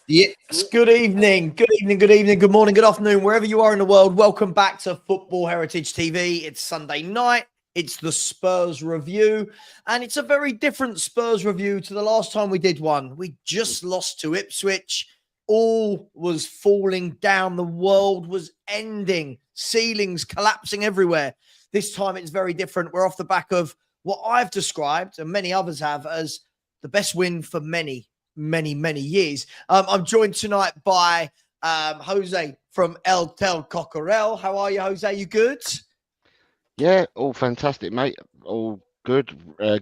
Yes, good evening, good morning, good afternoon, wherever you are in the world. Welcome back to Football Heritage TV. It's Sunday night. It's the Spurs review, and it's a very different Spurs review to the last time we did one. We just lost to Ipswich. All was falling down. The world was ending. Ceilings collapsing everywhere. This time it's very different. We're off the back of what I've described, and many others have, as the best win for many years. I'm joined tonight by Jose from El Tel Cocorel. How are you, Jose? You good? Yeah, all fantastic, mate. All good.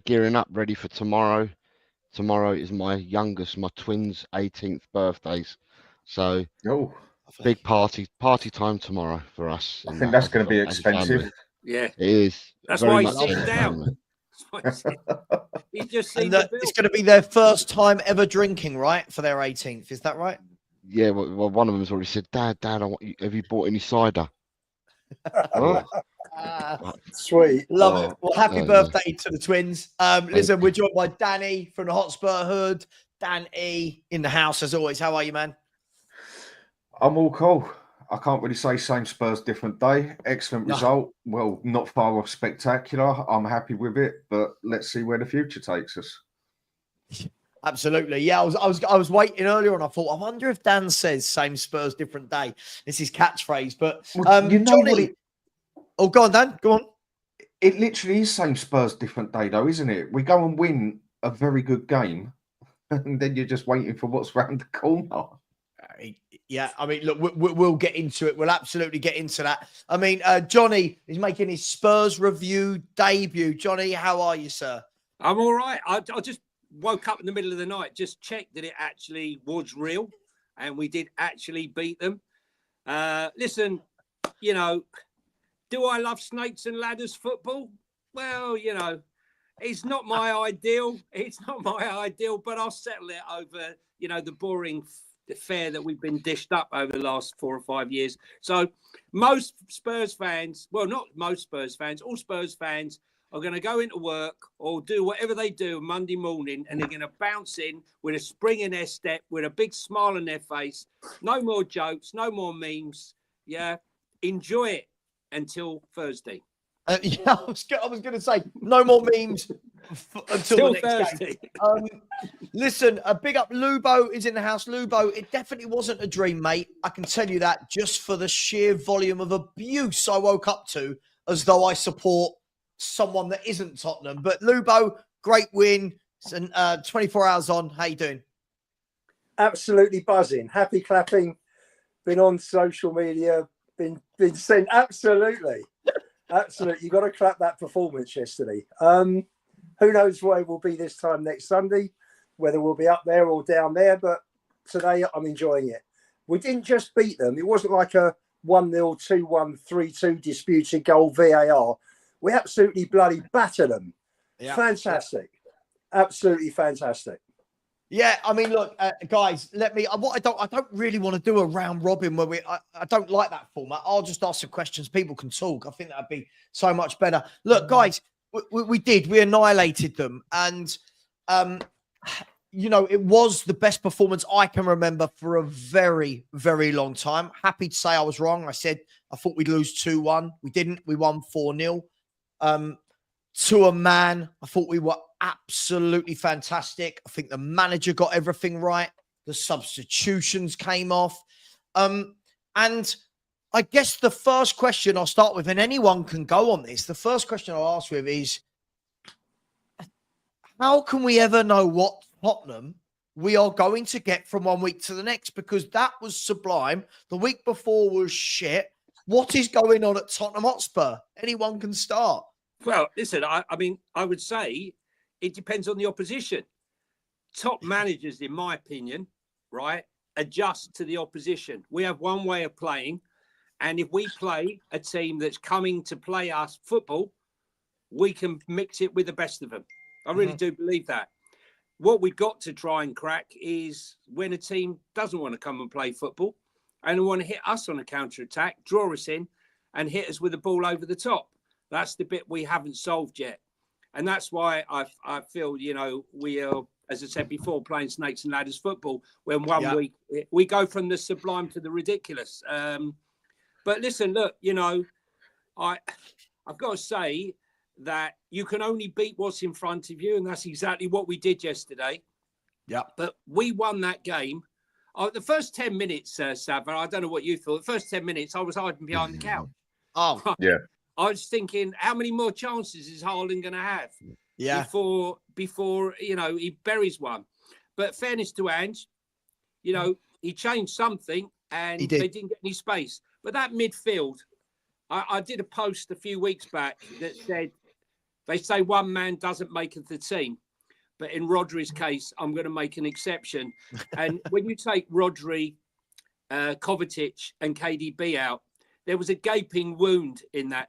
Gearing up, ready for tomorrow. Tomorrow is my twins' 18th birthdays. So big party time tomorrow for us. I think that's going to be expensive. Yeah, it is. That's very why much he's sitting down. He's just seen the bill. It's going to be their first time ever drinking, right, for their 18th. Is that right? Yeah. Well, one of them's already said, "Dad, have you bought any cider?" Sweet. Love it. Well, happy birthday to the twins. Listen, we're joined by Danny from the Hotspur Hood. Dan E in the house as always. How are you, man? I'm all cool. I can't really say same Spurs, different day. Excellent result. Well, not far off spectacular. I'm happy with it, but let's see where the future takes us. Absolutely. Yeah, I was waiting earlier and I thought, I wonder if Dan says same Spurs, different day. It's his catchphrase. But you know Johnny... what it... Oh, go on, Dan. Go on. It literally is same Spurs, different day, though, isn't it? We go and win a very good game, and then you're just waiting for what's round the corner. Yeah, I mean, look, we'll get into it. We'll absolutely get into that. I mean, Johnny is making his Spurs review debut. Johnny, how are you, sir? I'm all right. I just woke up in the middle of the night, just checked that it actually was real, and we did actually beat them. Listen, you know, do I love snakes and ladders football? Well, you know, it's not my ideal. It's not my ideal, but I'll settle it over, you know, the boring fare that we've been dished up over the last 4 or 5 years. So most Spurs fans, well, not most Spurs fans, all Spurs fans are going to go into work or do whatever they do Monday morning, and they're going to bounce in with a spring in their step, with a big smile on their face. No more jokes, no more memes. Yeah, enjoy it until Thursday. Yeah, I was going to say no more memes until the next Thursday. Game. Listen, a big up. Lubo is in the house. Lubo, it definitely wasn't a dream, mate. I can tell you that, just for the sheer volume of abuse I woke up to, as though I support someone that isn't Tottenham. But Lubo, great win. And 24 hours on. How you doing? Absolutely buzzing. Happy clapping. Been on social media. Been sent. Absolutely. Absolutely. You got to clap that performance yesterday. Who knows where we'll be this time next Sunday, whether we'll be up there or down there. But today I'm enjoying it. We didn't just beat them. It wasn't like a 1-0, 2-1, 3-2 disputed goal VAR. We absolutely bloody battered them. Yeah. Fantastic. Yeah. Absolutely fantastic. Yeah, I mean, look, guys, let me. I don't really want to do a round robin where I don't like that format. I'll just ask some questions. People can talk. I think that'd be so much better. Look, guys, we annihilated them, and you know, it was the best performance I can remember for a very, very long time. Happy to say I was wrong. I thought we'd lose 2-1. We didn't. We won 4-0. To a man, I thought we were absolutely fantastic. I think the manager got everything right. The substitutions came off. And I guess the first question I'll start with, and anyone can go on this, the first question I'll ask with is, how can we ever know what Tottenham we are going to get from one week to the next? Because that was sublime. The week before was shit. What is going on at Tottenham Hotspur? Anyone can start. Well, listen, I mean, I would say it depends on the opposition. Top managers, in my opinion, right, adjust to the opposition. We have one way of playing, and if we play a team that's coming to play us football, we can mix it with the best of them. I really do believe that. What we've got to try and crack is when a team doesn't want to come and play football and they want to hit us on a counter-attack, draw us in and hit us with the ball over the top. That's the bit we haven't solved yet. And that's why I feel, you know, we are as I said before, playing snakes and ladders football. When one Yeah. week we go from the sublime to the ridiculous. But listen, look, you know, I've got to say that you can only beat what's in front of you, and that's exactly what we did yesterday. Yeah. But we won that game. The first 10 minutes, Savva, I don't know what you thought. The first 10 minutes, I was hiding behind the couch. Oh, Yeah. I was thinking, how many more chances is Haaland going to have yeah. before you know he buries one? But fairness to Ange, you know, he changed something, and He did. they didn't get any space. But that midfield, I did a post a few weeks back that said they say one man doesn't make the team. But in Rodri's case, I'm going to make an exception. And when you take Rodri, Kovacic, and KDB out, there was a gaping wound in that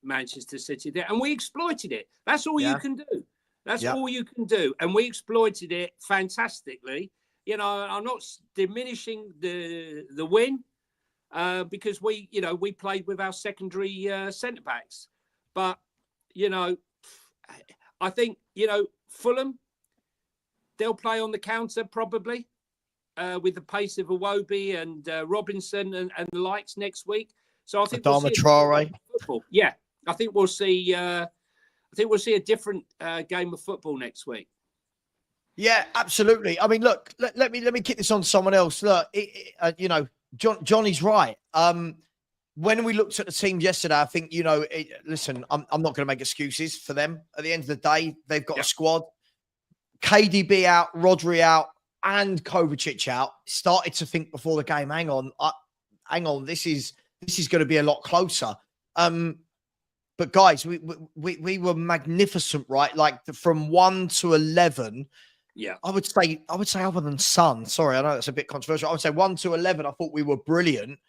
Manchester City there, and we exploited it. That's all you can do. That's all you can do, and we exploited it fantastically. You know, I'm not diminishing the win because we played with our secondary centre backs, but you know, I think Fulham, they'll play on the counter probably with the pace of Iwobi and Robinson and the likes next week. So I think we'll see football. Yeah, I think we'll see. I think we'll see a different game of football next week. Yeah, absolutely. I mean, look, let me kick this on to someone else. Look, Johnny's right. When we looked at the team yesterday, I think listen, I'm not going to make excuses for them. At the end of the day, they've got a squad. KDB out, Rodri out, and Kovacic out. Started to think before the game. Hang on. This is going to be a lot closer. But guys, we were magnificent, right? Like from 1 to 11. Yeah, I would say other than Son. Sorry, I know that's a bit controversial. I would say 1 to 11. I thought we were brilliant.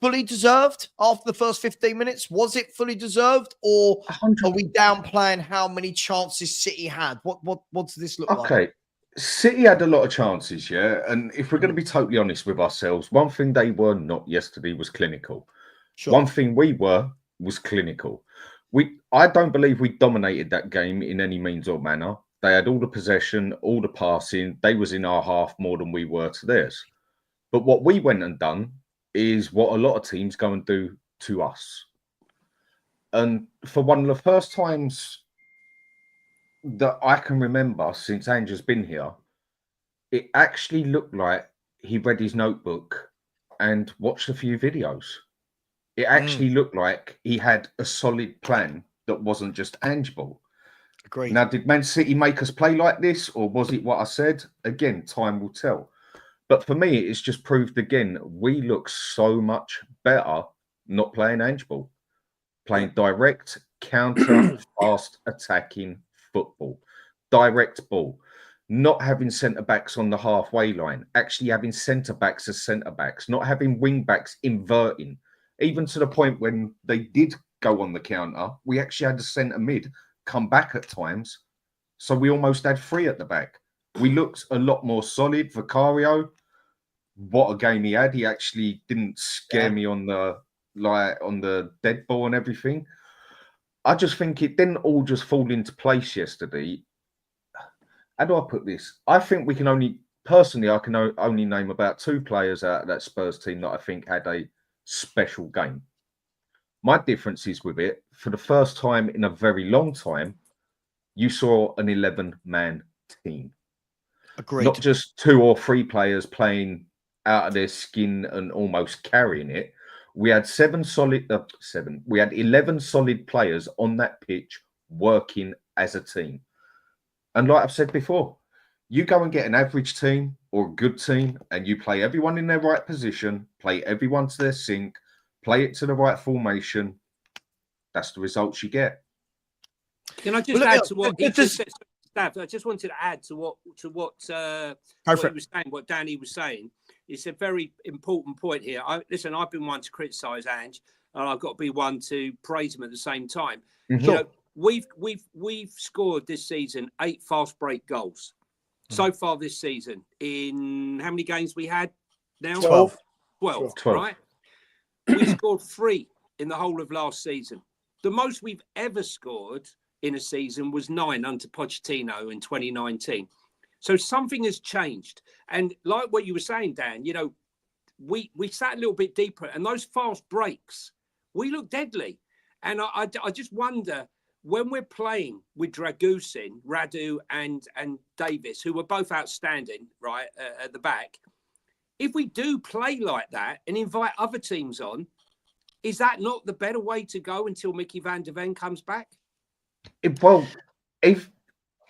Fully deserved after the first 15 minutes. Was it fully deserved, or 100%. are we downplaying how many chances City had? What does this look like? Okay. City had a lot of chances, yeah. And if we're going to be totally honest with ourselves, one thing they were not yesterday was clinical. Sure. One thing we were was clinical. I don't believe we dominated that game in any means or manner. They had all the possession, all the passing. They was in our half more than we were to theirs. But what we went and done is what a lot of teams go and do to us. And for one of the first times that I can remember since Andrew's been here, it actually looked like he read his notebook and watched a few videos. It actually looked like he had a solid plan that wasn't just angeable. Agreed. Now, did Man City make us play like this, or was it what I said? Again, time will tell. But for me, it's just proved again, we look so much better not playing angeable, playing direct, counter, fast attacking football, direct ball, not having centre backs on the halfway line, actually having centre backs as centre backs, not having wing backs inverting. Even to the point when they did go on the counter, we actually had the centre mid come back at times. So we almost had 3 at the back. We looked a lot more solid. Vicario, what a game he had. He actually didn't scare me on the dead ball and everything. I just think it didn't all just fall into place yesterday. How do I put this? I think we can only name about 2 players out of that Spurs team that I think had a special game. My difference is with it, for the first time in a very long time, you saw an 11-man team. Agreed. Not just 2 or 3 players playing out of their skin and almost carrying it. We had 11 solid players on that pitch working as a team. And like I've said before, you go and get an average team or a good team and you play everyone in their right position, play everyone to their sync, play it to the right formation. That's the results you get. Can I just add to what he just said? Stav, I just wanted to add to what he was saying, what Danny was saying. It's a very important point here. Listen, I've been one to criticise Ange, and I've got to be one to praise him at the same time. Mm-hmm. You know, we've scored this season 8 fast break goals so far this season. In how many games we had now? 12. 12. Right? We scored 3 in the whole of last season. The most we've ever scored in a season was 9 under Pochettino in 2019. So something has changed. And like what you were saying, Dan, you know, we sat a little bit deeper, and those fast breaks, we look deadly. And I just wonder, when we're playing with Dragusin, Radu and Davis, who were both outstanding, right, at the back, if we do play like that and invite other teams on, is that not the better way to go until Mickey van der Ven comes back? If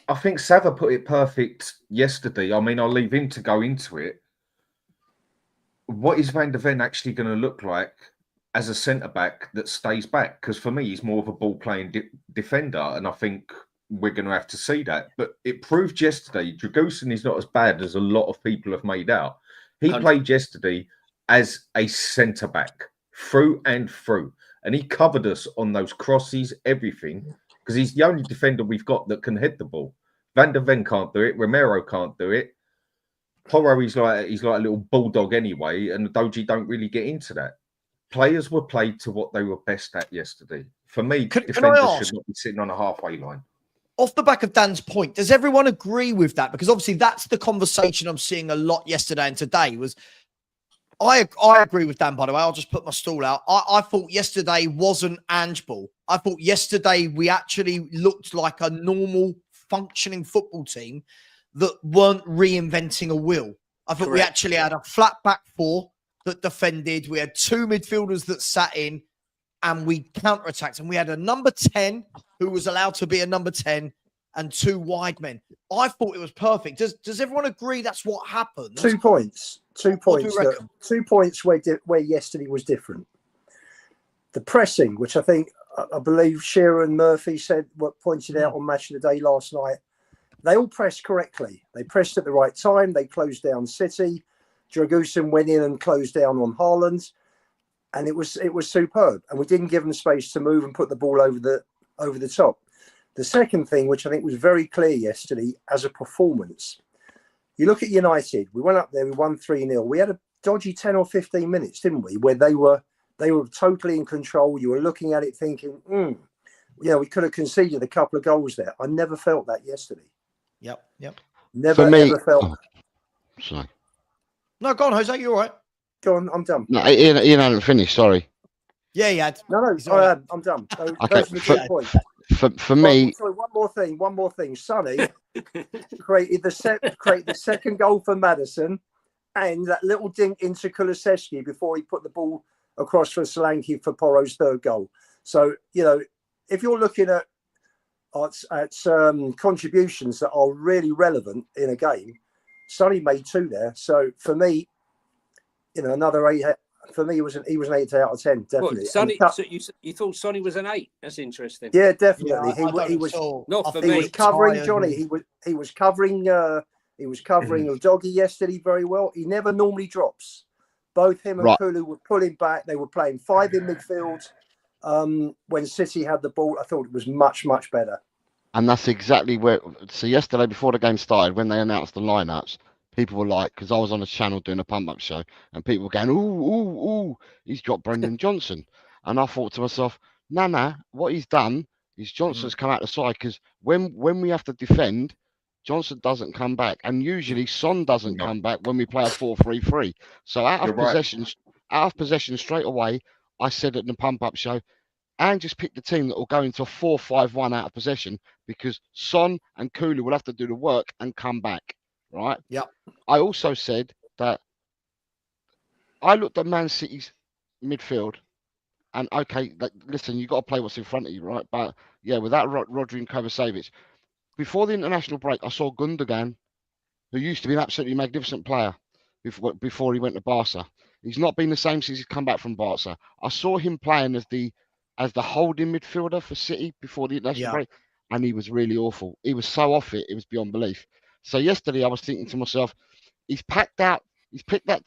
I think Savva put it perfect yesterday. I mean, I'll leave him to go into it. What is Van der Ven actually going to look like as a centre-back that stays back? Because for me, he's more of a ball-playing defender, and I think we're going to have to see that. But it proved yesterday, Dragusin is not as bad as a lot of people have made out. He played yesterday as a centre-back, through and through. And he covered us on those crosses, everything, because he's the only defender we've got that can head the ball. Van der Ven can't do it. Romero can't do it. Porro, he's like a little bulldog anyway, and Doji don't really get into that. Players were played to what they were best at yesterday. For me, defenders should not be sitting on a halfway line. Off the back of Dan's point, does everyone agree with that? Because obviously that's the conversation I'm seeing a lot yesterday and today was, I agree with Dan, by the way. I'll just put my stall out. I thought yesterday wasn't Ange ball. I thought yesterday we actually looked like a normal functioning football team that weren't reinventing a wheel. I thought we actually had a flat back four that defended. We had 2 midfielders that sat in and we counter-attacked. And we had a number 10 who was allowed to be a number 10 and 2 wide men. I thought it was perfect. Does everyone agree that's what happened? 2 points. 2 points. 2 points where yesterday was different. The pressing, which I believe Shearer and Murphy pointed out on Match of the Day last night. They all pressed correctly. They pressed at the right time. They closed down City. Dragusin went in and closed down on Haaland, and it was superb. And we didn't give them space to move and put the ball over the top. The second thing, which I think was very clear yesterday as a performance, you look at United. We went up there, we won 3-0. We had a dodgy 10 or 15 minutes, didn't we? Where they were totally in control. You were looking at it thinking, we could have conceded a couple of goals there. I never felt that yesterday. Yep. Never felt that. Sorry. No, go on, Jose. You all right? Go on, I'm done. No, Ian hadn't finished. Sorry. Yeah, he had. No, I'm done. For me. Sorry, one more thing. Sonny created the second goal for Maddison, and that little dink into Kulusevski before he put the ball across for Solanke for Porro's 3rd goal. So, if you're looking at contributions that are really relevant in a game, Sonny made 2 there. So for me, another 8. For me, he was an 8 out of 10, definitely. Sonny, so you thought Sonny was an 8? That's interesting. Yeah, definitely. Yeah, he was not for me. me. He was covering Johnny. He was covering Udogie yesterday very well. He never normally drops. Both him and Kulu were pulling back. They were playing 5 in midfield. When City had the ball, I thought it was much, much better. And that's exactly where. So yesterday, before the game started, when they announced the lineups, people were like, because I was on a channel doing a pump-up show, and people were going, ooh, he's dropped Brendan Johnson. And I thought to myself, nah, what he's done is Johnson's come out the side, because when we have to defend, Johnson doesn't come back. And usually Son doesn't come back when we play a 4-3-3. So out of possession straight away, I said at the pump-up show, and just pick the team that will go into a 4-5-1 out of possession, because Son and Kulu will have to do the work and come back. Right. Yep. I also said that I looked at Man City's midfield, and listen, you got to play what's in front of you, right? But yeah, without Rodri and Kovacevic, before the international break, I saw Gundogan, who used to be an absolutely magnificent player before he went to Barca. He's not been the same since he's come back from Barca. I saw him playing as the holding midfielder for City before the international break, and he was really awful. He was so off it was beyond belief. So yesterday I was thinking to myself, he's picked that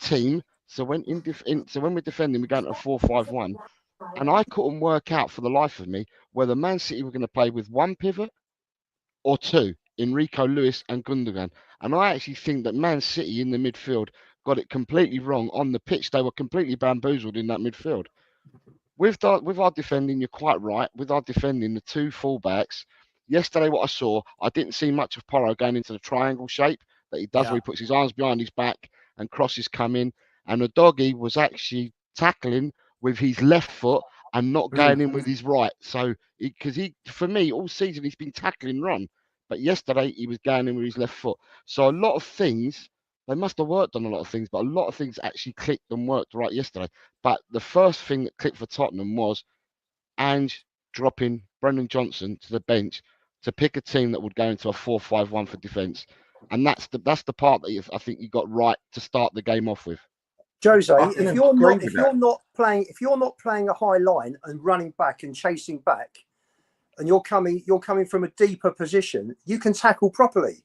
team. So when we're defending, we go into a 4-5-1, and I couldn't work out for the life of me whether Man City were going to play with 1 pivot or 2, Enrico, Lewis, and Gundogan. And I actually think that Man City in the midfield got it completely wrong on the pitch. They were completely bamboozled in that midfield. With our defending, you're quite right. With our defending, the 2 fullbacks, yesterday, what I saw, I didn't see much of Porro going into the triangle shape that he does, where he puts his arms behind his back and crosses come in. And the doggy was actually tackling with his left foot and not going in with his right. So, because for me, all season he's been tackling wrong, but yesterday he was going in with his left foot. So a lot of things, they must have worked on a lot of things, but a lot of things actually clicked and worked right yesterday. But the first thing that clicked for Tottenham was Ange dropping Brendan Johnson to the bench to pick a team that would go into a 4-5-1 for defence. And that's the part that I think you got right to start the game off with. Jose, if you're not playing a high line and running back and chasing back, and you're coming from a deeper position, you can tackle properly.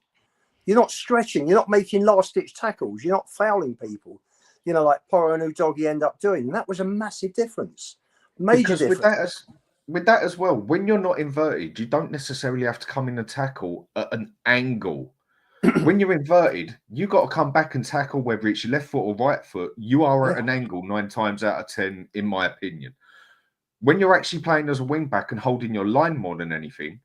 You're not stretching. You're not making last-ditch tackles. You're not fouling people. You know, like Porro and Udogie end up doing. And that was a massive difference. Major difference. With that as well, when you're not inverted, you don't necessarily have to come in and tackle at an angle. When you're inverted, you got to come back and tackle, whether it's your left foot or right foot. You are at an angle 9 times out of 10, in my opinion. When you're actually playing as a wing back and holding your line more than anything,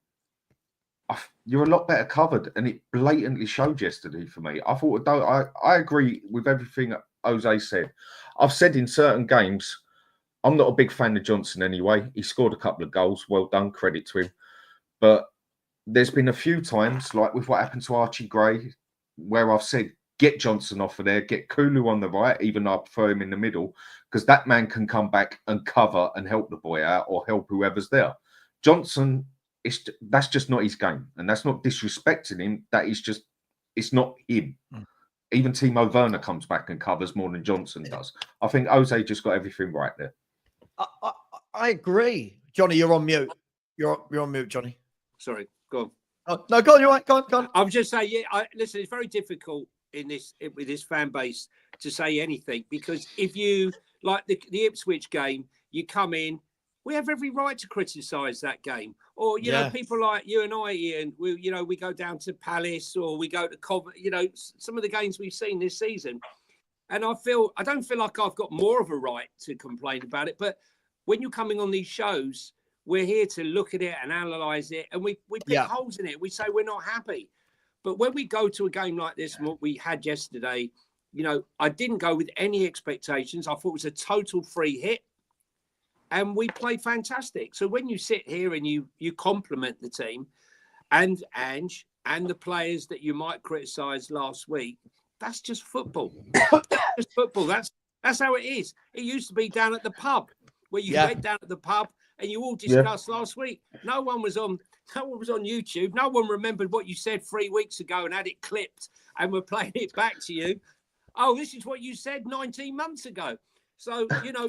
you're a lot better covered, and it blatantly showed yesterday for me. I thought, I agree with everything Jose said. I've said in certain games, I'm not a big fan of Johnson anyway. He scored a couple of goals. Well done. Credit to him. But there's been a few times, like with what happened to Archie Gray, where I've said, get Johnson off of there, get Kulu on the right, even though I prefer him in the middle, because that man can come back and cover and help the boy out or help whoever's there. Johnson, that's just not his game. And that's not disrespecting him. That is just, it's not him. Even Timo Werner comes back and covers more than Johnson does. I think Jose just got everything right there. I agree. Johnny, you're on mute. You're on mute, Johnny. Sorry, go on. Oh, no, go on, you're right. Go on. I'm just saying, listen, it's very difficult with this fan base to say anything, because if you, like the Ipswich game, you come in, we have every right to criticise that game. Or, you know, people like you and I, Ian, we go down to Palace or we go to Coventry, some of the games we've seen this season. And I don't feel like I've got more of a right to complain about it. But when you're coming on these shows, we're here to look at it and analyse it. And we pick holes in it. We say we're not happy. But when we go to a game like this, and what we had yesterday, I didn't go with any expectations. I thought it was a total free hit. And we played fantastic. So when you sit here and you compliment the team and Ange and the players that you might criticise last week, that's just football. That's just football. That's how it is. It used to be down at the pub, where you went down at the pub and you all discussed last week. No one was on YouTube. No one remembered what you said 3 weeks ago and had it clipped and we're playing it back to you. Oh, this is what you said 19 months ago. So,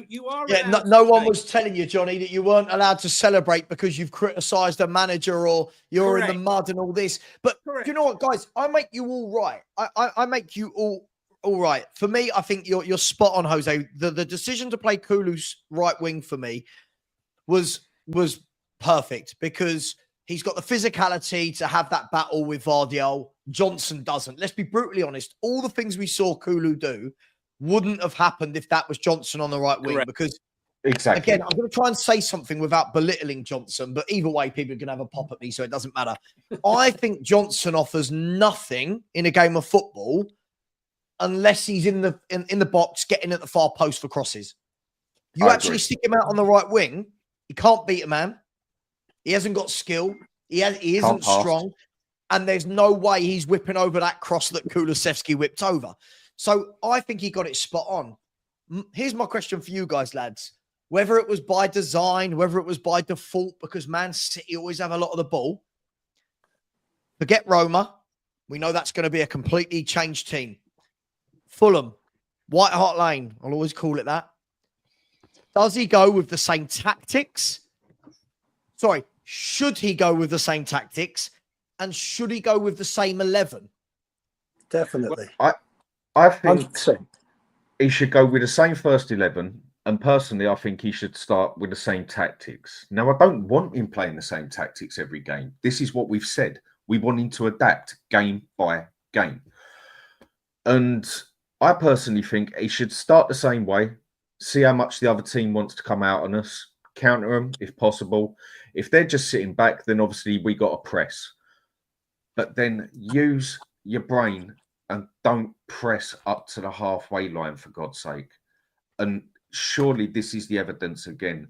you are. Yeah, no one was telling you, Johnny, that you weren't allowed to celebrate because you've criticised a manager or you're in the mud and all this. But you know what, guys? I make you all right. I make you all right. For me, I think you're spot on, Jose. The decision to play Kulu's right wing for me was perfect, because he's got the physicality to have that battle with Vardiol. Johnson doesn't. Let's be brutally honest. All the things we saw Kulu do wouldn't have happened if that was Johnson on the right wing. Because, again, I'm going to try and say something without belittling Johnson, but either way, people are going to have a pop at me, so it doesn't matter. I think Johnson offers nothing in a game of football unless he's in the box getting at the far post for crosses. You actually stick him out on the right wing, he can't beat a man. He hasn't got skill. He isn't strong. And there's no way he's whipping over that cross that Kulusevski whipped over. So I think he got it spot on. Here's my question for you guys, lads. Whether it was by design, whether it was by default, because Man City always have a lot of the ball. Forget Roma. We know that's going to be a completely changed team. Fulham, White Hart Lane, I'll always call it that. Does he go with the same tactics? Sorry, should he go with the same tactics? And should he go with the same 11? Definitely. I think 100%. He should go with the same first 11. And personally, I think he should start with the same tactics. Now, I don't want him playing the same tactics every game. This is what we've said. We want him to adapt game by game. And I personally think he should start the same way, see how much the other team wants to come out on us, counter them if possible. If they're just sitting back, then obviously we got to press. But then use your brain and don't press up to the halfway line, for God's sake. And surely this is the evidence again.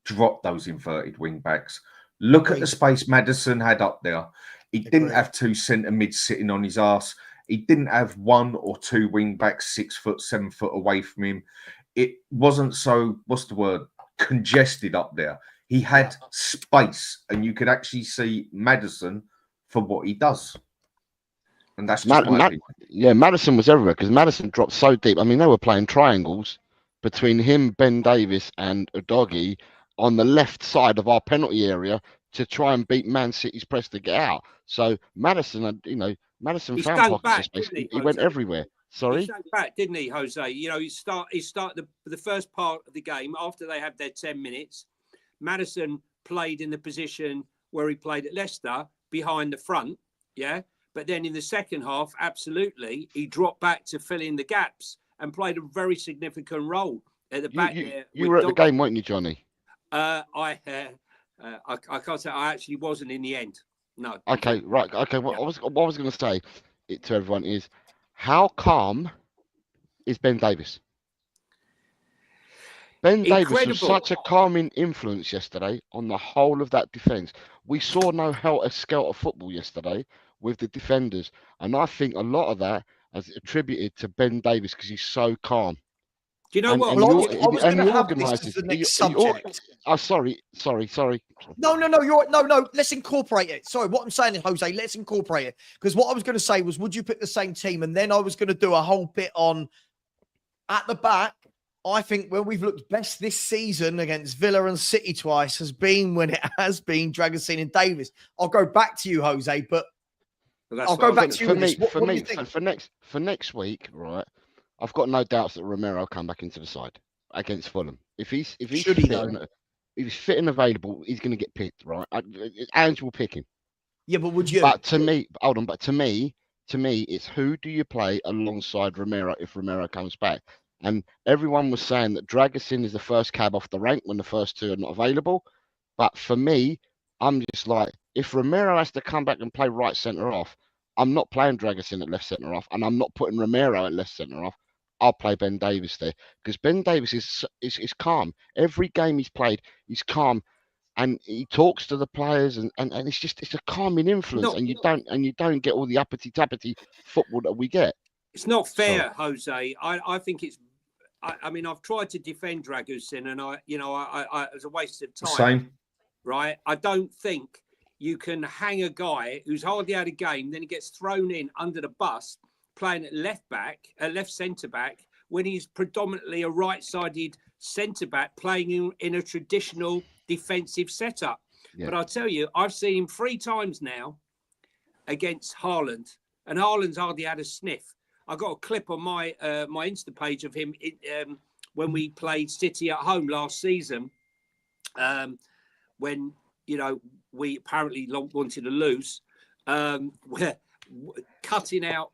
Drop those inverted wing backs. Look at the space Maddison had up there. He didn't have two centre mids sitting on his ass. He didn't have one or two wing backs 6 foot, 7 foot away from him. It wasn't so, what's the word, congested up there. He had space, and you could actually see Maddison for what he does. And that's just my opinion. Yeah, Maddison was everywhere because Maddison dropped so deep. I mean, they were playing triangles between him, Ben Davies, and Udogie on the left side of our penalty area to try and beat Man City's press to get out. So Maddison, Maddison he found pockets back, of space. didn't He went everywhere. Sorry? He sank back, didn't he, Jose? He started the first part of the game after they had their 10 minutes. Maddison played in the position where he played at Leicester, behind the front, yeah? But then in the second half, absolutely, he dropped back to fill in the gaps and played a very significant role at the back there. You were at the game, weren't you, Johnny? I can't say I actually wasn't in the end. No. Okay, right. Okay, what I was going to say to everyone is, how calm is Ben Davies? Ben Davies was such a calming influence yesterday on the whole of that defence. We saw no helter-skelter football yesterday with the defenders, and I think a lot of that is attributed to Ben Davies because he's so calm. Do you know what? I was going to have this as the next subject. Oh, sorry. No. Let's incorporate it. Sorry, what I'm saying is, Jose, let's incorporate it. Because what I was going to say was, would you pick the same team? And then I was going to do a whole bit on at the back. I think where we've looked best this season against Villa and City twice has been when it has been Dragusin and Davies. I'll go back to you, Jose, but I'll go back to you. For next week, right? I've got no doubts that Romero will come back into the side against Fulham. If he's fit and available, he's going to get picked, right? Ange will pick him. Yeah, but would you? But to me, it's who do you play alongside Romero if Romero comes back? And everyone was saying that Dragusin is the first cab off the rank when the first two are not available. But for me, I'm just like, if Romero has to come back and play right centre off, I'm not playing Dragusin at left centre off, and I'm not putting Romero at left centre off. I'll play Ben Davies there because Ben Davies is calm. Every game he's played, he's calm, and he talks to the players, and it's a calming influence, and you don't get all the uppity tappity football that we get. It's not fair, Jose. I think it's. I mean, I've tried to defend Dragusin, and I it was a waste of time. Same. Right? I don't think you can hang a guy who's hardly had a game, then he gets thrown in under the bus, playing at left centre back, when he's predominantly a right-sided centre back playing in a traditional defensive setup. Yeah. But I'll tell you, I've seen him 3 times now against Haaland, and Haaland's hardly had a sniff. I got a clip on my my Insta page of him when we played City at home last season, when we apparently wanted to lose. Where cutting out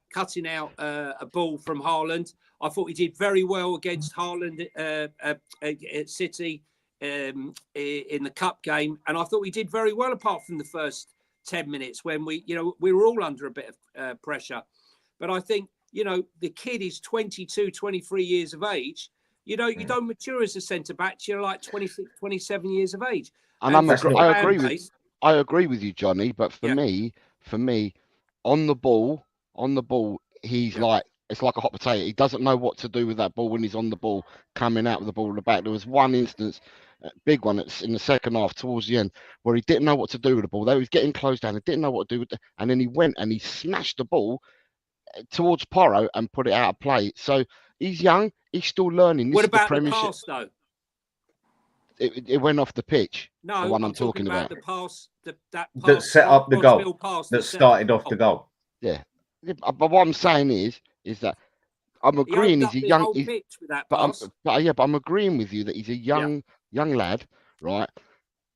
a ball from Haaland. I thought he did very well against Haaland at City in the cup game, and I thought he did very well apart from the first 10 minutes when we were all under a bit of pressure. But I think the kid is 22, 23 years of age. You don't mature as a centre back till you're like 26, 27 years of age. And I agree with you, Johnny. But for me, on the ball, he's like, it's like a hot potato. He doesn't know what to do with that ball when he's on the ball, coming out with the ball in the back. There was one instance, a big one, it's in the second half towards the end, where he didn't know what to do with the ball. They was getting closed down. He didn't know what to do with it. And then he went and he smashed the ball towards Porro and put it out of play. So he's young. He's still learning. What about the pass, though? It went off the pitch. No, the one I'm talking about. The pass, that set up the goal. That started off the goal. Yeah. But what I'm saying is that I'm agreeing he's a young. But I'm agreeing with you that he's a young lad, right?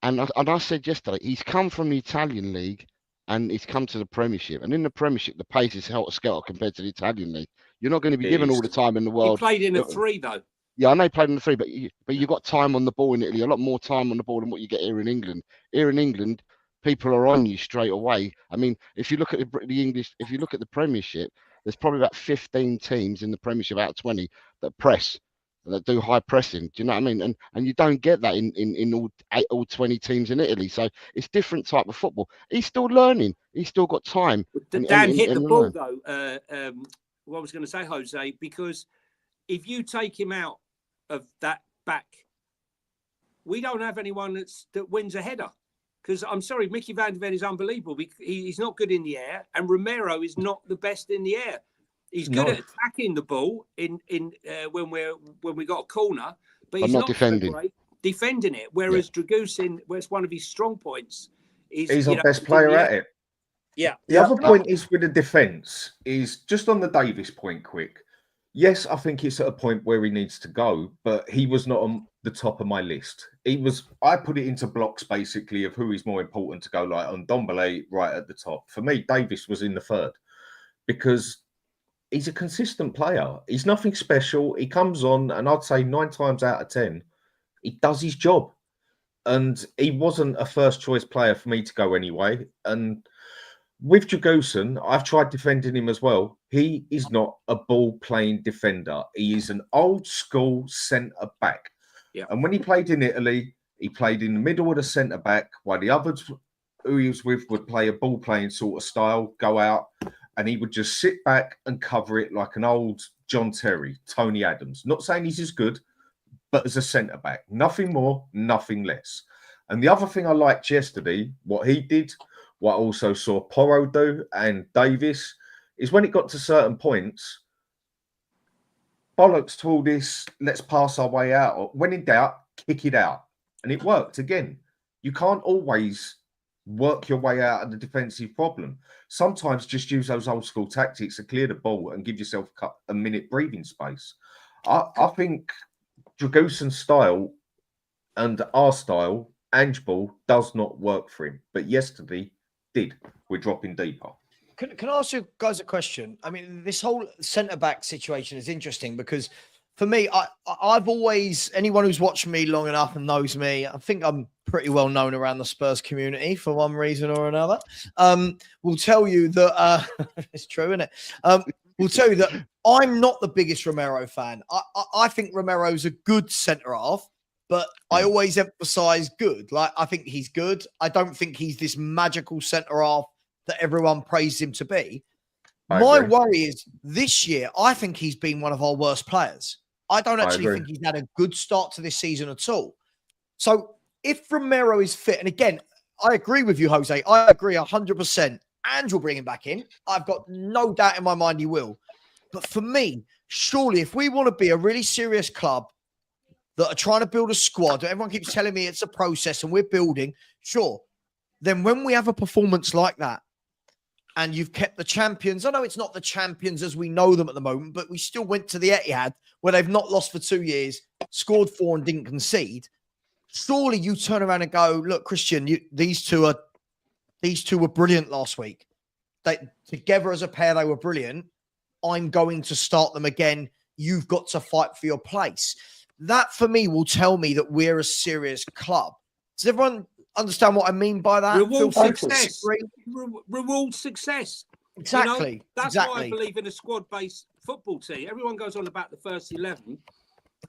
And I said yesterday he's come from the Italian league and he's come to the Premiership. And in the Premiership, the pace is helter-skelter compared to the Italian league. You're not going to be given all the time in the world. He played in a 3 though. Yeah, I know he played in the three, but you got time on the ball in Italy, a lot more time on the ball than what you get here in England. Here in England, people are on you straight away. I mean, if you look at the English, if you look at the Premiership, there's probably about 15 teams in the Premiership out of 20 that press, that do high pressing. Do you know what I mean? And you don't get that in all 20 teams in Italy. So it's different type of football. He's still learning. He's still got time. Dan hit the ball though. What I was going to say, Jose, because if you take him out of that back, we don't have anyone that wins a header. Because I'm sorry, Mickey Van de Ven is unbelievable. He's not good in the air, and Romero is not the best in the air. He's good at attacking the ball in when we got a corner, but he's not defending. Great defending it. Whereas Dragusin, where's one of his strong points, he's our best player at it. Yeah. The other point is with the defence is just on the Davis point, quick. Yes, I think it's at a point where he needs to go, but he was not on the top of my list. I put it into blocks basically of who is more important to go, like on Ndombele right at the top. For me, Davis was in the third because he's a consistent player. He's nothing special. He comes on, and I'd say 9 times out of 10, he does his job. And he wasn't a first choice player for me to go anyway. And with Dragusin, I've tried defending him as well. He is not a ball-playing defender. He is an old-school centre-back. Yeah. And when he played in Italy, he played in the middle of the centre-back, while the others who he was with would play a ball-playing sort of style, go out, and he would just sit back and cover it like an old John Terry, Tony Adams. Not saying he's as good, but as a centre-back. Nothing more, nothing less. And the other thing I liked yesterday, what he did, what I also saw Porro do and Davis, is when it got to certain points, bollocks to all this, let's pass our way out. Or when in doubt, kick it out. And it worked again. You can't always work your way out of the defensive problem. Sometimes just use those old school tactics to clear the ball and give yourself a minute breathing space. I think Dragusin's style and our style, Ange ball, does not work for him. But yesterday, we're dropping deeper. Can I ask you guys a question? I mean, this whole centre-back situation is interesting because for me, I've always, anyone who's watched me long enough and knows me, I think I'm pretty well known around the Spurs community for one reason or another, will tell you that, it's true, isn't it? Will tell you that I'm not the biggest Romero fan. I think Romero's a good centre-half, but I always emphasise good. Like, I think he's good. I don't think he's this magical centre-half that everyone praised him to be. My worry is this year, I think he's been one of our worst players. I don't actually think he's had a good start to this season at all. So if Romero is fit, and again, I agree with you, Jose. I agree 100%. And will bring him back in. I've got no doubt in my mind he will. But for me, surely if we want to be a really serious club that are trying to build a squad, everyone keeps telling me it's a process and we're building, sure. Then when we have a performance like that, and you've kept the champions, I know it's not the champions as we know them at the moment, but we still went to the Etihad where they've not lost for 2 years, scored 4 and didn't concede. Surely you turn around and go, look, Christian, these two were brilliant last week. Together as a pair, they were brilliant. I'm going to start them again. You've got to fight for your place. That, for me, will tell me that we're a serious club. Does everyone understand what I mean by that? Reward success. Reward success. Exactly. You know, that's why I believe in a squad-based football team. Everyone goes on about the first 11.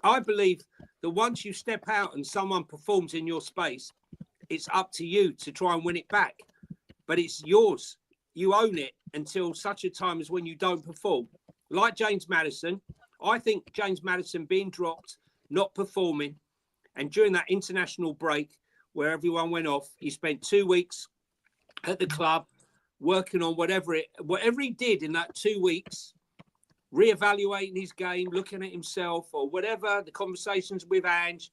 I believe that once you step out and someone performs in your space, it's up to you to try and win it back. But it's yours. You own it until such a time as when you don't perform. Like James Maddison, I think James Maddison being dropped, not performing, and during that international break where everyone went off, he spent 2 weeks at the club working on whatever he did in that 2 weeks, reevaluating his game, looking at himself or whatever, the conversations with Ange,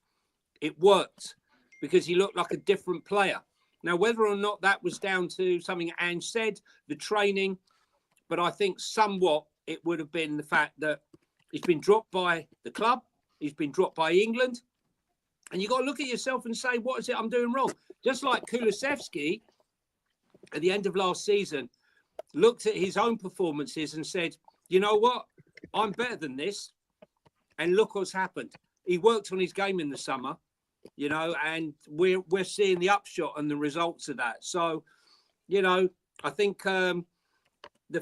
it worked because he looked like a different player. Now, whether or not that was down to something Ange said, the training, but I think somewhat it would have been the fact that he's been dropped by the club, he's been dropped by England, and you've got to look at yourself and say, what is it I'm doing wrong? Just like Kulusevski, at the end of last season, looked at his own performances and said, you know what? I'm better than this. And look what's happened. He worked on his game in the summer, you know, and we're seeing the upshot and the results of that. So, you know, I think the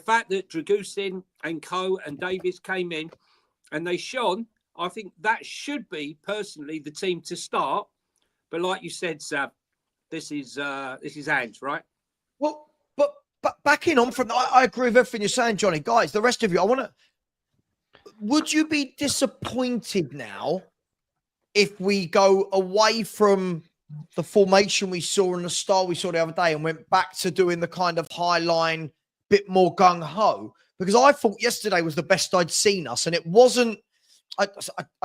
fact that Dragusin and Co and Davis came in and they shone, I think that should be personally the team to start. But like you said, Sav, this is Ange, right? Well, but backing on from, I agree with everything you're saying, Johnny. Guys, the rest of you, would you be disappointed now if we go away from the formation we saw and the style we saw the other day and went back to doing the kind of high line, bit more gung-ho? Because I thought yesterday was the best I'd seen us, and it wasn't. I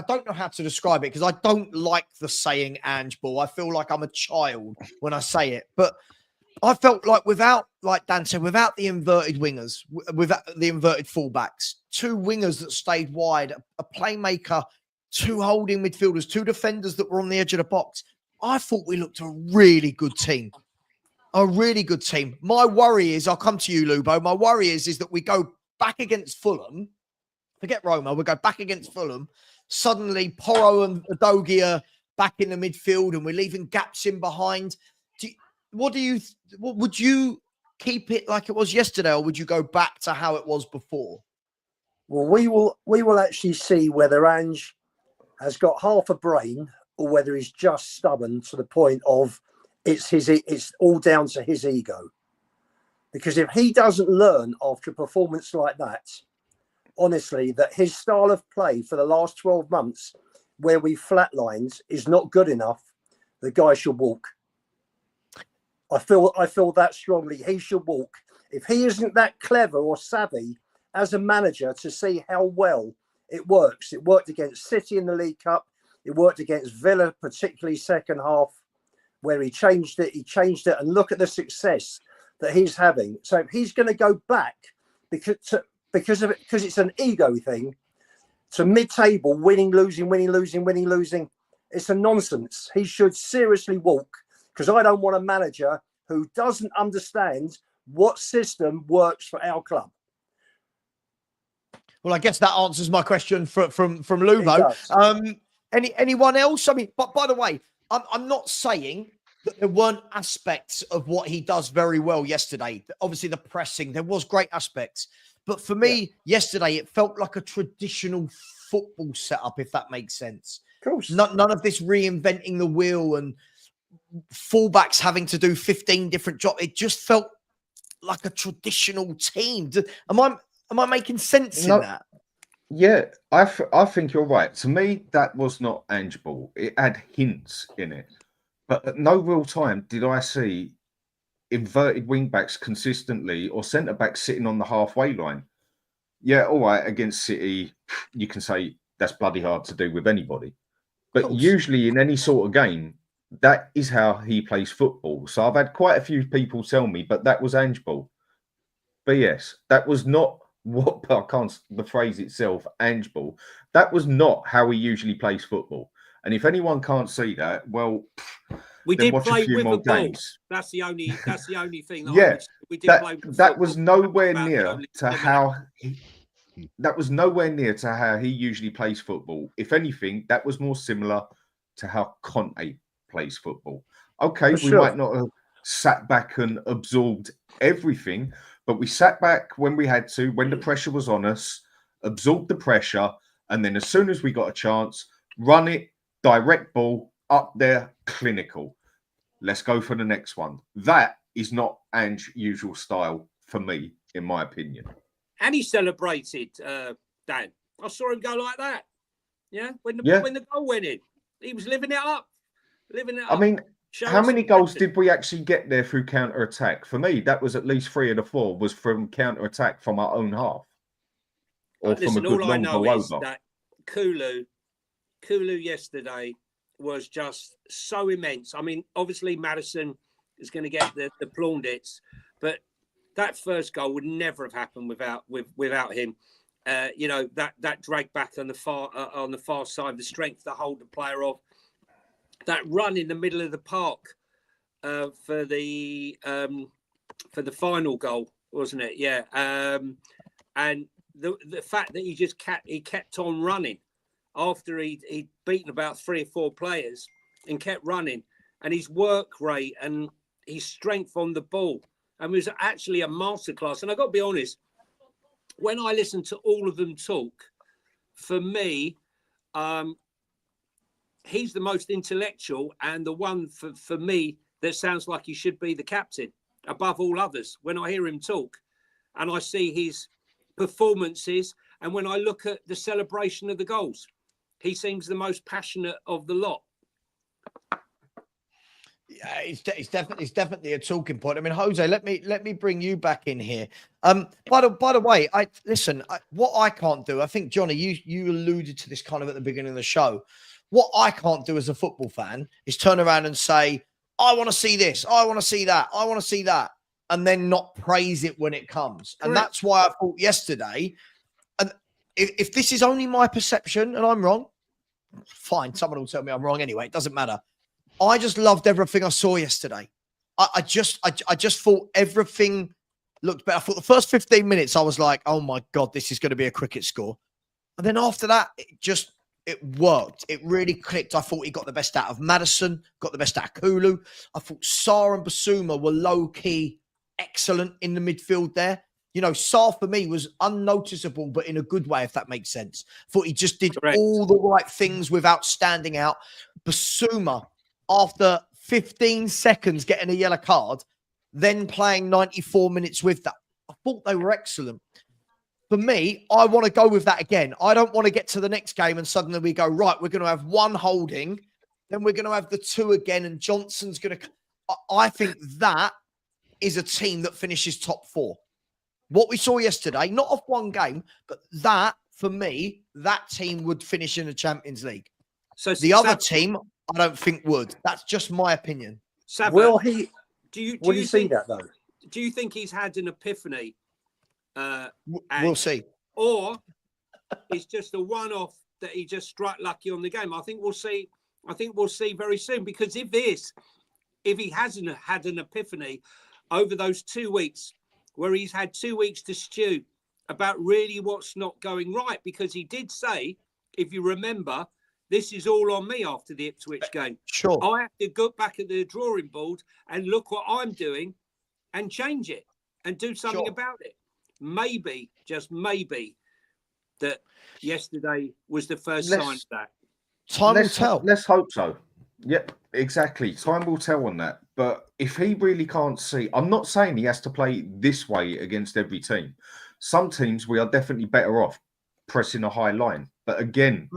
don't know how to describe it because I don't like the saying Ange ball. I feel like I'm a child when I say it, but I felt like without, like Dan said, without the inverted wingers, without the inverted fullbacks, two wingers that stayed wide, a playmaker, two holding midfielders, two defenders that were on the edge of the box, I thought we looked a really good team. A really good team. My worry is, I'll come to you, Lubo. My worry is that we go back against Fulham. Forget Roma. We go back against Fulham. Suddenly, Porro and Udogie are back in the midfield and we're leaving gaps in behind. Would you keep it like it was yesterday, or would you go back to how it was before? Well, we will actually see whether Ange has got half a brain or whether he's just stubborn to the point of it's all down to his ego. Because if he doesn't learn after a performance like that, honestly, that his style of play for the last 12 months, where we flatlined, is not good enough, the guy should walk. I feel that strongly. He should walk. If he isn't that clever or savvy as a manager to see how well it works. It worked against City in the League Cup. It worked against Villa, particularly second half, where he changed it. And look at the success that he's having. So if he's going to go back because it's an ego thing, to mid-table, winning, losing, it's a nonsense. He should seriously walk, because I don't want a manager who doesn't understand what system works for our club. Well, I guess that answers my question from Lubo. Anyone else? I mean, but by the way, I'm not saying that there weren't aspects of what he does very well yesterday. Obviously, the pressing, there was great aspects. But for me, yesterday, it felt like a traditional football setup, if that makes sense. Of course. None of this reinventing the wheel and fullbacks having to do 15 different jobs. It just felt like a traditional team. Am I making sense in that? Yeah, I think you're right. To me, that was not Ange ball. It had hints in it. But at no real time did I see inverted wing-backs consistently or centre-backs sitting on the halfway line. Yeah, all right, against City, you can say that's bloody hard to do with anybody. But usually in any sort of game, that is how he plays football. So I've had quite a few people tell me, but that was Ange ball. But yes, that was not what, I can't, the phrase itself, Ange ball. That was not how he usually plays football. And if anyone can't see that, well, we did watch play a few with more a ball. games. That's the only thing. We did play with that was football. nowhere near to how that was nowhere near to how he usually plays football. If anything, that was more similar to how Conte plays football. Okay, we might not have sat back and absorbed everything, but we sat back when we had to, when the pressure was on us, absorbed the pressure, and then as soon as we got a chance, run it, direct ball, up there, clinical. Let's go for the next one. That is not Ange's usual style for me, in my opinion. And he celebrated, Dan. I saw him go like that. Yeah, when the goal went in, he was living it up. I mean, how many goals did we actually get there through counter-attack? For me, that was at least 3 of the 4 was from counter-attack from our own half. Or from a good long ball over. That Kulusevski yesterday was just so immense. I mean, obviously Maddison is going to get the plaudits, but that first goal would never have happened without him. You know, that drag back on the far side, the strength to hold the player off, that run in the middle of the park for the final goal, wasn't it? Yeah, and the fact that he kept on running. after he'd beaten about 3 or 4 players and kept running, and his work rate and his strength on the ball. And it was actually a masterclass. And I've got to be honest, when I listen to all of them talk, for me, he's the most intellectual and the one for me that sounds like he should be the captain above all others. When I hear him talk and I see his performances, and when I look at the celebration of the goals, he seems the most passionate of the lot. Yeah, it's definitely a talking point. I mean, Jose, let me bring you back in here. By the way, what I can't do, I think, Johnny, you alluded to this kind of at the beginning of the show. What I can't do as a football fan is turn around and say, I want to see this, I want to see that, I want to see that, and then not praise it when it comes. Correct. And that's why I thought yesterday, and if this is only my perception and I'm wrong, fine, someone will tell me I'm wrong anyway, it doesn't matter. I just loved everything I saw yesterday. I just thought everything looked better. I thought the first 15 minutes, I was like, oh my God, this is going to be a cricket score. And then after that, it worked. It really clicked. I thought he got the best out of Maddison, got the best out of Kulusevski. I thought Sarr and Basuma were low-key excellent in the midfield there. You know, Sarr for me was unnoticeable, but in a good way, if that makes sense. I thought he just did all the right things without standing out. Basuma, after 15 seconds getting a yellow card, then playing 94 minutes with that, I thought they were excellent. For me, I want to go with that again. I don't want to get to the next game and suddenly we go, right, we're going to have one holding, then we're going to have the 2 again, and Johnson's going to... I think that is a team that finishes top 4. What we saw yesterday, not off one game, but that, for me, that team would finish in the Champions League. So the other team, I don't think would. That's just my opinion. Savva, will he... Do you see think that, though? Do you think he's had an epiphany? We'll see. Or it's just a one-off that he just struck lucky on the game. I think we'll see. I think we'll see very soon, because if he hasn't had an epiphany over those 2 weeks, where he's had 2 weeks to stew about really what's not going right, because he did say, if you remember, this is all on me after the Ipswich game. Sure. I have to go back at the drawing board and look what I'm doing and change it and do something about it. Maybe, just maybe, that yesterday was the first sign of that. Time will tell. Let's hope so. Yep, exactly. Time will tell on that. But if he really can't see, I'm not saying he has to play this way against every team. Some teams, we are definitely better off pressing a high line. But again,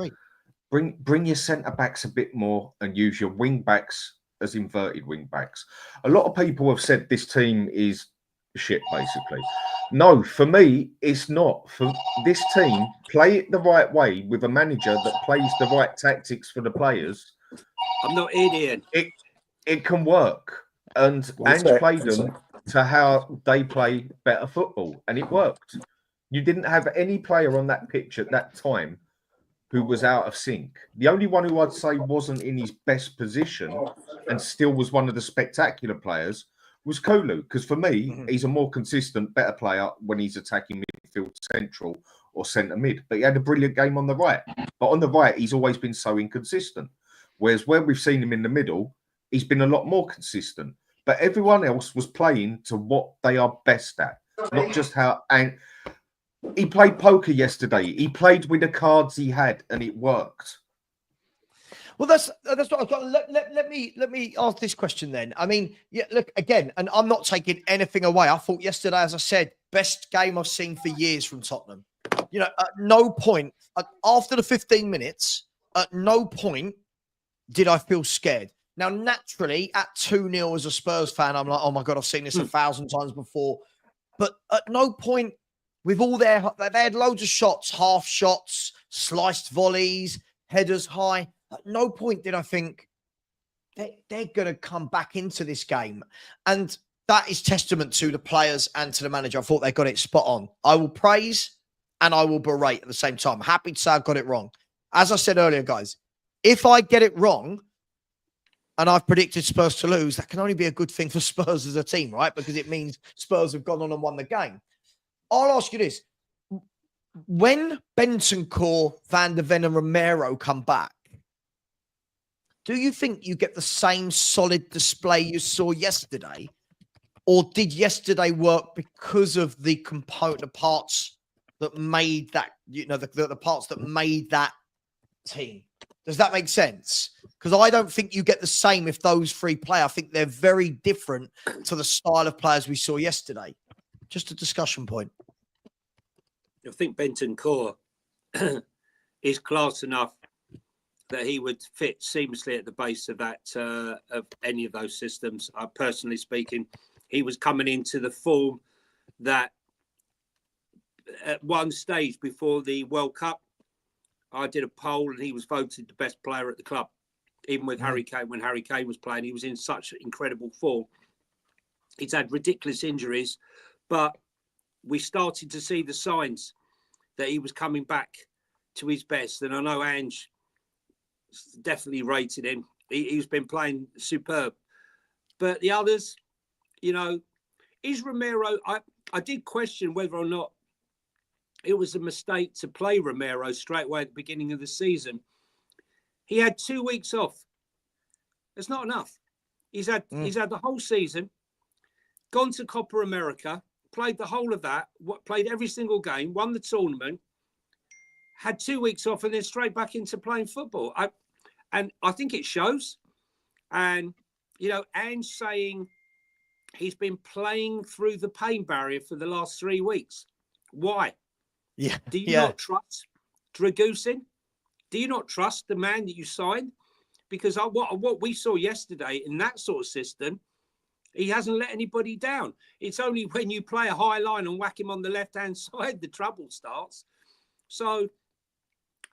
bring your centre-backs a bit more and use your wing-backs as inverted wing-backs. A lot of people have said this team is shit, basically. No, for me, it's not. For this team, play it the right way with a manager that plays the right tactics for the players. I'm not Ian. It can work. And Ange played them to how they play better football, and it worked. You didn't have any player on that pitch at that time who was out of sync. The only one who I'd say wasn't in his best position and still was one of the spectacular players was Kulusevski, because for me, he's a more consistent, better player when he's attacking midfield, central or centre mid. But he had a brilliant game on the right. But on the right, he's always been so inconsistent. Whereas where we've seen him in the middle, he's been a lot more consistent. But everyone else was playing to what they are best at, not just how... And he played poker yesterday. He played with the cards he had, and it worked. Well, that's what I've got. Let me ask this question then. I mean, yeah, look again, and I'm not taking anything away. I thought yesterday, as I said, best game I've seen for years from Tottenham. You know, at no point after the 15 minutes, at no point did I feel scared. Now, naturally, at 2-0 as a Spurs fan, I'm like, oh my God, I've seen this 1,000 times before. But at no point, with all they had loads of shots, half shots, sliced volleys, headers high. At no point did I think they're going to come back into this game. And that is testament to the players and to the manager. I thought they got it spot on. I will praise and I will berate at the same time. Happy to say I got it wrong. As I said earlier, guys, if I get it wrong and I've predicted Spurs to lose, that can only be a good thing for Spurs as a team, right? Because it means Spurs have gone on and won the game. I'll ask you this. when Bentancur, Van der Ven and Romero come back, do you think you get the same solid display you saw yesterday? Or did yesterday work because of the parts that made that, the parts that made that team? Does that make sense? Because I don't think you get the same if those three play. I think they're very different to the style of players we saw yesterday. Just a discussion point. I think Bentancur is class enough that he would fit seamlessly at the base of that of any of those systems. Personally speaking, he was coming into the form that at one stage before the World Cup, I did a poll and he was voted the best player at the club. Even with Harry Kane, when Harry Kane was playing, he was in such incredible form. He's had ridiculous injuries, but we started to see the signs that he was coming back to his best. And I know Ange definitely rated him. He's been playing superb. But the others, is Romero, I did question whether or not it was a mistake to play Romero straight away at the beginning of the season. He had 2 weeks off. It's not enough. He's had the whole season, gone to Copa America, played the whole of that, played every single game, won the tournament, had 2 weeks off, and then straight back into playing football. I think it shows. And, Ange saying he's been playing through the pain barrier for the last 3 weeks. Why? Yeah. Do you not trust Dragusin? Do you not trust the man that you signed? Because what we saw yesterday in that sort of system, he hasn't let anybody down. It's only when you play a high line and whack him on the left-hand side, the trouble starts. So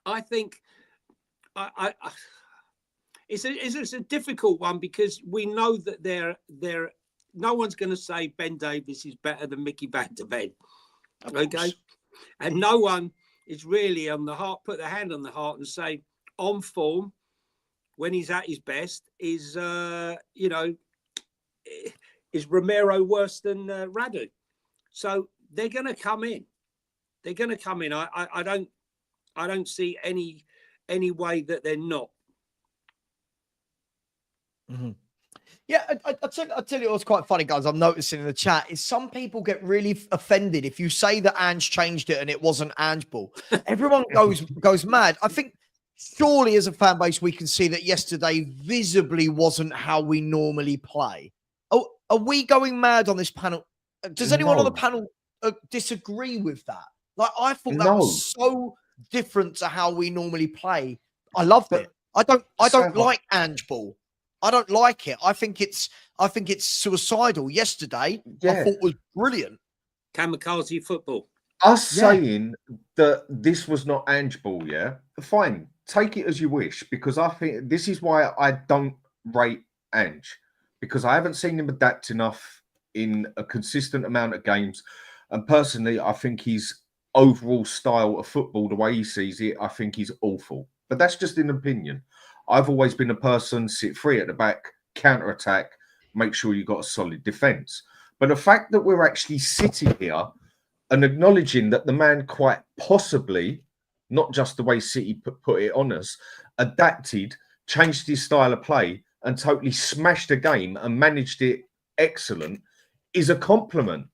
I think it's a difficult one because we know that no one's going to say Ben Davies is better than Mickey Van der Ven. Okay? And no one is really on the heart, put their hand on the heart and say, on form, when he's at his best, is Romero worse than Radu? So they're going to come in. They're going to come in. I don't see any way that they're not. Mm-hmm. Yeah, I'll tell you what's quite funny, guys. I'm noticing in the chat is some people get really offended if you say that Ange changed it and it wasn't Ange ball. Everyone goes mad. I think surely as a fan base we can see that yesterday visibly wasn't how we normally play. Oh, are we going mad on this panel? Does anyone on the panel disagree with that? Like I thought that was so different to how we normally play. I loved it. I don't like Ange ball. I don't like it. I think it's suicidal. Yesterday, I thought was brilliant. Kamikaze football. Us saying that this was not Ange ball, fine. Take it as you wish, because I think this is why I don't rate Ange, because I haven't seen him adapt enough in a consistent amount of games. And personally, I think his overall style of football, the way he sees it, I think he's awful. But that's just an opinion. I've always been a person, sit free at the back, counter-attack, make sure you've got a solid defence. But the fact that we're actually sitting here and acknowledging that the man quite possibly, not just the way City put it on us, adapted, changed his style of play and totally smashed the game and managed it excellent is a compliment.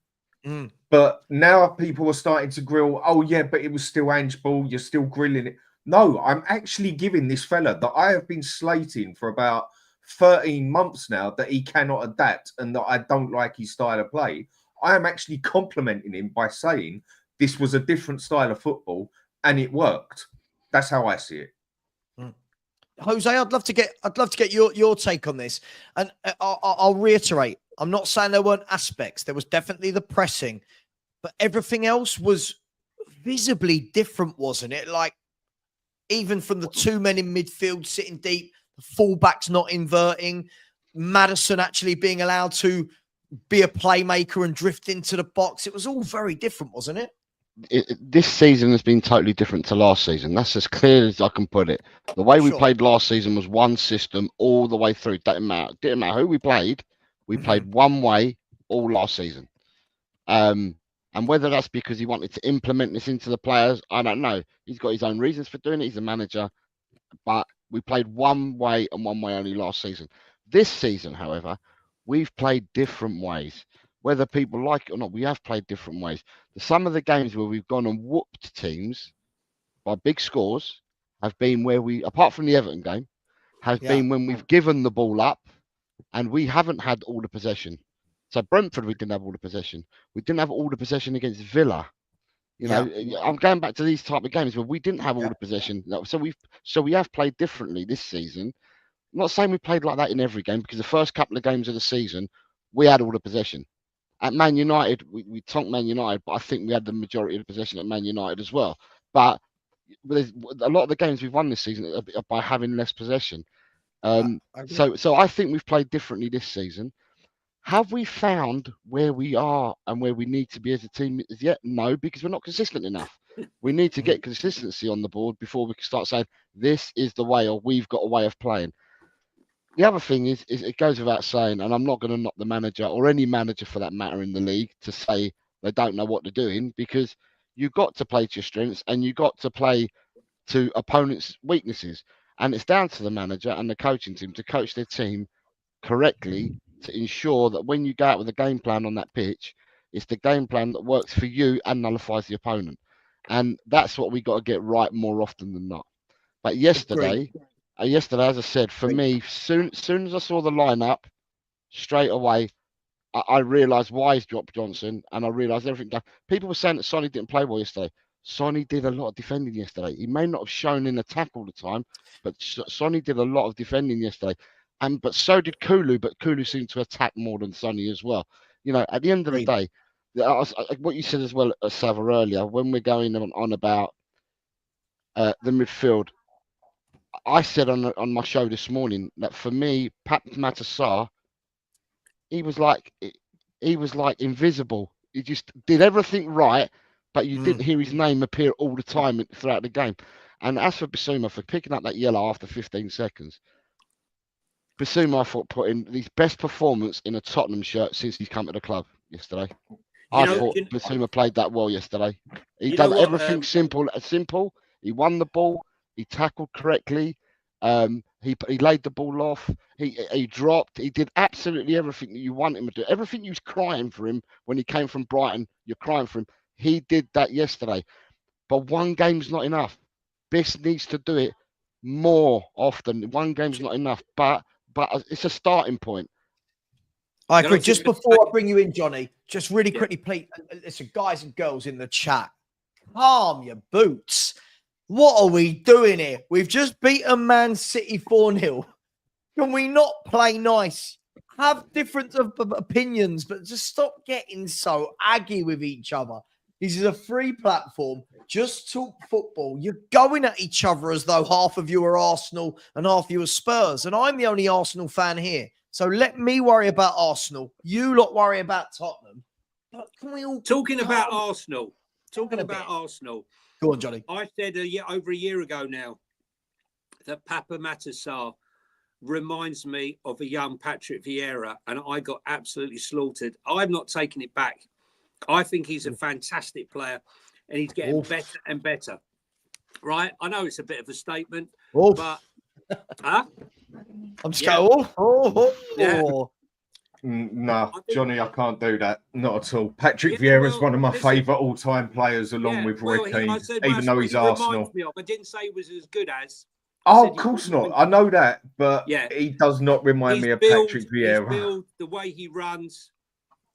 But now people are starting to grill, oh yeah, but it was still Ange ball, you're still grilling it. No, I'm actually giving this fella that I have been slating for about 13 months now that he cannot adapt and that I don't like his style of play. I am actually complimenting him by saying this was a different style of football and it worked. That's how I see it. Jose, I'd love to get your take on this. And I'll reiterate, I'm not saying there weren't aspects. There was definitely the pressing, but everything else was visibly different, wasn't it? Like, even from the two men in midfield sitting deep, the fullbacks not inverting, Maddison actually being allowed to be a playmaker and drift into the box. It was all very different, wasn't it? This season has been totally different to last season. That's as clear as I can put it. The way we played last season was one system all the way through. Didn't matter who we played. We played one way all last season. And whether that's because he wanted to implement this into the players, I don't know. He's got his own reasons for doing it. He's a manager. But we played one way and one way only last season. This season, however, we've played different ways. Whether people like it or not, we have played different ways. Some of the games where we've gone and whooped teams by big scores have been where we, apart from the Everton game, have been when we've given the ball up and we haven't had all the possession. So Brentford, we didn't have all the possession. We didn't have all the possession against Villa. You know, I'm going back to these type of games where we didn't have all the possession. So we have played differently this season. I'm not saying we played like that in every game, because the first couple of games of the season, we had all the possession. At Man United, we tonked Man United, but I think we had the majority of the possession at Man United as well. But there's a lot of the games we've won this season are by having less possession. So I think we've played differently this season. Have we found where we are and where we need to be as a team as yet? No, because we're not consistent enough. We need to get consistency on the board before we can start saying this is the way, or we've got a way of playing. The other thing is it goes without saying, and I'm not going to knock the manager or any manager for that matter in the league to say they don't know what they're doing, because you've got to play to your strengths and you've got to play to opponents' weaknesses. And it's down to the manager and the coaching team to coach their team correctly to ensure that when you go out with a game plan on that pitch, it's the game plan that works for you and nullifies the opponent. And that's what we got to get right more often than not. But yesterday, as I said, for me, soon as I saw the lineup, straight away, I realised why he's dropped Johnson, and I realised everything. People were saying that Sonny didn't play well yesterday. Sonny did a lot of defending yesterday. He may not have shown in attack all the time, but Sonny did a lot of defending yesterday. But so did Kulu, but Kulu seemed to attack more than Sonny as well. You know, at the end of the day, what you said as well, Savva, earlier, when we're going on about the midfield, I said on my show this morning that for me, Pat Matasar, he was like invisible. He just did everything right, but you didn't hear his name appear all the time throughout the game. And as for Bissouma, for picking up that yellow after 15 seconds, Bissouma, I thought, put in his best performance in a Tottenham shirt since he's come to the club yesterday. I thought Bissouma played that well yesterday. He done everything simple. He won the ball. He tackled correctly. He laid the ball off. He dropped. He did absolutely everything that you want him to do. Everything you was crying for him when he came from Brighton, you're crying for him. He did that yesterday. But one game's not enough. Biss needs to do it more often. One game's not enough. But it's a starting point. I agree. Just before I bring you in, Johnny, just really quickly, please, listen, guys and girls in the chat, calm your boots. What are we doing here? We've just beaten Man City 4-0. Can we not play nice? Have different opinions, but just stop getting so aggy with each other. This is a free platform. Just talk football. You're going at each other as though half of you are Arsenal and half of you are Spurs. And I'm the only Arsenal fan here. So let me worry about Arsenal. You lot worry about Tottenham. But can we all talking about Arsenal? Talking about Arsenal. Go on, Johnny. I said over a year ago now that Papa Matasar reminds me of a young Patrick Vieira, and I got absolutely slaughtered. I'm not taking it back. I think he's a fantastic player, and he's getting better and better. Right? I know it's a bit of a statement, but I'm just going. No, Johnny, I can't do that. Not at all. Patrick Vieira is one of my favourite all-time players, along with Roy Keane, even though he's Arsenal. I didn't say he was as good as. Oh, of course not. I know that, but he does not remind me of Patrick Vieira. The way he runs,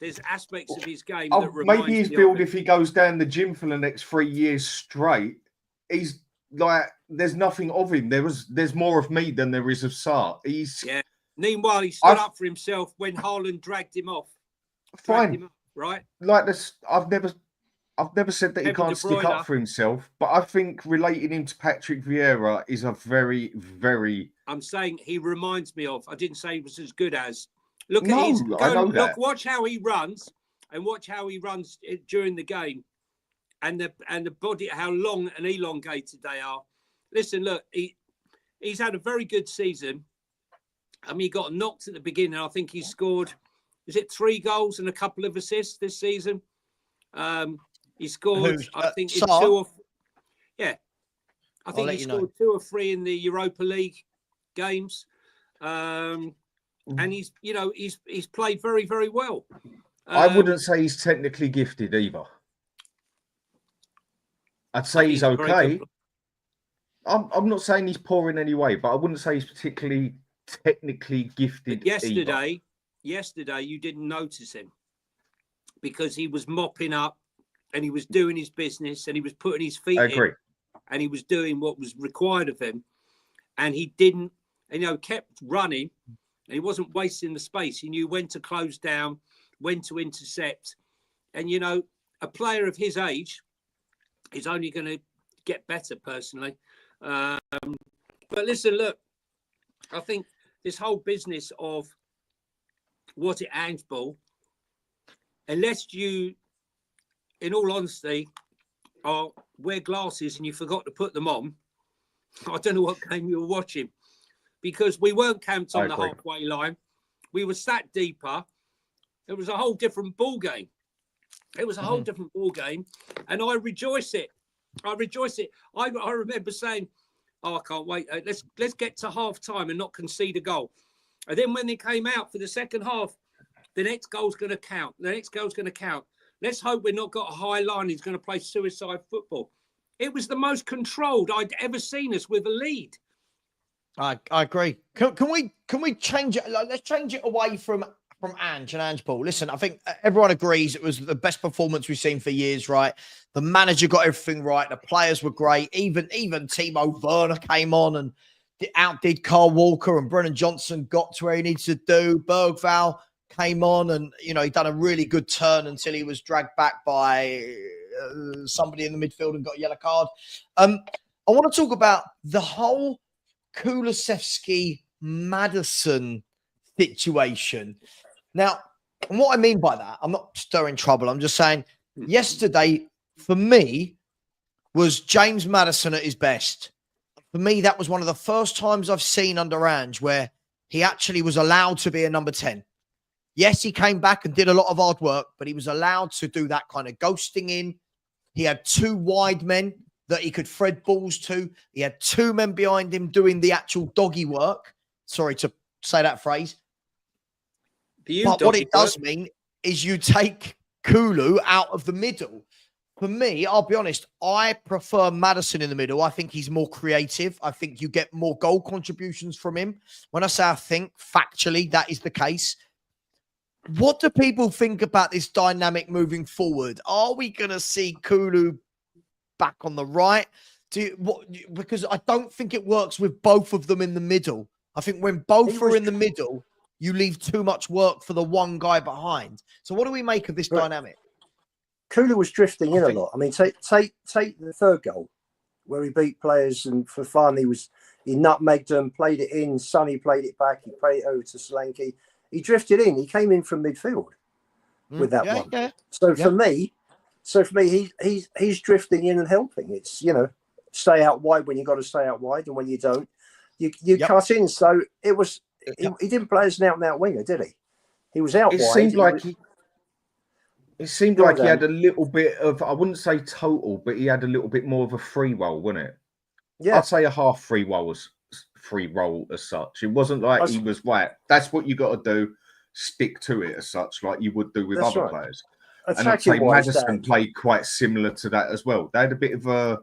there's aspects of his game that reminds me. Maybe his build, if he goes down the gym for the next 3 years straight, he's like, there's nothing of him. There's more of me than there is of Sarr. Meanwhile, he stood up for himself when Haaland dragged him off. Fine, right? Like this, I've never said that he can't stick up for himself, but I think relating him to Patrick Vieira is a very, very. I'm saying he reminds me of. I didn't say he was as good as. Look at his. Watch how he runs, and watch how he runs during the game, and the body, how long and elongated they are. Listen, look, he's had a very good season. I mean, he got knocked at the beginning. I think he scored, is it 3 goals and a couple of assists this season? He scored, Who's, I think, in Sarr? 2 or yeah. I think let he you know. scored 2 or 3 in the Europa League games, and he's played very, very well. I wouldn't say he's technically gifted either. I'd say he's okay. I'm not saying he's poor in any way, but I wouldn't say he's particularly technically gifted yesterday you didn't notice him because he was mopping up and he was doing his business and he was putting his feet in and he was doing what was required of him, and he didn't, kept running and he wasn't wasting the space. He knew when to close down, when to intercept, and a player of his age is only going to get better personally. But listen, look, I think this whole business of was it handball, unless you, in all honesty, wear glasses and you forgot to put them on, I don't know what game you were watching, because we weren't camped on the halfway line. We were sat deeper. It was a whole different ball game. It was a whole different ball game, and I rejoice it. I remember saying, "Oh, I can't wait. Let's get to half time and not concede a goal." And then when they came out for the second half, the next goal's going to count. The next goal's going to count. Let's hope we've not got a high line. He's going to play suicide football. It was the most controlled I'd ever seen us with a lead. I agree. Can we change it? Let's change it away from Ange and Ange Paul. Listen, I think everyone agrees it was the best performance we've seen for years, right? The manager got everything right. The players were great. Even Timo Werner came on and outdid Carl Walker, and Brennan Johnson got to where he needs to do. Bergvall came on and, he'd done a really good turn until he was dragged back by somebody in the midfield and got a yellow card. I want to talk about the whole Kulusevski Maddison situation. Now, and what I mean by that, I'm not stirring trouble. I'm just saying yesterday, for me, was James Maddison at his best. For me, that was one of the first times I've seen under Ange where he actually was allowed to be a number 10. Yes, he came back and did a lot of hard work, but he was allowed to do that kind of ghosting in. He had 2 wide men that he could thread balls to. He had 2 men behind him doing the actual doggy work. Sorry to say that phrase. But what it does mean is you take Kulu out of the middle. For me, I'll be honest, I prefer Maddison in the middle. I think he's more creative. I think you get more goal contributions from him. When I say I think, factually, that is the case. What do people think about this dynamic moving forward? Are we going to see Kulu back on the right? Because I don't think it works with both of them in the middle. I think when both are in the middle, you leave too much work for the one guy behind. So what do we make of this dynamic? Kulu was drifting in a lot. I mean, take the third goal where he beat players and for fun. He nutmegged them, played it in. Sonny played it back. He played it over to Solanke. He drifted in. He came in from midfield with that one. Yeah. So for me, he's drifting in and helping. It's stay out wide when you got to stay out wide, and when you don't, you cut in. So it was. He didn't play as an out-and-out winger, did he? He was out wide. It seemed like he had a little bit of, I wouldn't say total, but he had a little bit more of a free roll, wouldn't it? Yeah. I'd say a half free roll as such. It wasn't like he was right. That's what you got to do. Stick to it as such, like you would do with other players. And I'd say Maddison played quite similar to that as well. They had a bit of a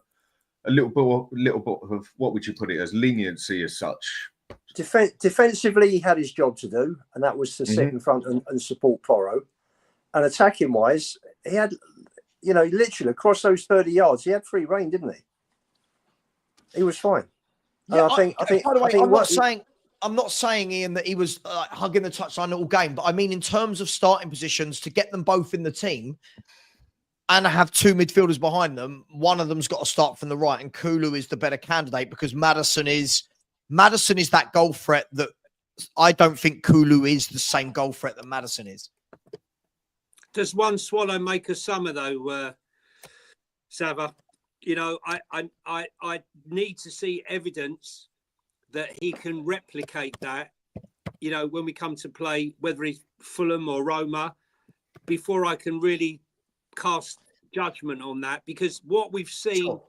little bit of what would you put it as, leniency as such. Defensively, he had his job to do, and that was to sit in front and support Porro. And attacking wise, he had, literally across those 30 yards, he had free rein, didn't he? He was fine. Yeah, I think. By the way, I'm not saying, Ian, that he was hugging the touchline all game, but I mean in terms of starting positions to get them both in the team and have 2 midfielders behind them. One of them's got to start from the right, and Kulu is the better candidate because Maddison is that goal threat that I don't think Kulu is the same goal threat that Maddison is. Does one swallow make a summer, though, Savva? I need to see evidence that he can replicate that, when we come to play, whether it's Fulham or Roma, before I can really cast judgment on that, because what we've seen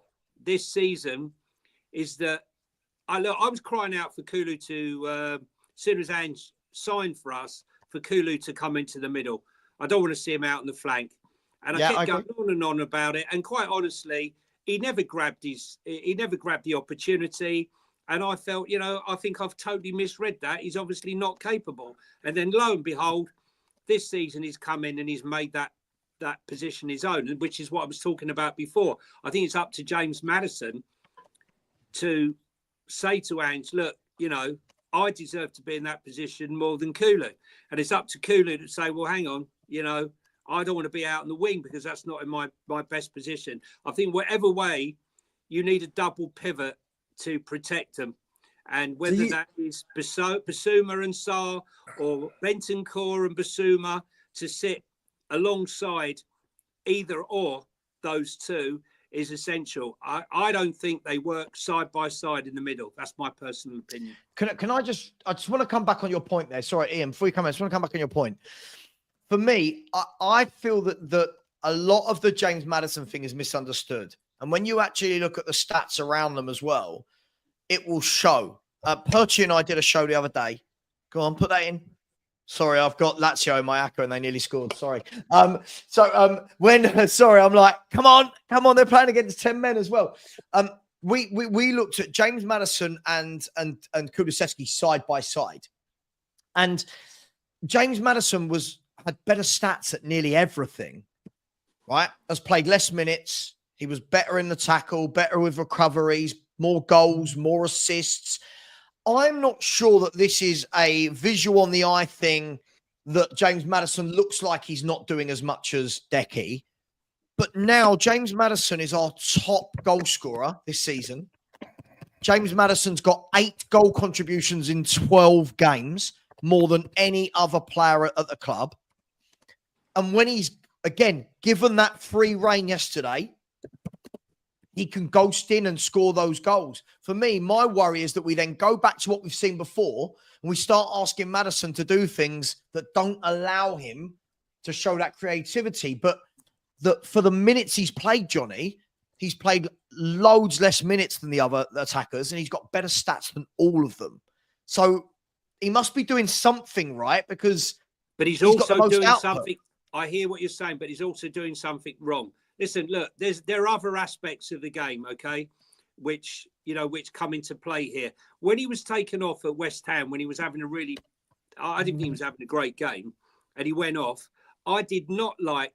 this season is that I was crying out for Kulu to, as soon as Ange signed for us, for Kulu to come into the middle. I don't want to see him out on the flank. And I kept going on and on about it. And quite honestly, he never grabbed the opportunity. And I felt, I think I've totally misread that. He's obviously not capable. And then lo and behold, this season he's come in and he's made that position his own, which is what I was talking about before. I think it's up to James Maddison to say to Ange, look, I deserve to be in that position more than Kulu. And it's up to Kulu to say, well, hang on, I don't want to be out in the wing because that's not in my best position. I think whatever way, you need a double pivot to protect them. And whether that is Basuma and Sarr, or Bentancur and Basuma to sit alongside either or those two is essential. I don't think they work side by side in the middle. That's my personal opinion. I just want to come back on your point there. Sorry, Ian, before you come in, I just want to come back on your point. For me, I feel that a lot of the James Maddison thing is misunderstood. And when you actually look at the stats around them as well, it will show. Perchi and I did a show the other day. Go on, put that in. Sorry, I've got Lazio in my acca and they nearly scored. Sorry. Sorry, I'm like, come on, they're playing against 10 men as well. We looked at James Maddison and Kulusevski side by side. And James Maddison had better stats at nearly everything, right? Has played less minutes. He was better in the tackle, better with recoveries, more goals, more assists. I'm not sure that this is a visual on the eye thing that James Maddison looks like he's not doing as much as Decky. But now James Maddison is our top goal scorer this season. James Maddison's got 8 goal contributions in 12 games, more than any other player at the club. And when he's, again, given that free rein yesterday, he can ghost in and score those goals. For me, my worry is that we then go back to what we've seen before and we start asking Maddison to do things that don't allow him to show that creativity. But for the minutes he's played, Johnny, he's played loads less minutes than the other attackers and he's got better stats than all of them. So he must be doing something right because... But he's also doing something... I hear what you're saying, but he's also doing something wrong. Listen, look, there are other aspects of the game, okay, which come into play here. When he was taken off at West Ham, when he was having I didn't think he was having a great game, and he went off. I did not like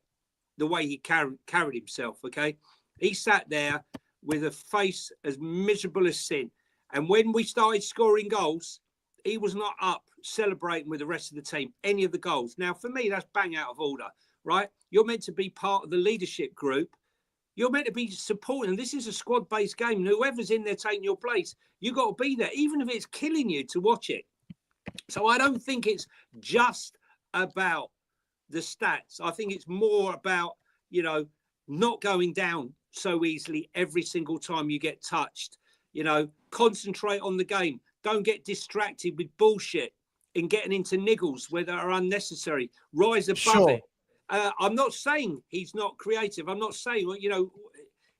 the way he carried himself, okay? He sat there with a face as miserable as sin. And when we started scoring goals, he was not up celebrating with the rest of the team, any of the goals. Now, for me, that's bang out of order, right? You're meant to be part of the leadership group. You're meant to be supporting. This is a squad-based game. Whoever's in there taking your place, you got to be there, even if it's killing you to watch it. So I don't think it's just about the stats. I think it's more about, not going down so easily every single time you get touched. Concentrate on the game. Don't get distracted with bullshit and getting into niggles where they are unnecessary. Rise above it. I'm not saying he's not creative. I'm not saying,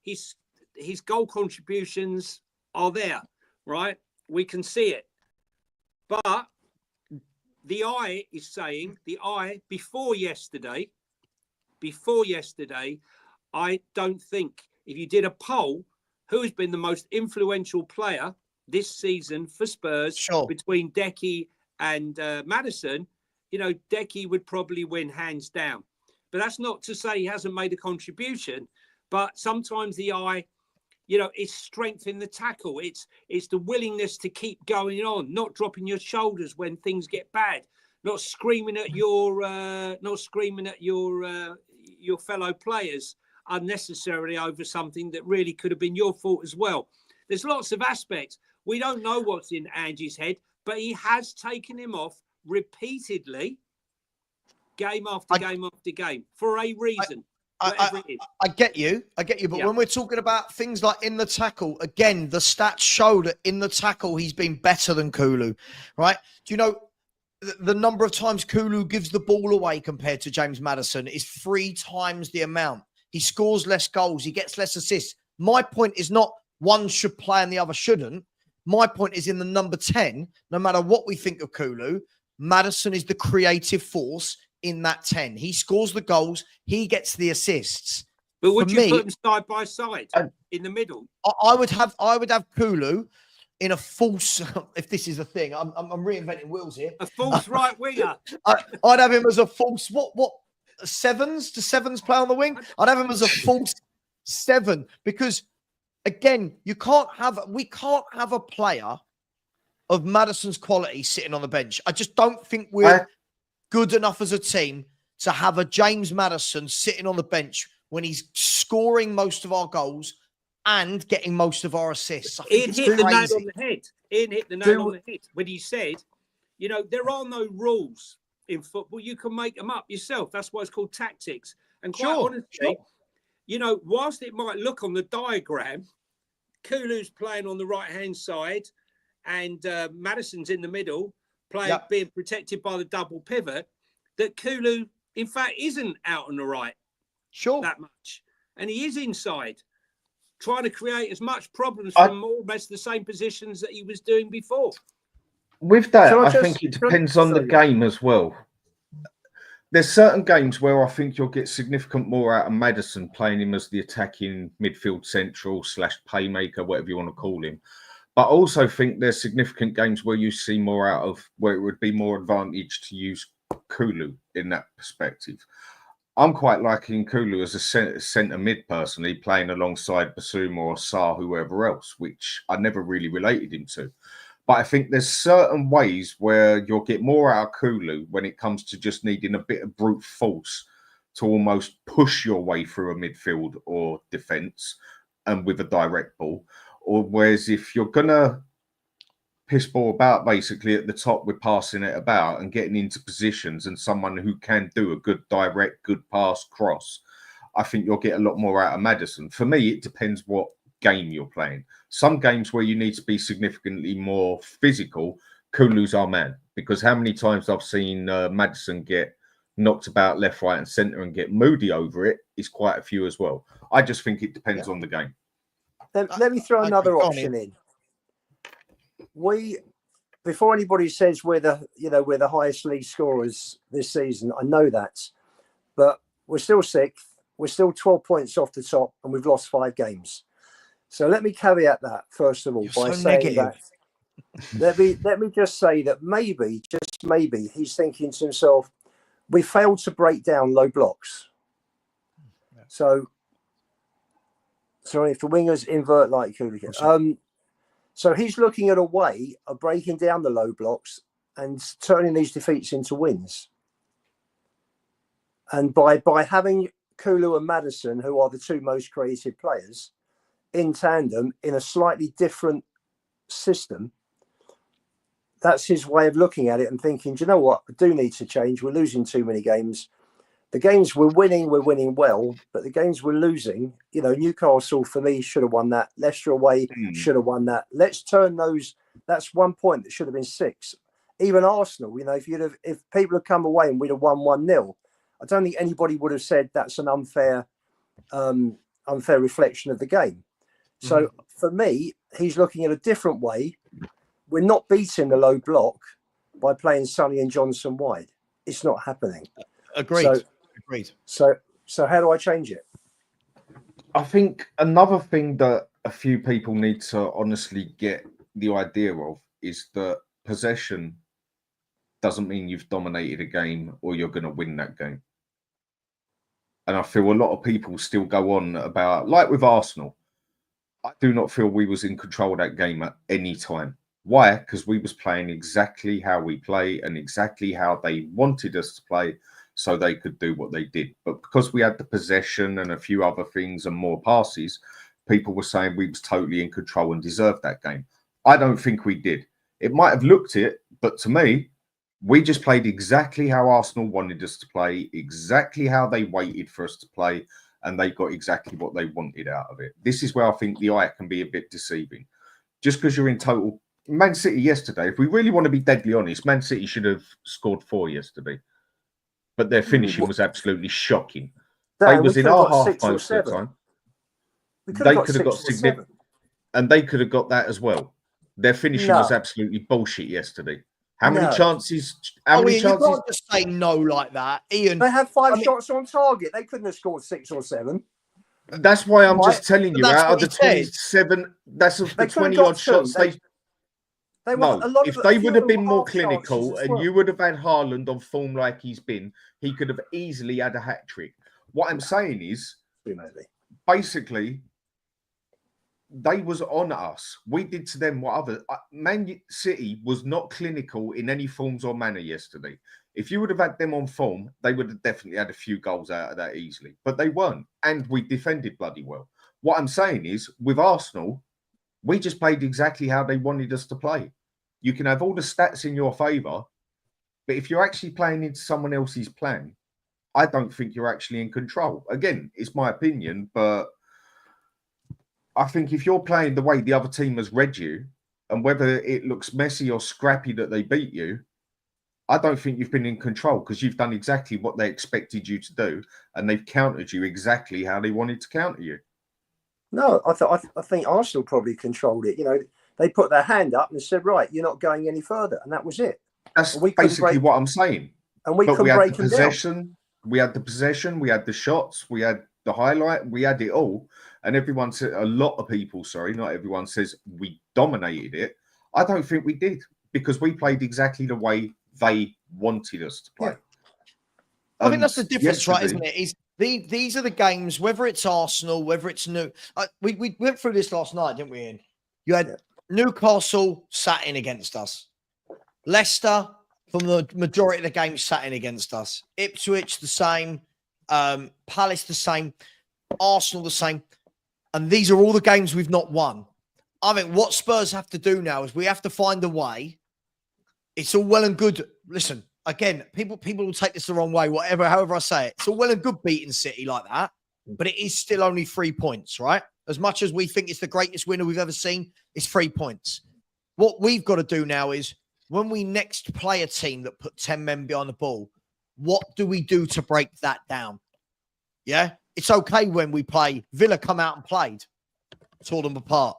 his goal contributions are there, right? We can see it. But the eye is saying, before yesterday, I don't think, if you did a poll, who has been the most influential player this season for Spurs between Decky and Maddison, Decky would probably win hands down. But that's not to say he hasn't made a contribution. But sometimes the eye, it's strength in the tackle. It's the willingness to keep going on, not dropping your shoulders when things get bad, not screaming at your fellow players unnecessarily over something that really could have been your fault as well. There's lots of aspects. We don't know what's in Angie's head, but he has taken him off repeatedly, game after game after game, for a reason. I get you. But when we're talking about things like in the tackle, again, the stats show that in the tackle, he's been better than Kulu, right? Do you know the number of times Kulu gives the ball away compared to James Maddison is 3 times the amount? He scores less goals. He gets less assists. My point is not one should play and the other shouldn't. My point is in the number 10, no matter what we think of Kulu, Maddison is the creative force in that 10. He scores the goals. He gets the assists. But would For you me, put them side by side in the middle? I would have Kulu in a false, if this is a thing, I'm reinventing wheels here. A false right winger. I'd have him as a false, what, sevens? Do sevens play on the wing? I'd have him as a false 7 because, again, we can't have a player of Maddison's quality sitting on the bench. I just don't think we're good enough as a team to have a James Maddison sitting on the bench when he's scoring most of our goals and getting most of our assists. Ian hit the nail on the head. Ian hit the nail on the head when he said, you know, there are no rules in football. You can make them up yourself. That's why it's called tactics. And quite honestly, you know, whilst it might look on the diagram, Kulu's playing on the right-hand side and Maddison's in the middle, being protected by the double pivot, that Kulu, in fact, isn't out on the right that much. And he is inside, trying to create as much problems from more or less the same positions that he was doing before. With that, I think it depends on the game as well. There's certain games where I think you'll get significant more out of Maddison playing him as the attacking midfield central / playmaker, whatever you want to call him. But I also think there's significant games where you see more out of where it would be more advantage to use Kulu in that perspective. I'm quite liking Kulu as a centre mid personally, playing alongside Basuma or Sarr, whoever else, which I never really related him to. But I think there's certain ways where you'll get more out of Kulu when it comes to just needing a bit of brute force to almost push your way through a midfield or defence and with a direct ball. Or whereas if you're going to piss ball about basically at the top with passing it about and getting into positions and someone who can do a good direct, good pass cross, I think you'll get a lot more out of Maddison. For me, it depends what game you're playing. Some games where you need to be significantly more physical, Kulu's our man, because how many times I've seen Maddison get knocked about left, right and centre and get moody over it is quite a few as well. I just think it depends on the game. Let me throw another option in. Before anybody says we're the highest league scorers this season, I know that, but we're still 6th. We're still 12 points off the top, and we've lost 5 games. So let me caveat that first of all by saying that. Let me just say that maybe, just maybe, he's thinking to himself, we failed to break down low blocks. So sorry if the wingers invert like Kuligan. So he's looking at a way of breaking down the low blocks and turning these defeats into wins. And by having Kulu and Maddison, who are the 2 most creative players, in tandem in a slightly different system, that's his way of looking at it and thinking, do you know what? I do need to change. We're losing too many games. The games we're winning well, but the games we're losing, you know, Newcastle for me should have won that. Leicester away should have won that. Let's turn those. That's 1 point that should have been 6. Even Arsenal, you know, if people had come away and we'd have won 1-0, I don't think anybody would have said that's an unfair reflection of the game. So for me, he's looking at a different way. We're not beating the low block by playing Sonny and Johnson wide. It's not happening. Agreed. So how do I change it? I think another thing that a few people need to honestly get the idea of is that possession doesn't mean you've dominated a game or you're going to win that game. And I feel a lot of people still go on about, like with Arsenal, I do not feel we was in control of that game at any time. Why? Because we was playing exactly how we play and exactly how they wanted us to play so they could do what they did. But because we had the possession and a few other things and more passes, people were saying we was totally in control and deserved that game. I don't think we did. It might have looked it, but to me, we just played exactly how Arsenal wanted us to play, exactly how they waited for us to play, and they got exactly what they wanted out of it. This is where I think the eye can be a bit deceiving. Just because you're in total... Man City yesterday, if we really want to be deadly honest, Man City should have scored 4 yesterday. But their finishing was absolutely shocking. They Dan, was we in could have our got half 6 or most of the 7. time. We could They have got could have 6 got or 7. and they could have got that as well. Their finishing was No. absolutely bullshit yesterday. How many No. chances? How Oh, many Ian, you chances? can't just say no like that, Ian. They had 5 I mean- shots on target. They couldn't have scored 6 or 7. That's why I'm Right. just telling you. But that's Out of what the he said. 27, that's of They the could have 20 got odd 2. shots. They were No, a lot if of they a few would of have them been were more half chances clinical as and well. you would have had Haaland on form like he's been, he could have easily had a hat trick. What I'm saying is, basically, they was on us. We did to them what other Man City was not clinical in any forms or manner yesterday. If you would have had them on form, they would have definitely had a few goals out of that easily. But they weren't, and we defended bloody well. What I'm saying is, with Arsenal, we just played exactly how they wanted us to play. You can have all the stats in your favour, but if you're actually playing into someone else's plan, I don't think you're actually in control. Again, it's my opinion, but I think if you're playing the way the other team has read you, and whether it looks messy or scrappy that they beat you, I don't think you've been in control because you've done exactly what they expected you to do, and they've countered you exactly how they wanted to counter you. No, I think Arsenal probably controlled it. You know, they put their hand up and said, "Right, you're not going any further," and that was it. That's basically what I'm saying. And we But we couldn't had break the them possession, down. we had the possession, we had the shots, we had the highlight, we had it all. And everyone said, a lot of people, sorry, not everyone says we dominated it. I don't think we did because we played exactly the way they wanted us to play. Yeah. I think that's the difference, right? Yesterday- Isn't it? Is these are the games, whether it's Arsenal, whether it's new. We went through this last night, didn't we, Ian? You had Newcastle sat in against us. Leicester, from the majority of the games, sat in against us. Ipswich, the same. Palace, the same. Arsenal, the same. And these are all the games we've not won. I think what Spurs have to do now is we have to find a way. It's all well and good. Listen, again, people will take this the wrong way, however I say it. It's all well and good beating City like that, but it is still only 3 points, right? As much as we think it's the greatest winner we've ever seen, it's 3 points. What we've got to do now is when we next play a team that put 10 men behind the ball, what do we do to break that down? Yeah? It's okay when we play. Villa come out and played, tore them apart.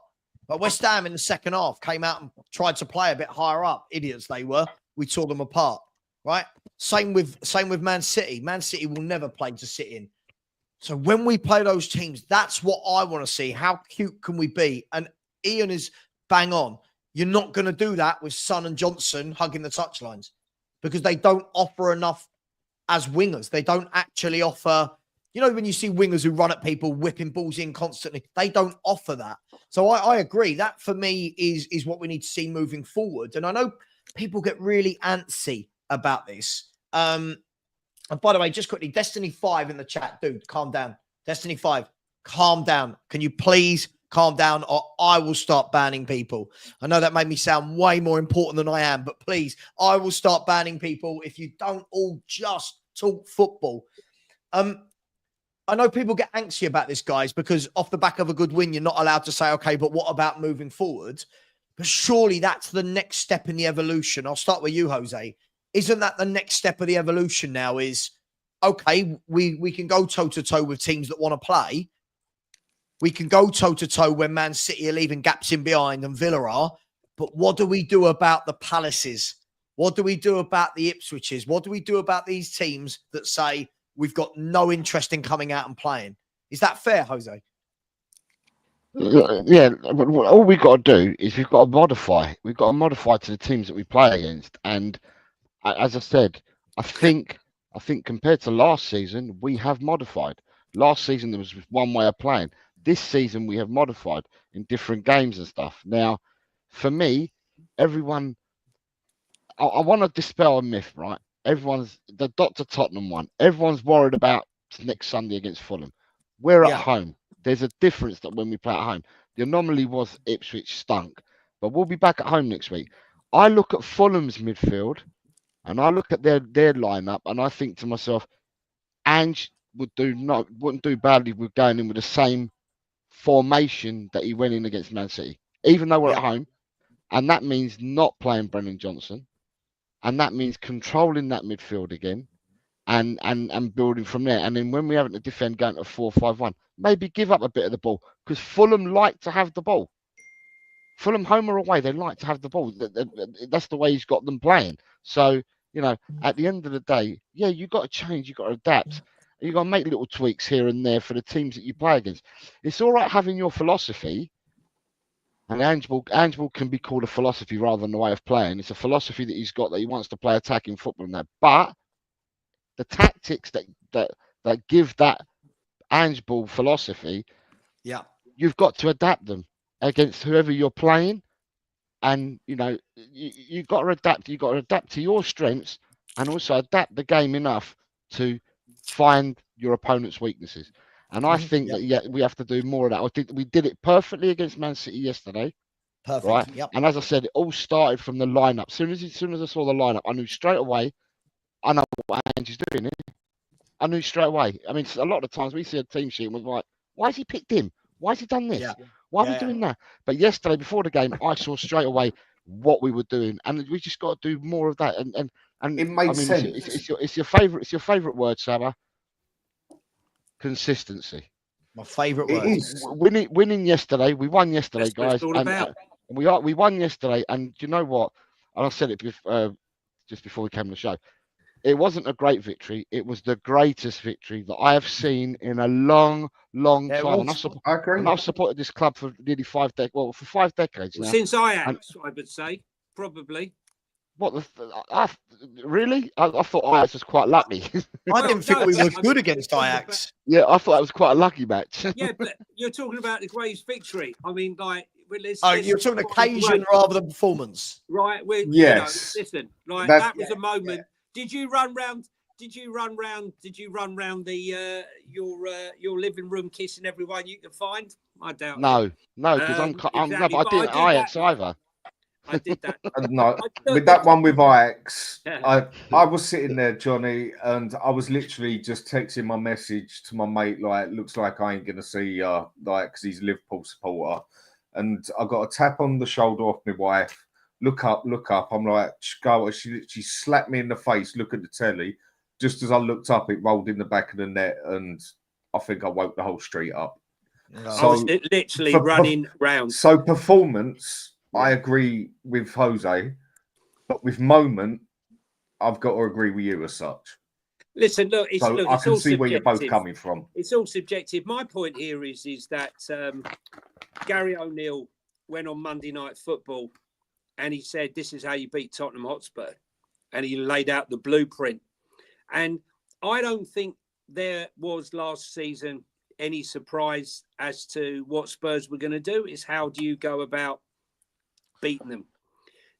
But West Ham in the second half came out and tried to play a bit higher up. Idiots they were. We tore them apart, right? Same with Man City. Man City will never play to sit in. So when we play those teams, that's what I want to see. How cute can we be? And Ian is bang on. You're not going to do that with Son and Johnson hugging the touchlines because they don't offer enough as wingers. They don't actually offer, you know, when you see wingers who run at people, whipping balls in constantly, they don't offer that. So I agree. That for me is what we need to see moving forward. And I know people get really antsy about this. And by the way, just quickly, Destiny 5 in the chat. Dude, calm down. Destiny 5, calm down. Can you please calm down or I will start banning people? I know that made me sound way more important than I am, but please, I will start banning people if you don't all just talk football. I know people get anxious about this, guys, because off the back of a good win, you're not allowed to say, okay, but what about moving forward? But surely that's the next step in the evolution. I'll start with you, Jose. Isn't that the next step of the evolution now is, okay, we can go toe-to-toe with teams that want to play. We can go toe-to-toe when Man City are leaving gaps in behind and Villa are. But what do we do about the Palaces? What do we do about the Ipswiches? What do we do about these teams that say we've got no interest in coming out and playing? Is that fair, Jose? Yeah, all we've got to do is we've got to modify. We've got to modify to the teams that we play against. And as I said, I think compared to last season, we have modified. Last season, there was one way of playing. This season, we have modified in different games and stuff. Now, for me, everyone, I want to dispel a myth, right? Everyone's the Dr. Tottenham one. Everyone's worried about next Sunday against Fulham. We're at home. There's a difference that when we play at home. The anomaly was Ipswich stunk, but we'll be back at home next week. I look at Fulham's midfield and I look at their lineup and I think to myself, Ange wouldn't do badly with going in with the same formation that he went in against Man City, even though we're at home. And that means not playing Brennan Johnson. And that means controlling that midfield again and building from there. And then when we haven't to defend going to 4-5-1, maybe give up a bit of the ball, because Fulham like to have the ball. Fulham, home or away, they like to have the ball. That's the way he's got them playing. So, you know, at the end of the day, yeah, you've got to change, you've got to adapt. You've got to make little tweaks here and there for the teams that you play against. It's all right having your philosophy, and Angepostecoglou can be called a philosophy rather than a way of playing. It's a philosophy that he's got, that he wants to play attacking football and that. But the tactics that give that Angepostecoglou philosophy, Yeah, you've got to adapt them against whoever you're playing. And, you know, you've got to adapt. You've got to adapt to your strengths and also adapt the game enough to find your opponent's weaknesses. And I think that, we have to do more of that. We did it perfectly against Man City yesterday. perfect. Right. Yep. And as I said, it all started from the lineup. As soon as I saw the lineup, I knew straight away, I know what Ange's doing here. I knew straight away. I mean, a lot of times we see a team sheet and we're like, why has he picked him? Why has he done this? Yeah. Why are we doing that? But yesterday, before the game, I saw straight away what we were doing, and we just got to do more of that. And It made sense. It's your favorite word, Savva. Consistency. My favourite It word. is. Winning yesterday. We won yesterday, That's what guys. it's all about. We won yesterday, and you know what? And I said it just before we came on the show. It wasn't a great victory. It was the greatest victory that I have seen in a long time. And I agree. And I've supported this club for nearly 5 decades. Well, for 5 decades now. Since Ajax, I would say, probably. What really? I thought Ajax was quite lucky. I didn't think we were good against Ajax. Yeah, I thought it was quite a lucky match. Yeah, but you're talking about the greatest victory. I mean, like, You're talking occasion rather than performance, right? Yes. You know, listen, like that was a moment. Yeah. Did you run round the your living room kissing everyone you could find? I doubt. No, because exactly. I didn't Ajax either. I did that. No, with that one with Ajax, I was sitting there, Johnny, and I was literally just texting my message to my mate, like, looks like I ain't gonna see you, like, because he's a Liverpool supporter, and I got a tap on the shoulder off my wife. Look up. I'm like, go. She slapped me in the face. Look at the telly. Just as I looked up, it rolled in the back of the net, and I think I woke the whole street up. No. So I was literally running round. So performance, I agree with Jose, but with moment, I've got to agree with you as such. Listen, look, I can it's all see where you're both subjective. coming from. It's all subjective. My point here is that Gary O'Neill went on Monday Night Football and he said, this is how you beat Tottenham Hotspur. And he laid out the blueprint. And I don't think there was last season any surprise as to what Spurs were going to do. It's how do you go about beating them?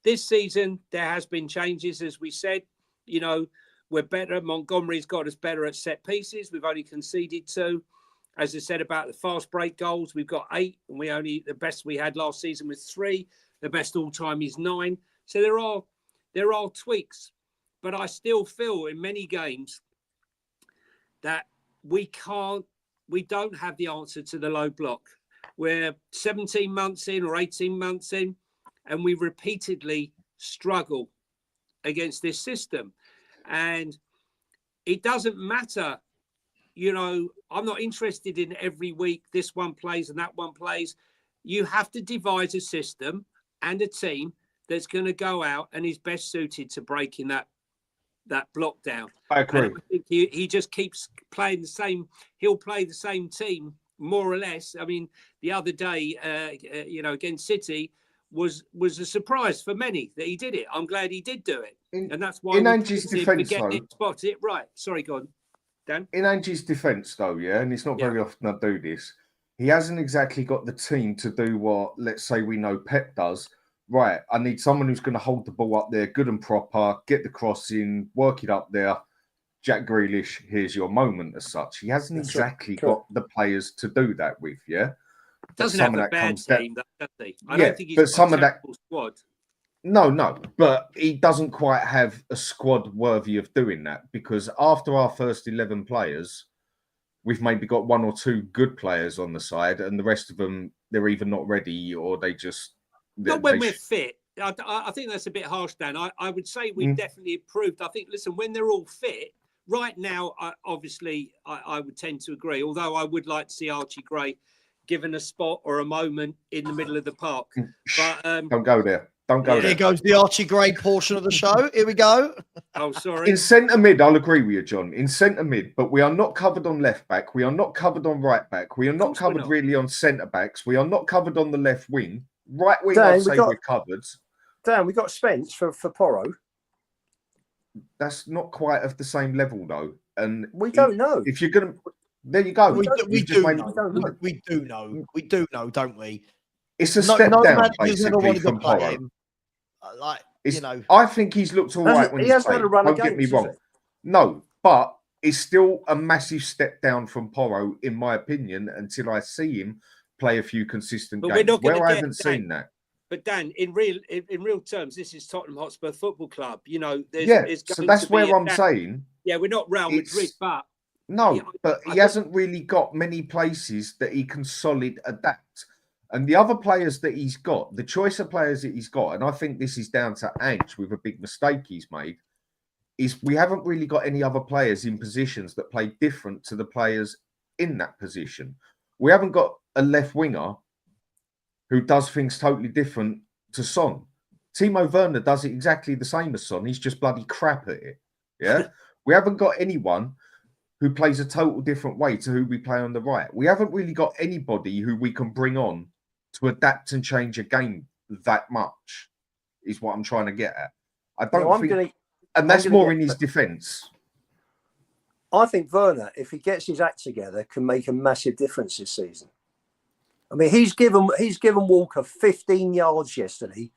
This season, there has been changes, as we said. You know, we're better. Montgomery's got us better at set pieces. We've only conceded 2. As I said about the fast break goals, we've got 8, and the best we had last season was 3. The best all time is 9. So there are tweaks, but I still feel in many games that we don't have the answer to the low block. We're 17 months in or 18 months in, and we repeatedly struggle against this system. And it doesn't matter, you know, I'm not interested in every week this one plays and that one plays. You have to devise a system and a team that's going to go out and is best suited to breaking that block down. I agree. And I think he just keeps playing the same. He'll play the same team more or less. I mean, the other day, against City was a surprise for many that he did it. I'm glad he did do it, and that's why in Ange's defence, spot it right. Sorry, go on, Dan. In Ange's defence, though, and it's not very often I do this. He hasn't exactly got the team to do what, let's say, we know Pep does. Right, I need someone who's going to hold the ball up there, good and proper, get the cross in, work it up there. Jack Grealish, here's your moment as such. He hasn't exactly got the players to do that with, Doesn't have a bad team, does he? I don't think he's got some of that squad. No, but he doesn't quite have a squad worthy of doing that, because after our first 11 players, we've maybe got 1 or 2 good players on the side, and the rest of them, they're either not ready or they just... Not when we're fit. I think that's a bit harsh, Dan. I would say we've definitely improved. I think, listen, when they're all fit, right now, I would tend to agree. Although I would like to see Archie Gray given a spot or a moment in the middle of the park. But don't go there. Don't go Yeah. there. Here goes the Archie Gray portion of the show. Here we go. Oh, sorry. In centre mid, I'll agree with you, John. In centre mid, but we are not covered on left back. We are not covered on right back. We are not covered really on centre backs. We are not covered on the left wing. Right wing, I'd say we're covered. Dan, we got Spence for Porro. That's not quite of the same level, though. And we don't know. If you're going to, there you go. We do know, don't we? It's a step down, basically, from Porro. Like, I think he's looked all right when he's played. Don't get me wrong. No, but it's still a massive step down from Porro, in my opinion, until I see him play a few consistent games. Where I haven't seen that. But Dan, in real terms, this is Tottenham Hotspur Football Club. You know, so that's where I'm saying. Yeah, we're not Real Madrid, but he hasn't really got many places that he can solid adapt. And the other players that he's got, the choice of players that he's got, and I think this is down to Ange with a big mistake he's made, is we haven't really got any other players in positions that play different to the players in that position. We haven't got a left winger who does things totally different to Son. Timo Werner does it exactly the same as Son. He's just bloody crap at it. Yeah. We haven't got anyone who plays a total different way to who we play on the right. We haven't really got anybody who we can bring on to adapt and change a game that much, is what I'm trying to get at. I don't think, and that's more in his defence. I think Werner, if he gets his act together, can make a massive difference this season. I mean, he's given Walker 15 yards yesterday,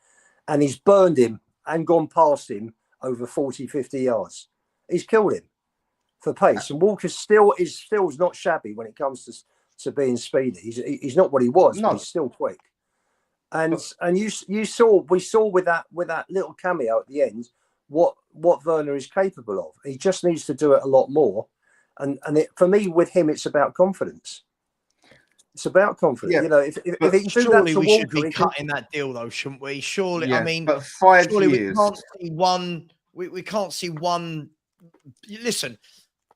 and he's burned him and gone past him over 40, 50 yards. He's killed him for pace, and Walker still is not shabby when it comes to being speedy. He's not what he was, but he's still quick. And we saw with that little cameo at the end what Werner is capable of. He just needs to do it a lot more. And for me, with him, it's about confidence. It's about confidence. You know, if he can do that to we Walker, should be cutting that deal, though, shouldn't we? Surely, yeah, I mean, but 5 surely years. we can't see one. We can't see one. Listen,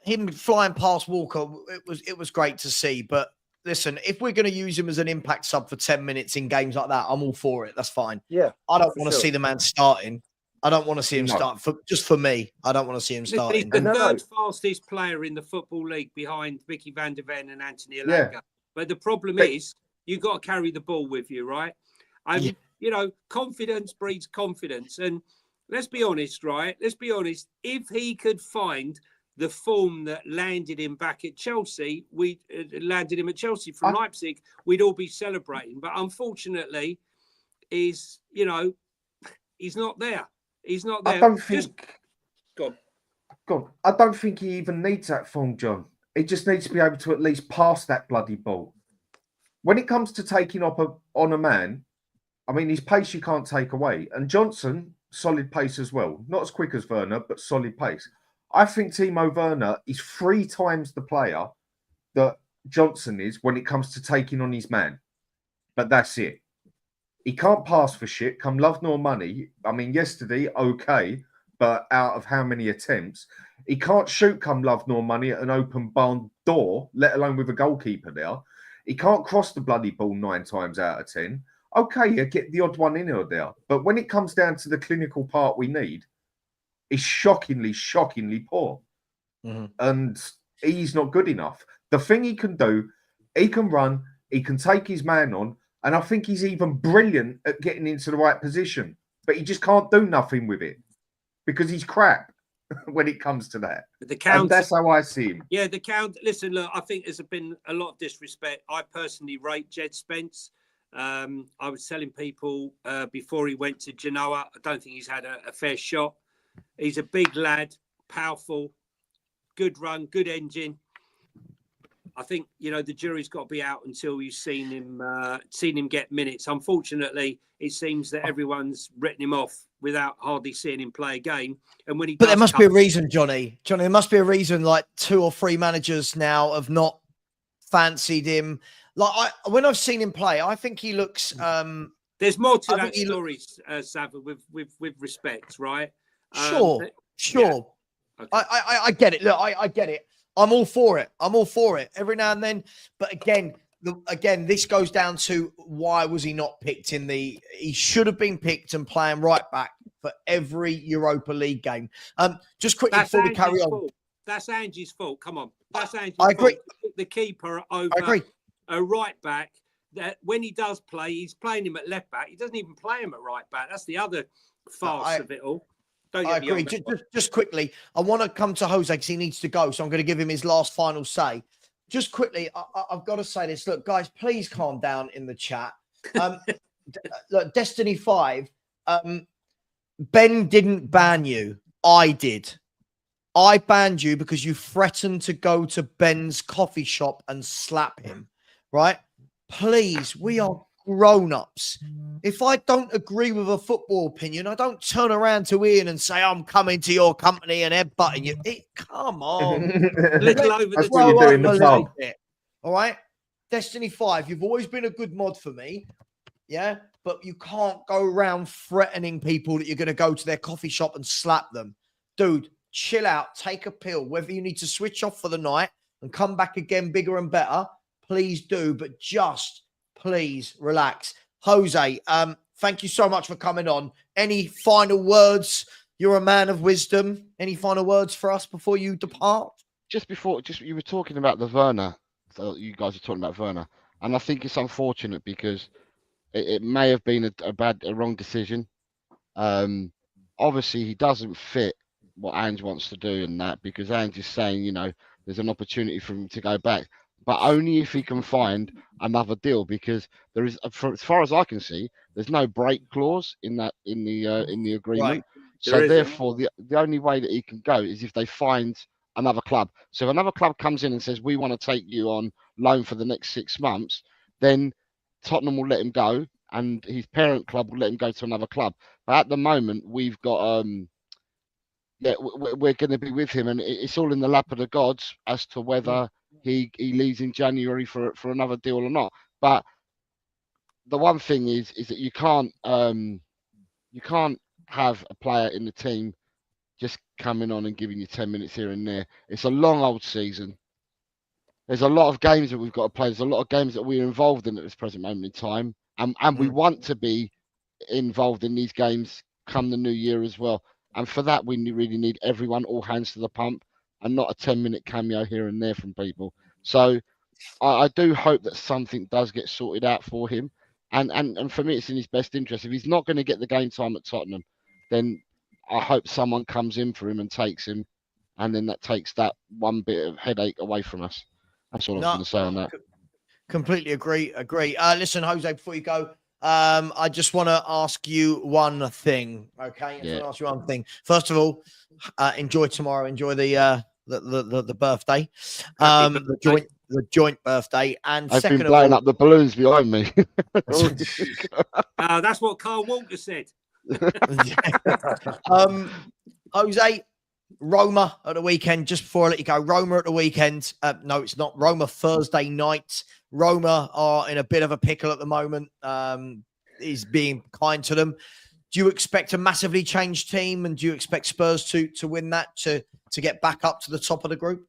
him flying past Walker, it was great to see. But listen, if we're going to use him as an impact sub for 10 minutes in games like that, I'm all for it. That's fine. Yeah, I don't want to see the man starting. I don't want to see him start. For me, I don't want to see him starting. He's the third fastest player in the Football League behind Mickey van der Ven and Anthony Elanga. Yeah. But the problem is, you've got to carry the ball with you, right? And, you know, confidence breeds confidence. And let's be honest, right? Let's be honest. If he could find the form that landed him back at Chelsea, landed him at Chelsea from Leipzig, we'd all be celebrating. But unfortunately, he's not there. He's not there. I don't think. Go on. I don't think he even needs that form, John. He just needs to be able to at least pass that bloody ball. When it comes to taking up on a man, I mean, his pace you can't take away. And Johnson, solid pace as well. Not as quick as Werner, but solid pace. I think Timo Werner is 3 times the player that Johnson is when it comes to taking on his man. But that's it. He can't pass for shit, come love nor money. I mean, yesterday, okay, but out of how many attempts? He can't shoot come love nor money at an open barn door, let alone with a goalkeeper there. He can't cross the bloody ball 9 times out of 10. Okay, you get the odd one in or there. But when it comes down to the clinical part we need, it's shockingly, shockingly poor. Mm-hmm. And he's not good enough. The thing he can do, he can run, he can take his man on, and I think he's even brilliant at getting into the right position. But he just can't do nothing with it because he's crap when it comes to that. And that's how I see him. Yeah, the count. Listen, look, I think there's been a lot of disrespect. I personally rate Jed Spence. I was telling people before he went to Genoa, I don't think he's had a fair shot. He's a big lad, powerful, good run, good engine. I think, you know, the jury's got to be out until you've seen him get minutes. Unfortunately, it seems that everyone's written him off without hardly seeing him play a game. And when he there must be a reason, Johnny. There must be a reason. Like 2 or 3 managers now have not fancied him. Like when I've seen him play, I think he looks. There's more to that story, Savva, with respect, right? Sure. Okay. I get it. Look, I get it. I'm all for it. I'm all for it every now and then. But again, this goes down to why was he not picked in the? He should have been picked and playing right back for every Europa League game. Just quickly That's before we Angie's carry on. fault. That's Angie's fault. Come on. That's Angie's I agree. fault. The keeper over I agree. a right back. That when he does play, he's playing him at left back. He doesn't even play him at right back. That's the other farce of it all. I agree. Just quickly, I want to come to Jose because he needs to go. So I'm going to give him his last final say. Just quickly, I've got to say this. Look, guys, please calm down in the chat. Look, Destiny 5, Ben didn't ban you. I did. I banned you because you threatened to go to Ben's coffee shop and slap him, right? Please, we are grown-ups. If I don't agree with a football opinion, I don't turn around to Ian and say, I'm coming to your company and headbutting you. Come on. That's what you do in the pub. All right? Destiny 5, you've always been a good mod for me. Yeah? But you can't go around threatening people that you're going to go to their coffee shop and slap them. Dude, chill out. Take a pill. Whether you need to switch off for the night and come back again bigger and better, please do. But just please relax. Jose, thank you so much for coming on. Any final words? You're a man of wisdom. Any final words for us before you depart? Just you were talking about the Werner. So you guys are talking about Werner, and I think it's unfortunate because it may have been a wrong decision. Obviously, he doesn't fit what Ange wants to do in that because Ange is saying, there's an opportunity for him to go back, but only if he can find another deal because there is, as far as I can see, there's no break clause in the agreement. Right. So therefore, the only way that he can go is if they find another club. So if another club comes in and says, we want to take you on loan for the next 6 months, then Tottenham will let him go and his parent club will let him go to another club. But at the moment, we've got, we're going to be with him and it's all in the lap of the gods as to whether he leaves in January for another deal or not. But the one thing is that you can't have a player in the team just coming on and giving you 10 minutes here and there. It's a long old season. There's a lot of games that we've got to play. There's a lot of games that we're involved in at this present moment in time. And we want to be involved in these games come the new year as well. And for that, we really need everyone, all hands to the pump, and not a 10-minute cameo here and there from people. So I do hope that something does get sorted out for him. And for me, it's in his best interest. If he's not going to get the game time at Tottenham, then I hope someone comes in for him and takes him. And then that takes that one bit of headache away from us. That's all I was going to say on that. Completely agree. Listen, Jose, before you go, I just want to ask you one thing. Okay, I just want to ask you one thing. First of all, enjoy tomorrow. Enjoy the birthday, the joint birthday. And I've second been blowing of all, up the balloons behind me. That's what Carl Walker said. Jose, Roma at the weekend. Just before I let you go, Roma at the weekend. No, it's not Roma. Thursday night. Roma are in a bit of a pickle at the moment. Is being kind to them. Do you expect a massively changed team, and do you expect Spurs to win that to get back up to the top of the group?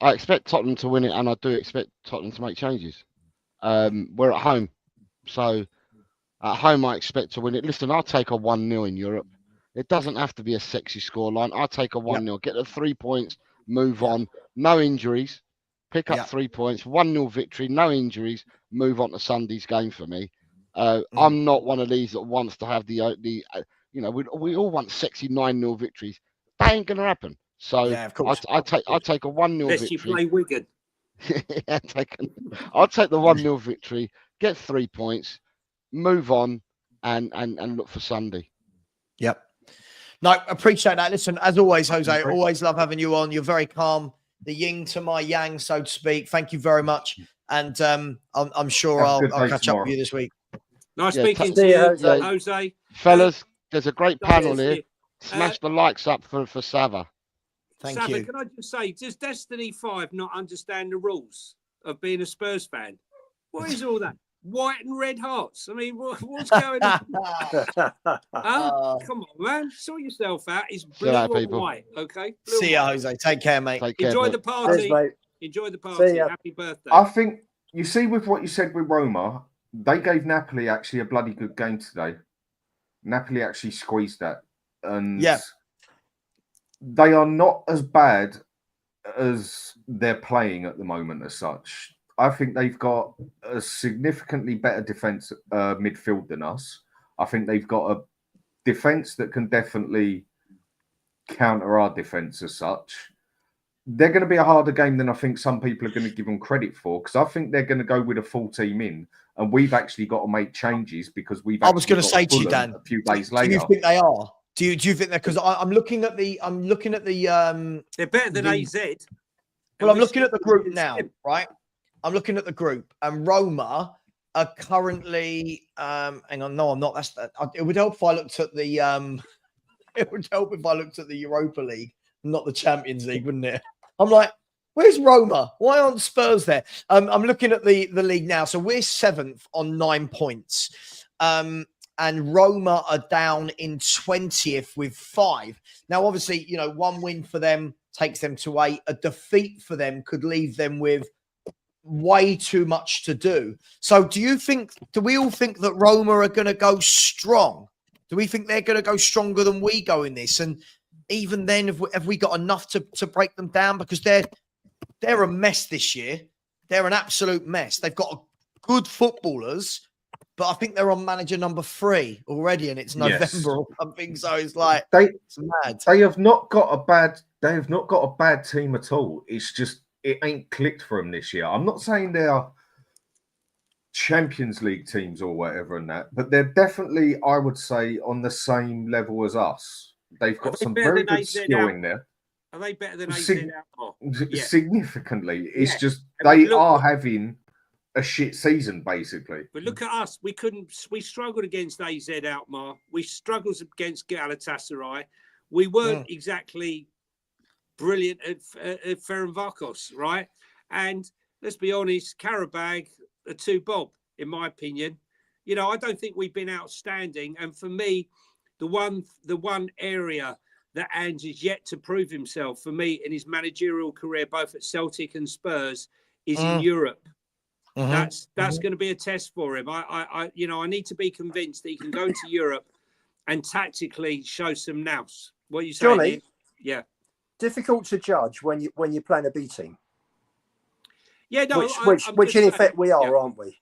I expect Tottenham to win it, and I do expect Tottenham to make changes. We're at home, so at home I expect to win it. Listen, I'll take a 1-0 in Europe. It doesn't have to be a sexy scoreline. I'll take a 1-0, get the 3 points, move on. No injuries. Pick up 3 points, 1-0 victory, no injuries, move on to Sunday's game for me. I'm not one of these that wants to have we all want sexy 9-0 victories. That ain't going to happen. So of course. I'll take a 1-0 victory. You play Wigan. I'll take the 1-0 victory, get 3 points, move on, and look for Sunday. Yep. No, appreciate that. Listen, as always, Jose, always love having you on. You're very calm, the yin to my yang, so to speak. Thank you very much. And I'm sure I'll catch up with you this week. Nice speaking to you, Jose. Fellas, there's a great panel here. Smash the likes up for Savva. Thank you. Can I just say, does Destiny 5 not understand the rules of being a Spurs fan? What is all that? white and red hearts. I mean, what's going on? Huh? Come on, man. Sort yourself out. It's blue out, or people. white, okay? Blue See or ya, white. Jose. Take care, mate. Take care, Enjoy mate. the party. Cheers, mate. Enjoy the See party. ya. Happy birthday. I think you see with what you said with Roma, they gave Napoli actually a bloody good game today. Napoli actually squeezed that, and Yeah. they are not as bad as they're playing at the moment as such. I think they've got a significantly better defense midfield than us. I think they've got a defense that can definitely counter our defense as such. They're going to be a harder game than I think some people are going to give them credit for, because I think they're going to go with a full team in, and we've actually got to make changes because we've. I was going to actually say got to you, Fulham Dan, a few days later. do you think they are? Do you think that? Because I'm looking at the They're better than the- AZ. well, I'm looking at the group now, right? I'm looking at the group, and Roma are currently. Hang on, no, I'm not. It would help if I looked at the. It would help if I looked at the Europa League, not the Champions League, wouldn't it? I'm like, where's Roma? Why aren't Spurs there? I'm looking at the league now, so we're 7th on 9 points, and Roma are down in 20th with 5. Now, obviously, you know, one win for them takes them to 8. A defeat for them could leave them with way too much to do. So do we all think that Roma are going to go strong? Do we think they're going to go stronger than we go in this? And even then, have we got enough to break them down? Because they're a mess this year. They're an absolute mess. They've got good footballers, but I think they're on manager number 3 already, and it's November or something. So it's like it's mad. They have not got a bad team at all. It's just it ain't clicked for them this year. I'm not saying they are Champions League teams or whatever and that, but they're definitely, I would say, on the same level as us. They've got some very good skill in there. Are they better than AZ? Significantly. It's just they are having a shit season, basically. But look at us. We struggled against AZ Alkmaar. We struggled against Galatasaray. We weren't exactly brilliant at Ferencváros, right? And let's be honest, Karabag are 2 bob, in my opinion. You know, I don't think we've been outstanding. And for me, the one area that Ange is yet to prove himself for me in his managerial career, both at Celtic and Spurs, is in Europe. That's going to be a test for him. I need to be convinced that he can go to Europe and tactically show some nous. What are you saying, Johnny? Ian? Yeah. Difficult to judge when you're playing a B team. Yeah, no, which in effect we are, aren't we?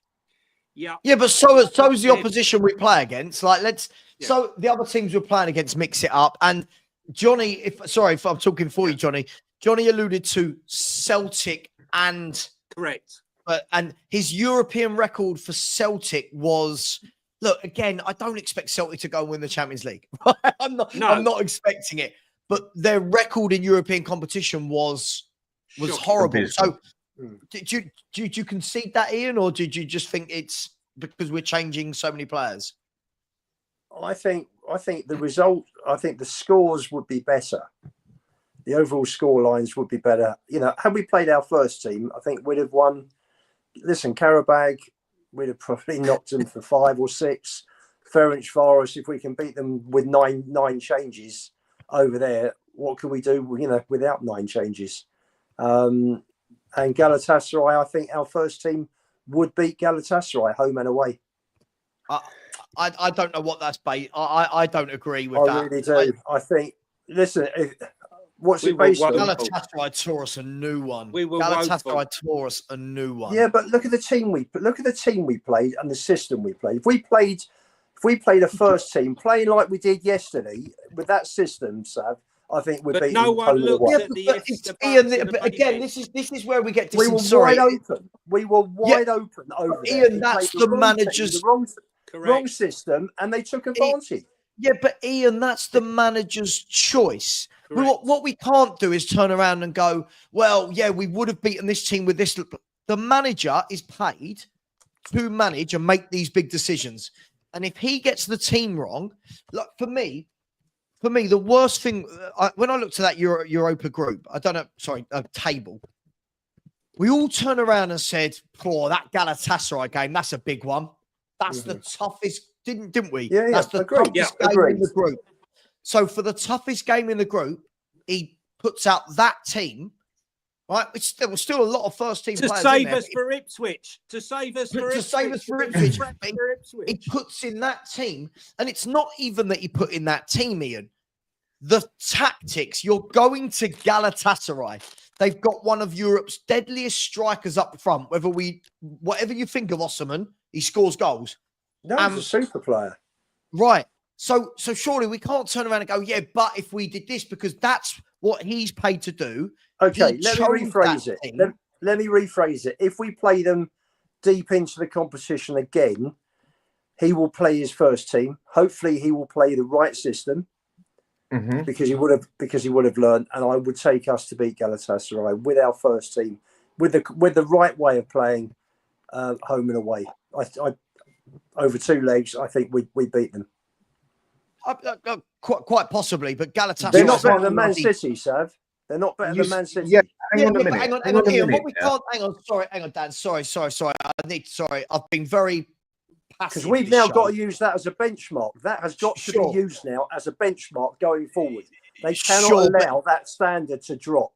Yeah. Yeah, but so is the opposition we play against. Like, so the other teams we're playing against mix it up. And Johnny, if I'm talking for you, Johnny. Johnny alluded to Celtic and correct. And his European record for Celtic was, look, again, I don't expect Celtic to go and win the Champions League. I'm not expecting it. But their record in European competition was horrible. So do you concede that, Ian, or did you just think it's because we're changing so many players? I think the result, I think the scores would be better. The overall score lines would be better. You know, had we played our first team, I think we'd have won. Listen, Karabag, we'd have probably knocked them for 5 or 6. Ferencváros, if we can beat them with nine changes over there, what can we do, you know, without 9 changes? And Galatasaray, I think our first team would beat Galatasaray home and away. I don't know what that's based. I don't agree with that. I really do. I think. Listen, what's it based on? Galatasaray tore us a new one. Galatasaray tore us a new one. Yeah, but look at the team we played and the system we played. If we played a first team playing like we did yesterday with that system, Sav, I think we'd beat. No one looked at Ian, but again, this is where we get to. We were wide open. We were wide open over there. Ian, that's the manager's wrong system, and they took advantage. Yeah, but Ian, that's the manager's choice. What we can't do is turn around and go, well, yeah, we would have beaten this team with this. The manager is paid to manage and make these big decisions. And if he gets the team wrong, like for me, the worst thing, when I looked at that Europa group, table, we all turned around and said, "Poor that Galatasaray game. That's a big one. That's the toughest." Didn't we? Yeah, That's the agreed. toughest Yeah, game agreed. in the group. So for the toughest game in the group, he puts out that team. Right, there was still a lot of first team to players save in there. us for Ipswich. To save us for Ipswich. Ipswich. He puts in that team, and it's not even that he put in that team, Ian. The tactics. You're going to Galatasaray. They've got one of Europe's deadliest strikers up front. Whatever you think of Osman, he scores goals. No, he's a super player. Right. So surely we can't turn around and go, yeah, but if we did this, because that's what he's paid to do. Okay, let me rephrase it. Let me rephrase it. If we play them deep into the competition again, he will play his first team. Hopefully, he will play the right system because he would have learned. And I would take us to beat Galatasaray with our first team, with the right way of playing home and away. I over 2 legs, I think we beat them. Quite possibly, but Galatasaray. They're not better than Man City, Sav. They're not better than Man City. Yeah, hang on a minute. Hang on, Ian. What we can't. Hang on, Dan. Sorry. I've been very passive. Because we've now got to use that as a benchmark. That has got to be used now as a benchmark going forward. They cannot allow that standard to drop.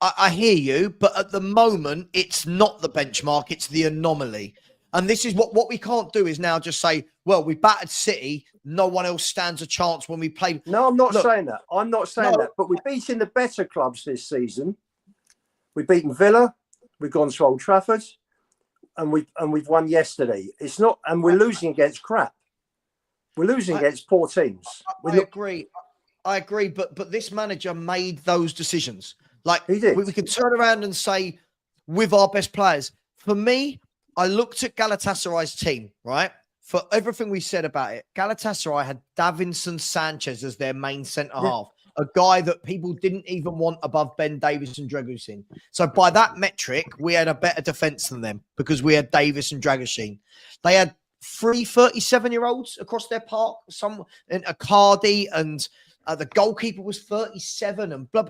I hear you, but at the moment, it's not the benchmark. It's the anomaly. And this is what we can't do is now just say, well, we battered City. No one else stands a chance when we play. No, I'm not saying that. I'm not saying that. But we're beating the better clubs this season. We've beaten Villa. We've gone to Old Trafford, and we've won yesterday. It's not, and we're losing against crap. We're losing against poor teams. I agree. But this manager made those decisions. Like he did. We could turn around and say, with our best players. For me, I looked at Galatasaray's team, right? For everything we said about it, Galatasaray had Davinson Sanchez as their main centre-half, a guy that people didn't even want above Ben Davies and Dragusin. So by that metric, we had a better defence than them because we had Davis and Dragusin. They had 3 37-year-olds across their park, some in Icardi, and the goalkeeper was 37 and blah.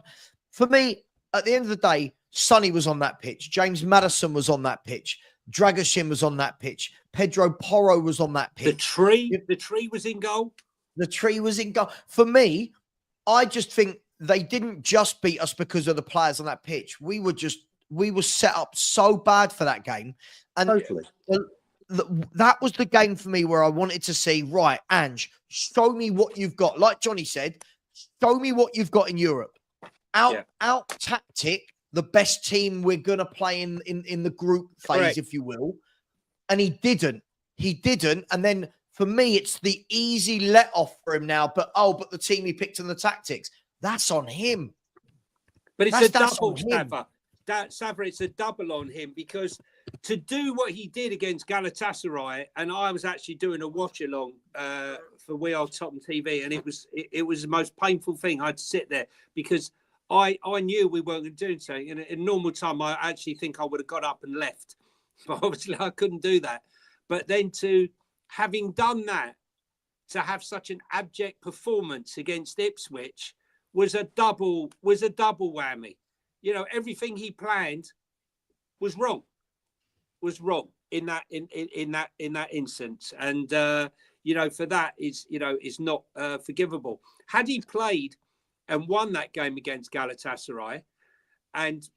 For me, at the end of the day, Sonny was on that pitch. James Maddison was on that pitch. Dragusin was on that pitch. Pedro Porro was on that pitch. The tree was in goal. The tree was in goal. For me, I just think they didn't just beat us because of the players on that pitch. We were set up so bad for that game. And totally. That was the game for me where I wanted to see, right, Ange, show me what you've got. Like Johnny said, show me what you've got in Europe. Out tactic the best team we're going to play in the group phase, Correct. if you will. And he didn't. And then for me, it's the easy let off for him now. But the team he picked and the tactics, that's on him. But it's a double, Savva. Savva, it's a double on him because to do what he did against Galatasaray, and I was actually doing a watch along for We Are Tottenham TV, and it was the most painful thing. I had to sit there because I knew we weren't going to do something. In normal time, I actually think I would have got up and left. But obviously, I couldn't do that. But then having done that, to have such an abject performance against Ipswich was a double whammy. You know, everything he planned was wrong. In that instance. And, for that is not forgivable. Had he played and won that game against Galatasaray and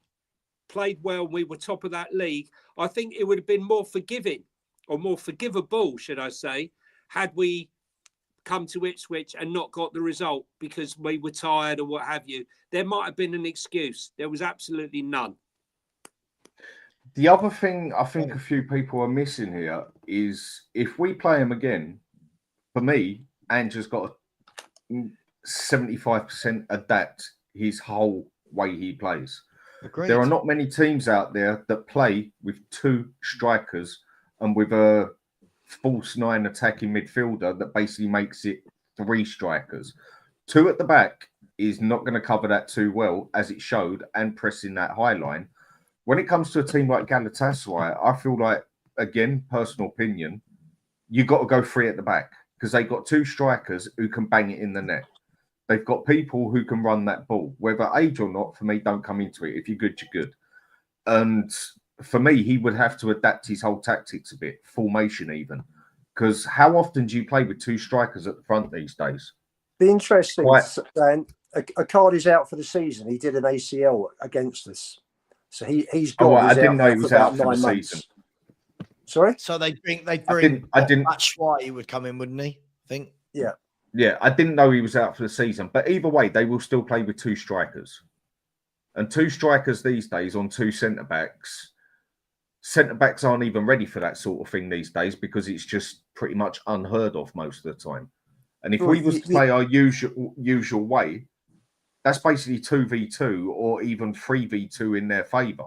played well, we were top of that league, I think it would have been more forgiving or more forgivable, should I say, had we come to Ipswich and not got the result because we were tired or what have you. There might have been an excuse. There was absolutely none. The other thing I think a few people are missing here is if we play him again, for me, Ange's got a 75% adapt his whole way he plays. Agreed. There are not many teams out there that play with 2 strikers and with a false 9 attacking midfielder that basically makes it 3 strikers. 2 at the back is not going to cover that too well, as it showed, and pressing that high line. When it comes to a team like Galatasaray, I feel like, again, personal opinion, you got to go 3 at the back because they've got 2 strikers who can bang it in the net. They've got people who can run that ball. Whether age or not, for me, don't come into it. If you're good, you're good. And for me, he would have to adapt his whole tactics a bit, formation even. Because how often do you play with 2 strikers at the front these days? Be interesting, Quite. Dan. A card is out for the season. He did an ACL against us. So he's gone. Oh, I He's didn't know he was out for the 9 months. season. Sorry? So they'd bring I didn't. Matt Schweight would come in, wouldn't he? I think. Yeah. Yeah, I didn't know he was out for the season. But either way, they will still play with 2 strikers. And 2 strikers these days on 2 centre-backs. Centre-backs aren't even ready for that sort of thing these days because it's just pretty much unheard of most of the time. And if we was to play our usual way, that's basically 2v2 or even 3v2 in their favour.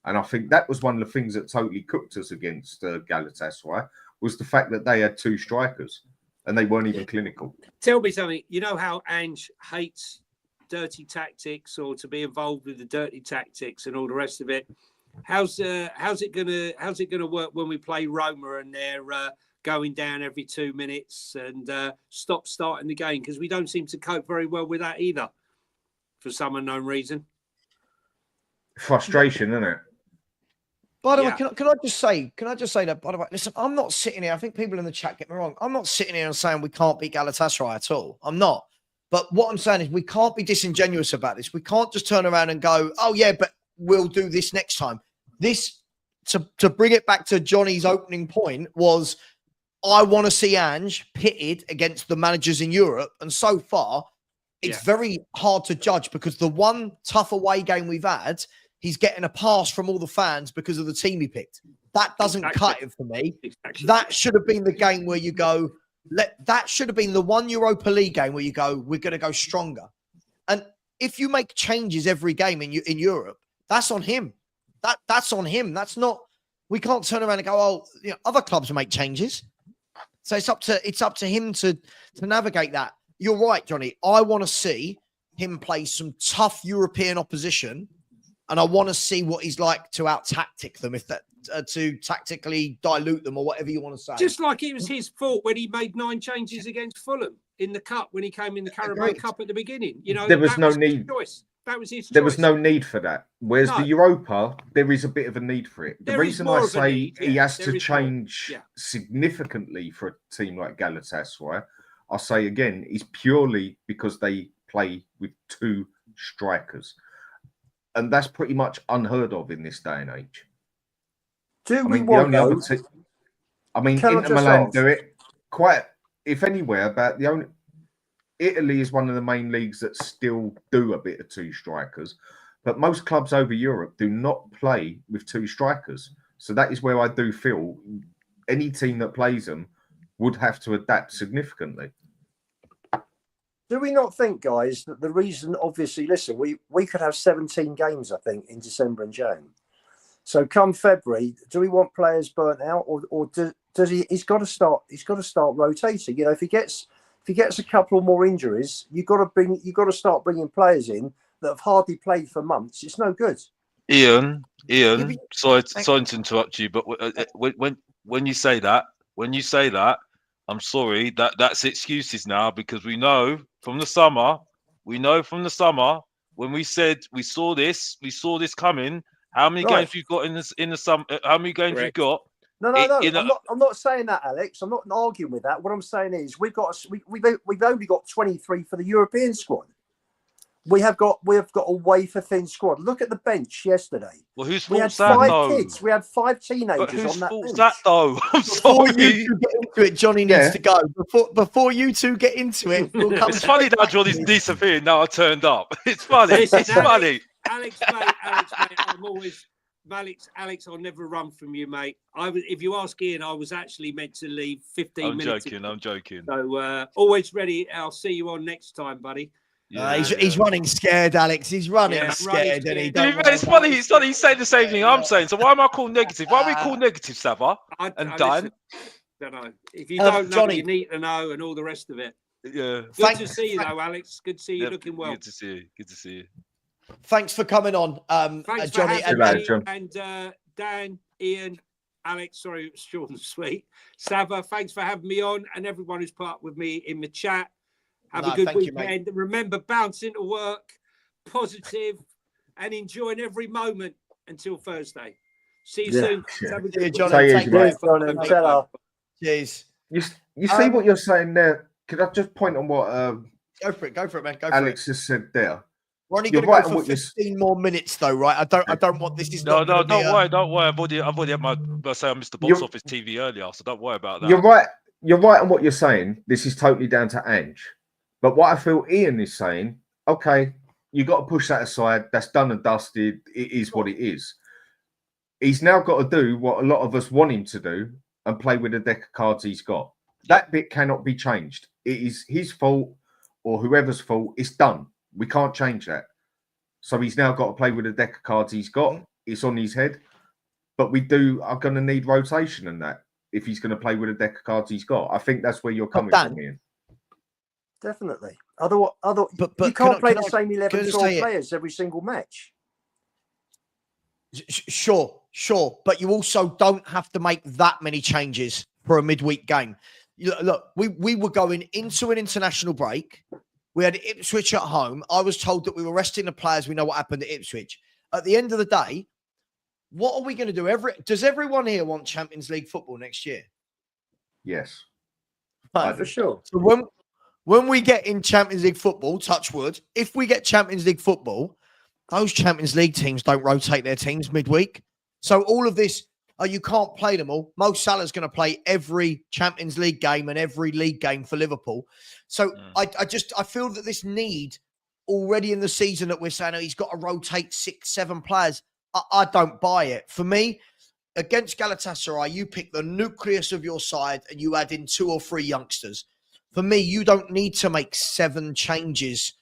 And I think that was one of the things that totally cooked us against Galatasaray was the fact that they had 2 strikers and they weren't even clinical. Tell me something. You know how Ange hates dirty tactics or to be involved with the dirty tactics and all the rest of it. How's it gonna work when we play Roma and they're going down every 2 minutes and stop starting the game? Because we don't seem to cope very well with that either, for some unknown reason. Frustration, isn't it? By the way, can I just say that, by the way, listen, I'm not sitting here, I think people in the chat get me wrong, I'm not sitting here and saying we can't beat Galatasaray at all. I'm not. But what I'm saying is we can't be disingenuous about this. We can't just turn around and go, oh yeah, but we'll do this next time. This, to bring it back to Johnny's opening point, was I want to see Ange pitted against the managers in Europe. And so far, it's very hard to judge because the one tough away game we've had, he's getting a pass from all the fans because of the team he picked. That doesn't cut it for me. That should have been the game where you go, that should have been the one Europa League game where you go, we're going to go stronger. And if you make changes every game in Europe, that's on him. That's on him. That's not, we can't turn around and go, oh, you know, other clubs make changes. So it's up to him to navigate that. You're right, Johnny. I want to see him play some tough European opposition, and I want to see what he's like to out-tactic them, if that to tactically dilute them or whatever you want to say. Just like it was his fault when he made 9 changes against Fulham in the cup when he came in the Carabao Cup at the beginning. You know, there was no need. That was his choice. There was no need for that. Whereas the Europa, there is a bit of a need for it. The reason I say he has to change significantly for a team like Galatasaray, I say again, is purely because they play with 2 strikers. And that's pretty much unheard of in this day and age. Inter Milan do it quite, if anywhere, about the only... Italy is one of the main leagues that still do a bit of 2 strikers, but most clubs over Europe do not play with 2 strikers. So that is where I do feel any team that plays them would have to adapt significantly. Do we not think, guys, that the reason, obviously, listen, we could have 17 games, I think, in December and January. So come February, do we want players burnt out, or does he? He's got to start rotating. You know, if he gets a couple more injuries, you got to start bringing players in that have hardly played for months. It's no good. Ian, sorry to interrupt you, but when you say that, I'm sorry, that's excuses now, because we know from the summer when we said we saw this coming. How many games we've got in the summer? How many games we've got? No. I'm not saying that, Alex. I'm not arguing with that. What I'm saying is we've only got 23 for the European squad. We have got a wafer thin squad. Look at the bench yesterday. Well, whose we had fault's that, 5 though? kids. We had 5 teenagers whose on that fault's bench. that, though? I'm Before sorry. you two get into it, Johnny needs to go. Before you two get into it, we'll come. It's funny that Johnny's disappeared. Now I turned up. It's funny. It's funny. Alex, mate, I'm always... Alex, I'll never run from you, mate. If you ask Ian, I was actually meant to leave 15 minutes. I'm joking. So always ready. I'll see you on next time, buddy. He's running scared, Alex. He's running scared. It's funny. He's saying the same thing I'm saying. So why am I called negative? Why are we called negative, Savva? Dan? Don't know. If you don't know, Johnny, you need to know, and all the rest of it. Yeah. Good to see you, though, Alex. Good to see you looking well. Good to see you. Thanks for coming on, thanks Johnny. And Dan, Ian, Alex, sorry, it was short and sweet. Savva, thanks for having me on, and everyone who's part with me in the chat. Have a good weekend. Remember, bounce into work, positive, and enjoying every moment. until Thursday. See you Yeah. soon. Yeah. Have a See you, good John. Say Take easy, care. mate. Cheers, John. Ta-ra. Cheers. You see what you're saying there? Could I just point on what Go for it, man. Go for Alex it. just said there? We're only You're going to right go on for what you're 15 more minutes, though, right? I don't want this. Is No, not going to be don't worry. I've already had my say on Mr. Box You're- Office TV earlier, so don't worry about that. You're right. You're right on what you're saying. This is totally down to Ange. But what I feel Ian is saying, okay, you got to push that aside. That's done and dusted. It is what it is. He's now got to do what a lot of us want him to do and play with the deck of cards he's got. That bit cannot be changed. It is his fault or whoever's fault. It's done. We can't change that. So he's now got to play with the deck of cards he's got. It's on his head. But we are going to need rotation in that if he's going to play with the deck of cards he's got. I think that's where you're coming from, Ian. Definitely. Otherwise, But you can't play the I- same 11, can I 12 say it? players every single match. Sure. But you also don't have to make that many changes for a midweek game. Look, we were going into an international break. We had Ipswich at home. I was told that we were resting the players. We know what happened at Ipswich. At the end of the day, what are we going to do? Does everyone here want Champions League football next year? Yes. For sure. So when we get in Champions League football, touch wood, if we get Champions League football, those Champions League teams don't rotate their teams midweek. So all of this, you can't play them all. Mo Salah's going to play every Champions League game and every league game for Liverpool. So I feel that this need already in the season that we're saying he's got to rotate 6-7 players. I don't buy it. For me, against Galatasaray, you pick the nucleus of your side and you add in 2 or 3 youngsters. For me, you don't need to make 7 changes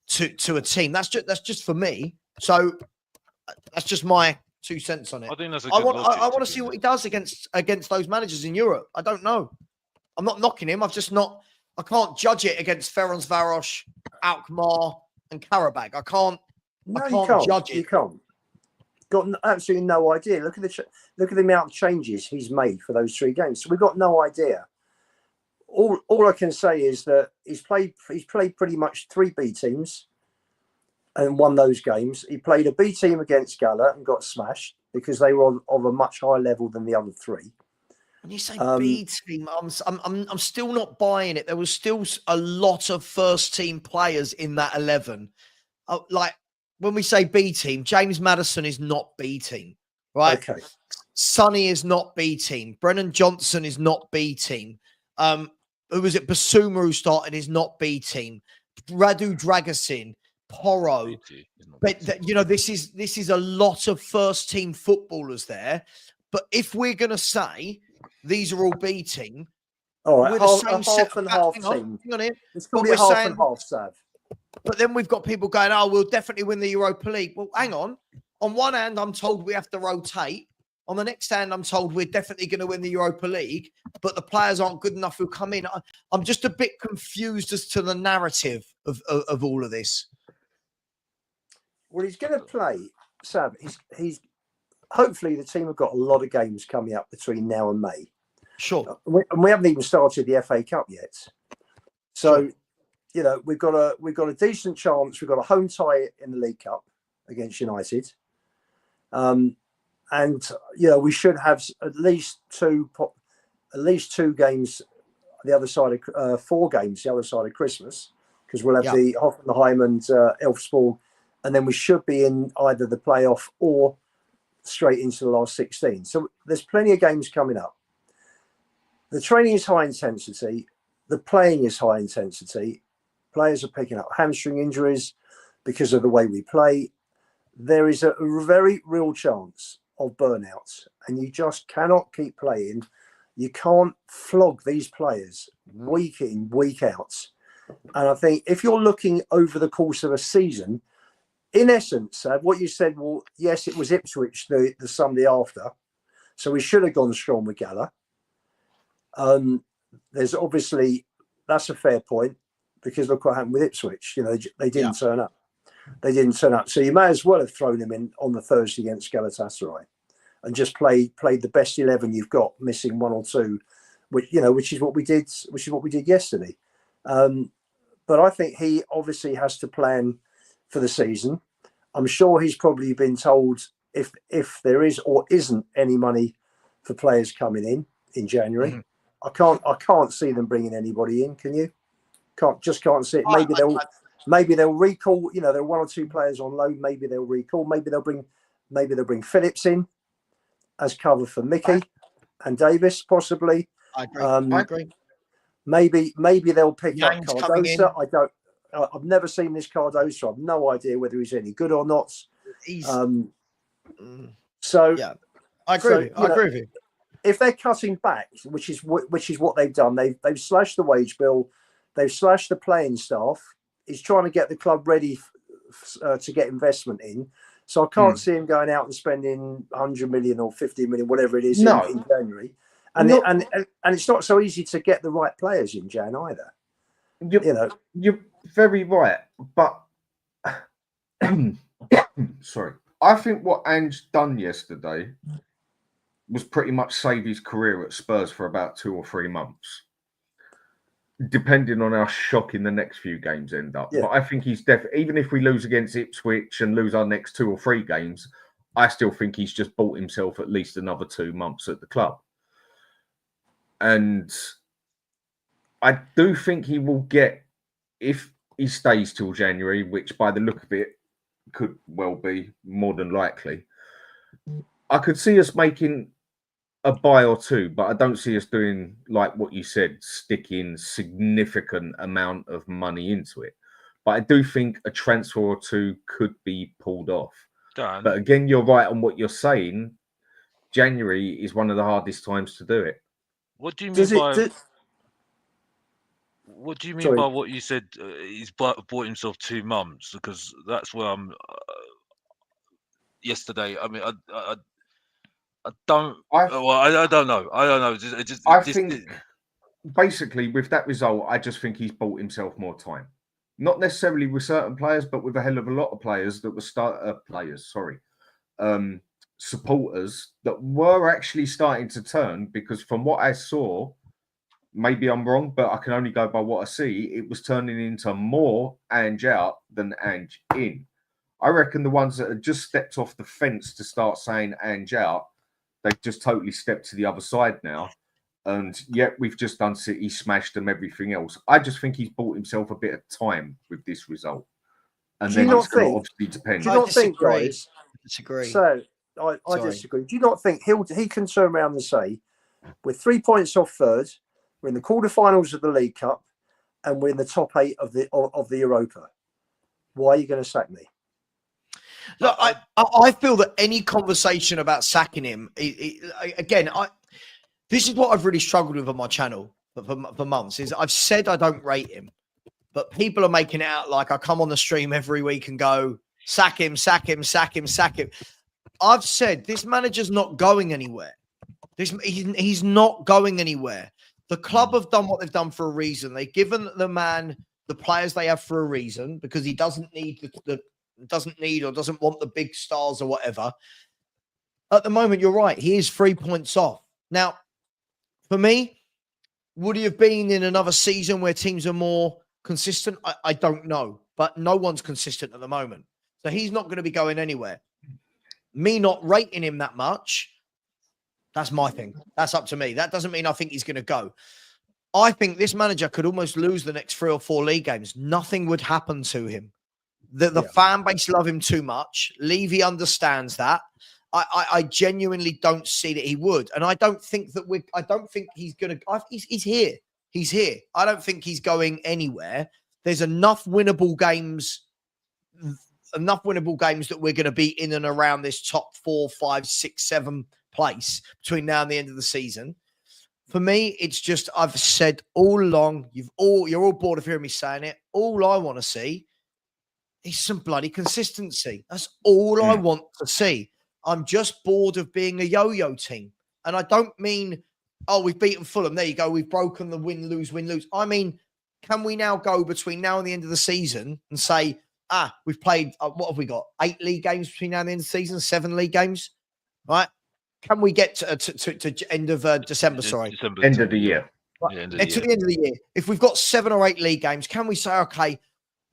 to a team. That's just for me. So that's just my 2 cents on it. I think that's a I good want to see what he does against those managers in Europe. I don't know. I'm not knocking him. I can't judge it against Ferencváros, Alkmaar, and Karabag. I can't judge it. You can't. Got absolutely no idea. Look at the amount of changes he's made for those 3 games. So we've got no idea. All I can say is that he's played pretty much 3 B teams and won those games. He played a B team against Gala and got smashed because they were of a much higher level than the other 3. When you say B team, I'm still not buying it. There was still a lot of first team players in that 11. Like when we say B team, James Maddison is not B team, right? Okay. Sonny is not B team. Brennan Johnson is not B team. Who was it? Basuma, who started, is not B team. Radu Dragosin, Porro. But this is a lot of first team footballers there. But if we're going to say these are all B team, all right, we're half team. Hang on here. It's But probably we're half saying- and half, Sav. But then we've got people going, oh, we'll definitely win the Europa League. Well, hang on. On one hand, I'm told we have to rotate. On the next hand, I'm told we're definitely going to win the Europa League, but the players aren't good enough who come in. I'm just a bit confused as to the narrative of all of this. Well, he's going to play, Sav. He's hopefully the team have got a lot of games coming up between now and May. Sure. And we haven't even started the FA Cup yet. So, we've got a decent chance. We've got a home tie in the League Cup against United. And we should have at least two games the other side of 4 games the other side of Christmas, because we'll have the Hoffenheim and Elfsborg, and then we should be in either the playoff or straight into the last 16. So there's plenty of games coming up. The training is high intensity. The playing is high intensity. Players are picking up hamstring injuries because of the way we play. There is a very real chance of burnout, and you just cannot keep playing. You can't flog these players week in, week out. And I think if you're looking over the course of a season, in essence, what you said, well, yes, it was Ipswich the Sunday after, so we should have gone strong with Gala. There's obviously, that's a fair point, because look what happened with Ipswich. They didn't turn up. They didn't turn up. So you may as well have thrown him in on the Thursday against Galatasaray and just played the best 11 you've got, missing 1 or 2, which is what we did yesterday. But I think he obviously has to plan for the season. I'm sure he's probably been told if there is or isn't any money for players coming in January. I can't see them bringing anybody in. Can you? Can't see it. Maybe they'll recall. You know, there are 1 or 2 players on loan. Maybe they'll recall. Maybe they'll bring Phillips in as cover for Mickey and Davis, possibly. I agree. Maybe they'll pick Yang's up coming in. Cardosa. I've never seen this Cardosa. I've no idea whether he's any good or not. So yeah, I agree. I agree with you. If they're cutting back, which is what they've done, they've slashed the wage bill, they've slashed the playing staff. He's trying to get the club ready to get investment in. So I can't see him going out and spending 100 million or 50 million, whatever it is, in January. And it's not so easy to get the right players in Jan either. You're very right, but sorry, I think what Ange done yesterday was pretty much save his career at Spurs for about 2 or 3 months, depending on how shocking the next few games end up. But I think he's even if we lose against Ipswich and lose our next 2 or 3 games, I still think he's just bought himself at least another 2 months at the club. And I do think he will get, if he stays till January, which by the look of it could well be more than likely, I could see us making a buy or 2, but I don't see us doing, like what you said, sticking significant amount of money into it. But I do think a transfer or 2 could be pulled off. Dan. But again, you're right on what you're saying. January is one of the hardest times to do it. What do you mean What do you mean by what you said? He's bought himself 2 months, because that's where I'm. Yesterday, I mean, I don't. I don't know. I think basically with that result, I just think he's bought himself more time. Not necessarily with certain players, but with a hell of a lot of players that were supporters that were actually starting to turn. Because from what I saw, maybe I'm wrong, but I can only go by what I see. It was turning into more Ange out than Ange in. I reckon the ones that had just stepped off the fence to start saying Ange out, they've just totally stepped to the other side now. And yet we've just done City, smashed them, everything else. I just think he's bought himself a bit of time with this result. And then it's going to obviously depend. Do you not think, guys? Disagree. So I disagree. Do you not think he can turn around and say, we're 3 points off third, we're in the quarterfinals of the League Cup, and we're in the top 8 of the Europa? Why are you going to sack me? Look, I feel that any conversation about sacking him, this is what I've really struggled with on my channel for months, is I've said I don't rate him, but people are making it out like I come on the stream every week and go, sack him, sack him, sack him, sack him. I've said this manager's not going anywhere. He's not going anywhere. The club have done what they've done for a reason. They've given the man the players they have for a reason, because he doesn't need doesn't want the big stars or whatever. At the moment, you're right. He is 3 points off. Now, for me, would he have been in another season where teams are more consistent? I don't know, but no one's consistent at the moment. So he's not going to be going anywhere. Me not rating him that much, that's my thing. That's up to me. That doesn't mean I think he's going to go. I think this manager could almost lose the next 3 or 4 league games. Nothing would happen to him. The fan base love him too much. Levy understands that. I genuinely don't see that he would. And I don't think he's going to, he's here. He's here. I don't think he's going anywhere. There's enough winnable games that we're going to be in and around this top 4, 5, 6, 7 place between now and the end of the season. For me, it's just, I've said all along, you're all bored of hearing me saying it. All I want to see is some bloody consistency. That's all I want to see. I'm just bored of being a yo-yo team. And I don't mean, we've beaten Fulham. There you go. We've broken the win, lose, win, lose. I mean, can we now go between now and the end of the season and say, we've played, what have we got? 8 league games between now and the end of the season, 7 league games, right? Can we get to end of December, sorry? End of the year. Right. To the end of the year. If we've got 7 or 8 league games, can we say, okay,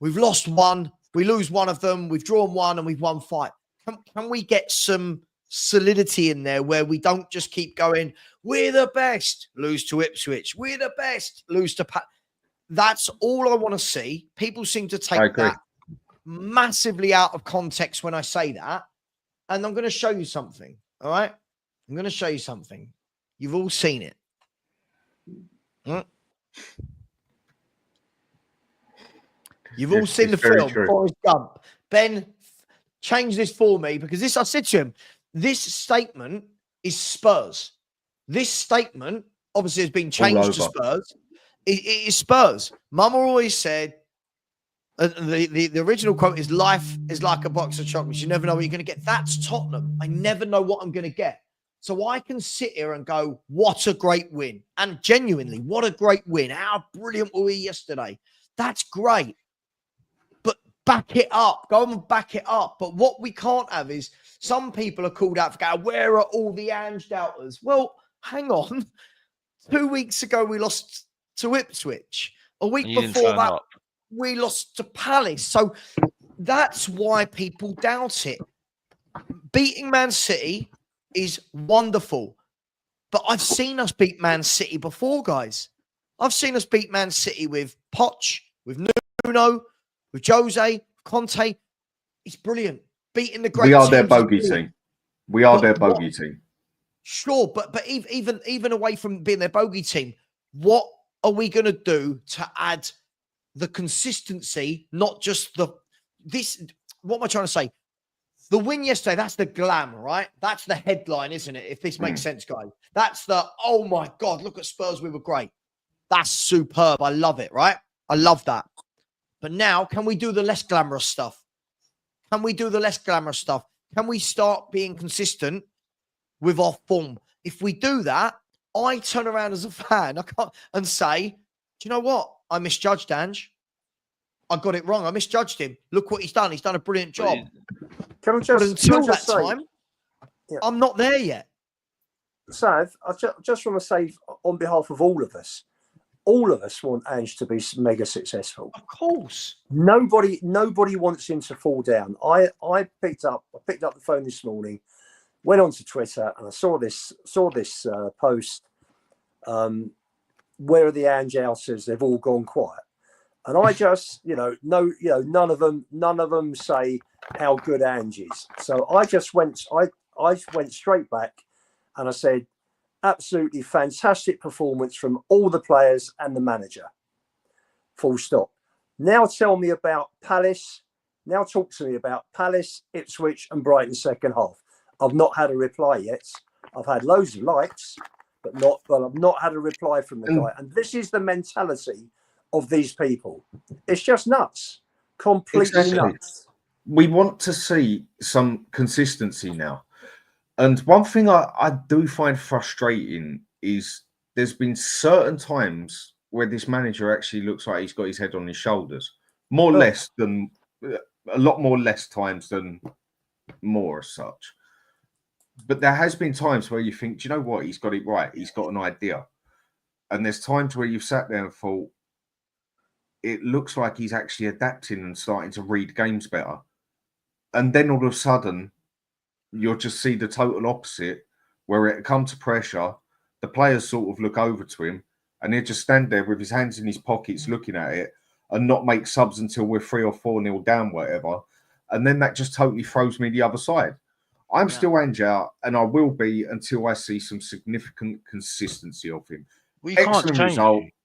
we've lost 1, we lose 1 of them, we've drawn 1 and we've won 5. can we get some solidity in there where we don't just keep going, we're the best, lose to Ipswich, we're the best, lose to That's all I want to see. People seem to take that massively out of context when I say that. And I'm going to show you something. All right. I'm going to show you something. You've all seen it. You've all seen the film, Forrest Gump. Ben, change this for me because I said to him, this statement is Spurs. This statement obviously has been changed to Spurs. It is Spurs. Mama always said, the original quote is, life is like a box of chocolates. You never know what you're going to get. That's Tottenham. I never know what I'm going to get. So I can sit here and go, what a great win. And genuinely, what a great win. How brilliant were we yesterday? That's great. But back it up. Go and back it up. But what we can't have is some people are called out for going, where are all the Ange doubters? Well, hang on. 2 weeks ago, we lost to Ipswich. A week before that, we lost to Palace. So that's why people doubt it. Beating Man City is wonderful. But I've seen us beat Man City before, guys. I've seen us beat Man City with Poch, with Nuno, with Jose, Conte. It's brilliant. Beating the great We are their bogey team. We are their bogey team. Sure, but even away from being their bogey team, what are we going to do to add the consistency, not just what am I trying to say? The win yesterday, that's the glam, right? That's the headline, isn't it? If this makes sense, guys. That's oh my God, look at Spurs, we were great. That's superb. I love it, right? I love that. But now, can we do the less glamorous stuff? Can we do the less glamorous stuff? Can we start being consistent with our form? If we do that, I turn around as a fan and say, do you know what? I misjudged Ange. I got it wrong. I misjudged him. Look what he's done. He's done a brilliant job. But until that time, I'm not there yet. Sav, I just want to say on behalf of all of us want Ange to be mega successful. Of course. Nobody wants him to fall down. I picked up the phone this morning, went onto Twitter, and I saw this post. Where are the Ange outers? They've all gone quiet. And I just, none of them say how good Ange is. So I just went straight back and I said, absolutely fantastic performance from all the players and the manager. Full stop. Now tell me about Palace. Now talk to me about Palace, Ipswich and Brighton second half. I've not had a reply yet. I've had loads of likes, but I've not had a reply from the guy. And this is the mentality of these people. It's just nuts. Completely nuts. We want to see some consistency now. And one thing I do find frustrating is there's been certain times where this manager actually looks like he's got his head on his shoulders. A lot more less times than more as such. But there has been times where you think, do you know what? He's got it right. He's got an idea. And there's times where you've sat there and thought, it looks like he's actually adapting and starting to read games better. And then all of a sudden, you'll just see the total opposite, where it comes to pressure, the players sort of look over to him, and he'll just stand there with his hands in his pockets looking at it and not make subs until we're 3 or 4-0 down, whatever. And then that just totally throws me the other side. I'm still Ange out, and I will be until I see some significant consistency of him.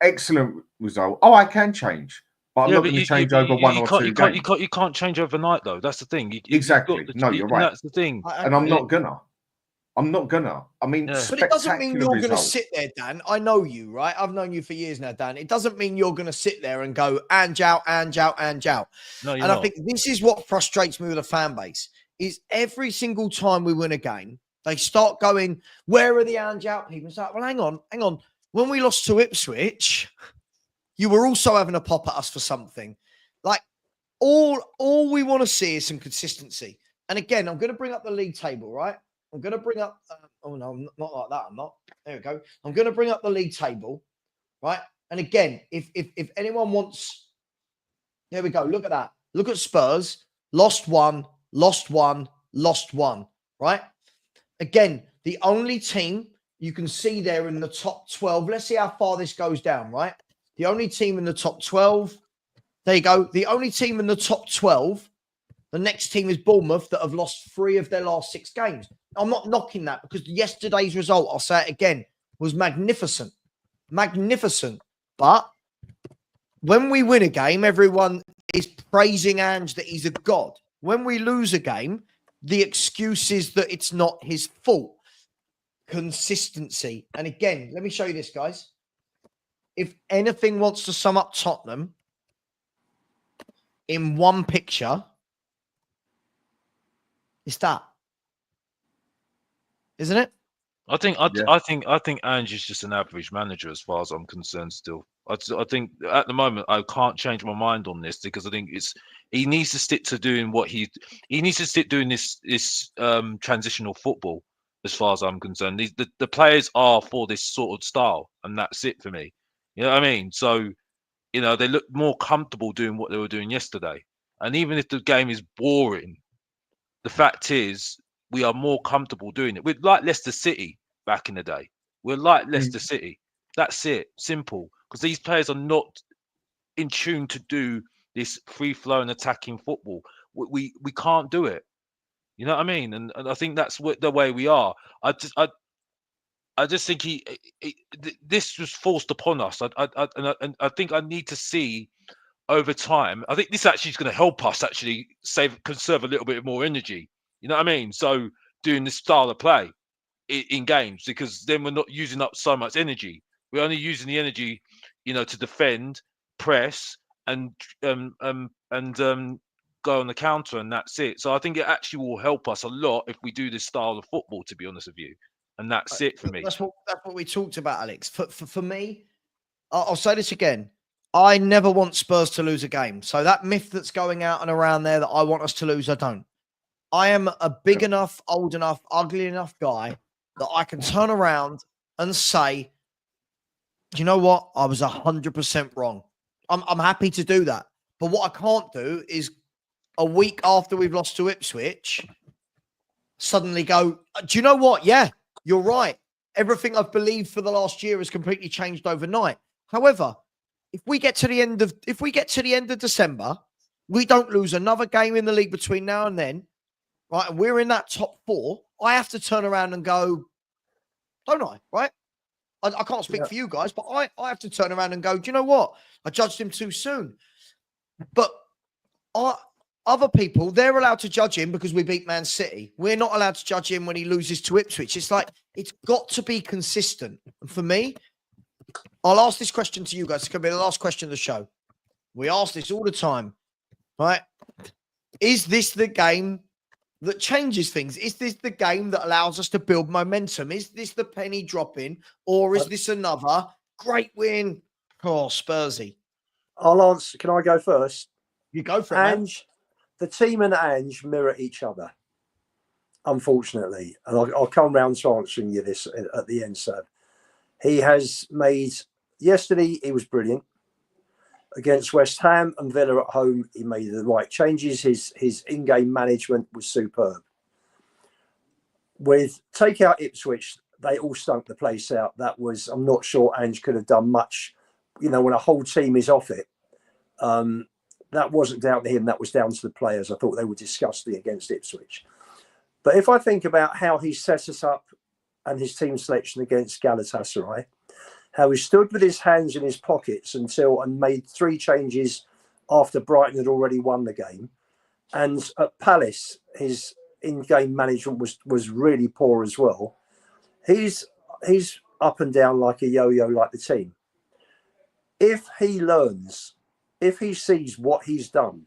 Excellent result. Oh, I can change, but I'm not going to change over one or two games. You can't change overnight, though. That's the thing. Exactly. No, you're right. That's the thing. And I'm not gonna. I mean, but it doesn't mean you're going to sit there, Dan. I know you, right? I've known you for years now, Dan. It doesn't mean you're going to sit there and go, Ange out, Ange out, Ange out. No, I think this is what frustrates me with the fan base, is every single time we win a game, they start going, where are the Ange out people? It's like, well, hang on. When we lost to Ipswich, you were also having a pop at us for something. Like, all we want to see is some consistency. And again, I'm going to bring up the league table, right? I'm going to bring up, oh no, not like that. I'm not. There we go. I'm going to bring up the league table, right? And again, if anyone wants, there we go. Look at that. Look at Spurs. Lost one, lost 1, right? Again, the only team you can see there in the top 12, let's see how far this goes down, right? The only team in the top 12, there you go. The only team in the top 12, the next team is Bournemouth that have lost 3 of their last 6 games. I'm not knocking that because yesterday's result, I'll say it again, was magnificent. Magnificent. But when we win a game, everyone is praising Ange that he's a god. When we lose a game, the excuse is that it's not his fault. Consistency. And again, let me show you this, guys. If anything wants to sum up Tottenham in one picture, it's that. Isn't it? I think Ange is just an average manager as far as I'm concerned still. I think at the moment I can't change my mind on this because I think he needs to stick to doing what he needs to stick doing this transitional football as far as I'm concerned. The players are for this sort of style and that's it for me. You know what I mean? So, you know, they look more comfortable doing what they were doing yesterday. And even if the game is boring, the fact is we are more comfortable doing it. We're like Leicester City back in the day. We're like Leicester City. That's it. Simple. Because these players are not in tune to do this free-flowing attacking football. We can't do it. You know what I mean? And I think that's the way we are. I just think this was forced upon us. And I think I need to see over time. I think this actually is going to help us actually conserve a little bit more energy. You know what I mean? So doing this style of play in games, because then we're not using up so much energy. We're only using the energy, you know, to defend, press, and go on the counter, and that's it. So I think it actually will help us a lot if we do this style of football, to be honest with you. And that's it for me. That's what we talked about, Alex. For me, I'll say this again. I never want Spurs to lose a game. So that myth that's going out and around there that I want us to lose, I don't. I am a big enough, old enough, ugly enough guy that I can turn around and say, you know what? I was 100% wrong. I'm happy to do that. But what I can't do is a week after we've lost to Ipswich, suddenly go, do you know what? Yeah, you're right. Everything I've believed for the last year has completely changed overnight. However, if we get to the end of December, we don't lose another game in the league between now and then, right? And we're in that top 4. I have to turn around and go, don't I? Right? I can't speak for you guys, but I have to turn around and go, do you know what? I judged him too soon. But other people, they're allowed to judge him because we beat Man City. We're not allowed to judge him when he loses to Ipswich. It's like, it's got to be consistent. And for me, I'll ask this question to you guys. It's going to be the last question of the show. We ask this all the time, right? Is this the game that changes things? Is this the game that allows us to build momentum? Is this the penny dropping, or is this another great win? Oh, Spursy. I'll answer. Can I go first? You go for it, Ange, the team and Ange mirror each other, unfortunately. And I'll come round to answering you this at the end, Sav. He has made, yesterday he was brilliant. Against West Ham and Villa at home, he made the right changes. His in-game management was superb. With take out Ipswich, they all stunk the place out. That was, I'm not sure Ange could have done much. You know, when a whole team is off it, that wasn't down to him. That was down to the players. I thought they were disgusting against Ipswich. But if I think about how he set us up and his team selection against Galatasaray, how he stood with his hands in his pockets and made 3 changes after Brighton had already won the game. And at Palace, his in-game management was really poor as well. He's up and down like a yo-yo, like the team. If he learns, if he sees what he's done,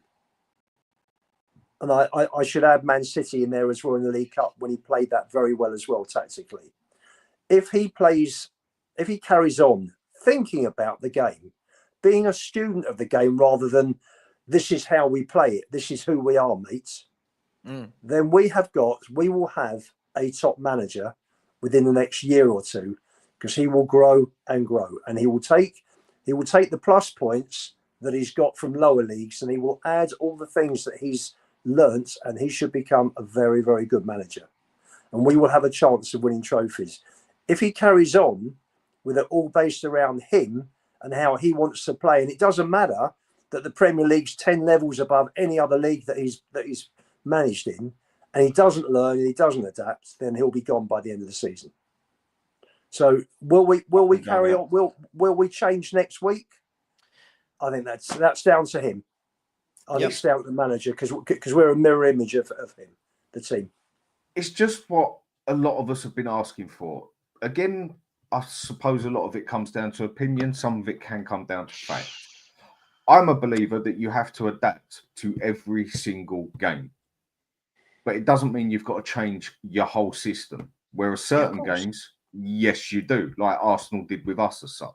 and I should add Man City in there as well in the League Cup when he played that very well as well tactically. If he carries on thinking about the game, being a student of the game rather than this is how we play it, this is who we are, mates, then we will have a top manager within the next year or two, because he will grow and grow, and he will take the plus points that he's got from lower leagues, and he will add all the things that he's learnt, and he should become a very, very good manager. And we will have a chance of winning trophies. If he carries on with it all based around him and how he wants to play, and it doesn't matter that the Premier League's 10 levels above any other league that he's managed in, and he doesn't learn and he doesn't adapt, then he'll be gone by the end of the season. So will we carry on? Will we change next week? I think that's down to him. I think it's down to the manager because we're a mirror image of him, the team. It's just what a lot of us have been asking for. Again, I suppose a lot of it comes down to opinion. Some of it can come down to fact. I'm a believer that you have to adapt to every single game. But it doesn't mean you've got to change your whole system. Whereas certain games, yes, you do, like Arsenal did with us as such.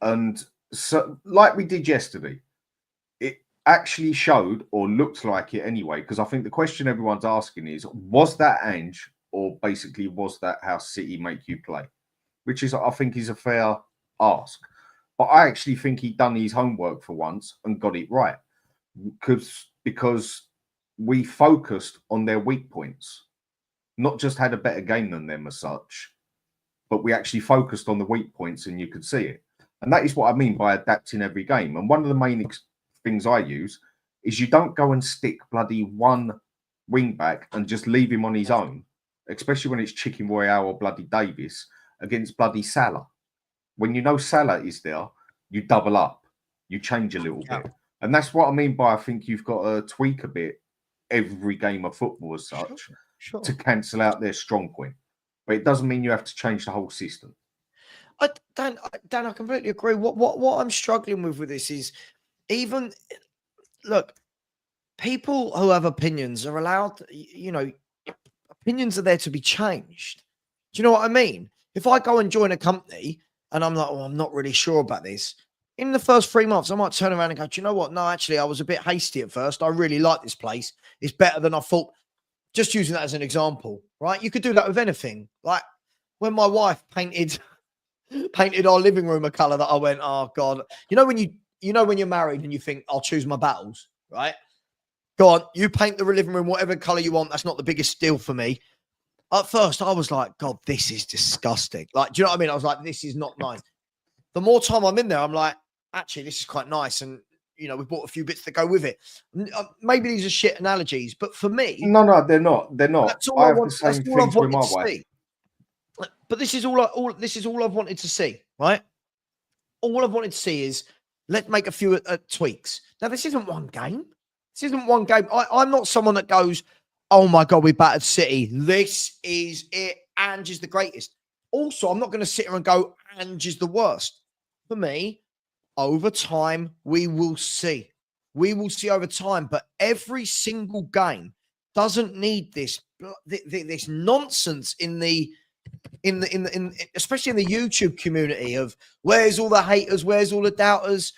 And so, like we did yesterday, it actually showed, or looked like it anyway, because I think the question everyone's asking is, was that Ange, or basically was that how City make you play? Which is, I think, is a fair ask. But I actually think he'd done his homework for once and got it right. Because we focused on their weak points, not just had a better game than them as such, but we actually focused on the weak points and you could see it. And that is what I mean by adapting every game. And one of the main things I use is you don't go and stick bloody one wing back and just leave him on his own, especially when it's Chicken Royale or bloody Davis against bloody Salah. When you know Salah is there, you double up, you change a little bit. And that's what I mean by I think you've got to tweak a bit every game of football as such to cancel out their strong point. But it doesn't mean you have to change the whole system. Dan, I completely agree. What I'm struggling with this is even, look, people who have opinions are allowed, opinions are there to be changed. Do you know what I mean? If I go and join a company and I'm like, oh, I'm not really sure about this, in the first 3 months, I might turn around and go, do you know what? No, actually, I was a bit hasty at first. I really like this place. It's better than I thought. Just using that as an example, right? You could do that with anything. Like when my wife painted our living room a color that I went, oh God. When you're married and you think, I'll choose my battles, right? Go on, you paint the living room whatever color you want. That's not the biggest deal for me. At first, I was like, God, this is disgusting. Like, do you know what I mean? I was like, this is not nice. The more time I'm in there, I'm like, actually, this is quite nice. And, we bought a few bits to go with it. Maybe these are shit analogies, but for me... No, they're not. They're not. That's all I want. That's all I've wanted to see. But this is all I've wanted to see, right? All I've wanted to see is let's make a few tweaks. Now, this isn't one game. I'm not someone that goes, oh my God, we battered City. This is it. Ange is the greatest. Also, I'm not going to sit here and go, Ange is the worst. For me, over time, we will see. We will see over time. But every single game doesn't need this nonsense especially in the YouTube community of where's all the haters, where's all the doubters.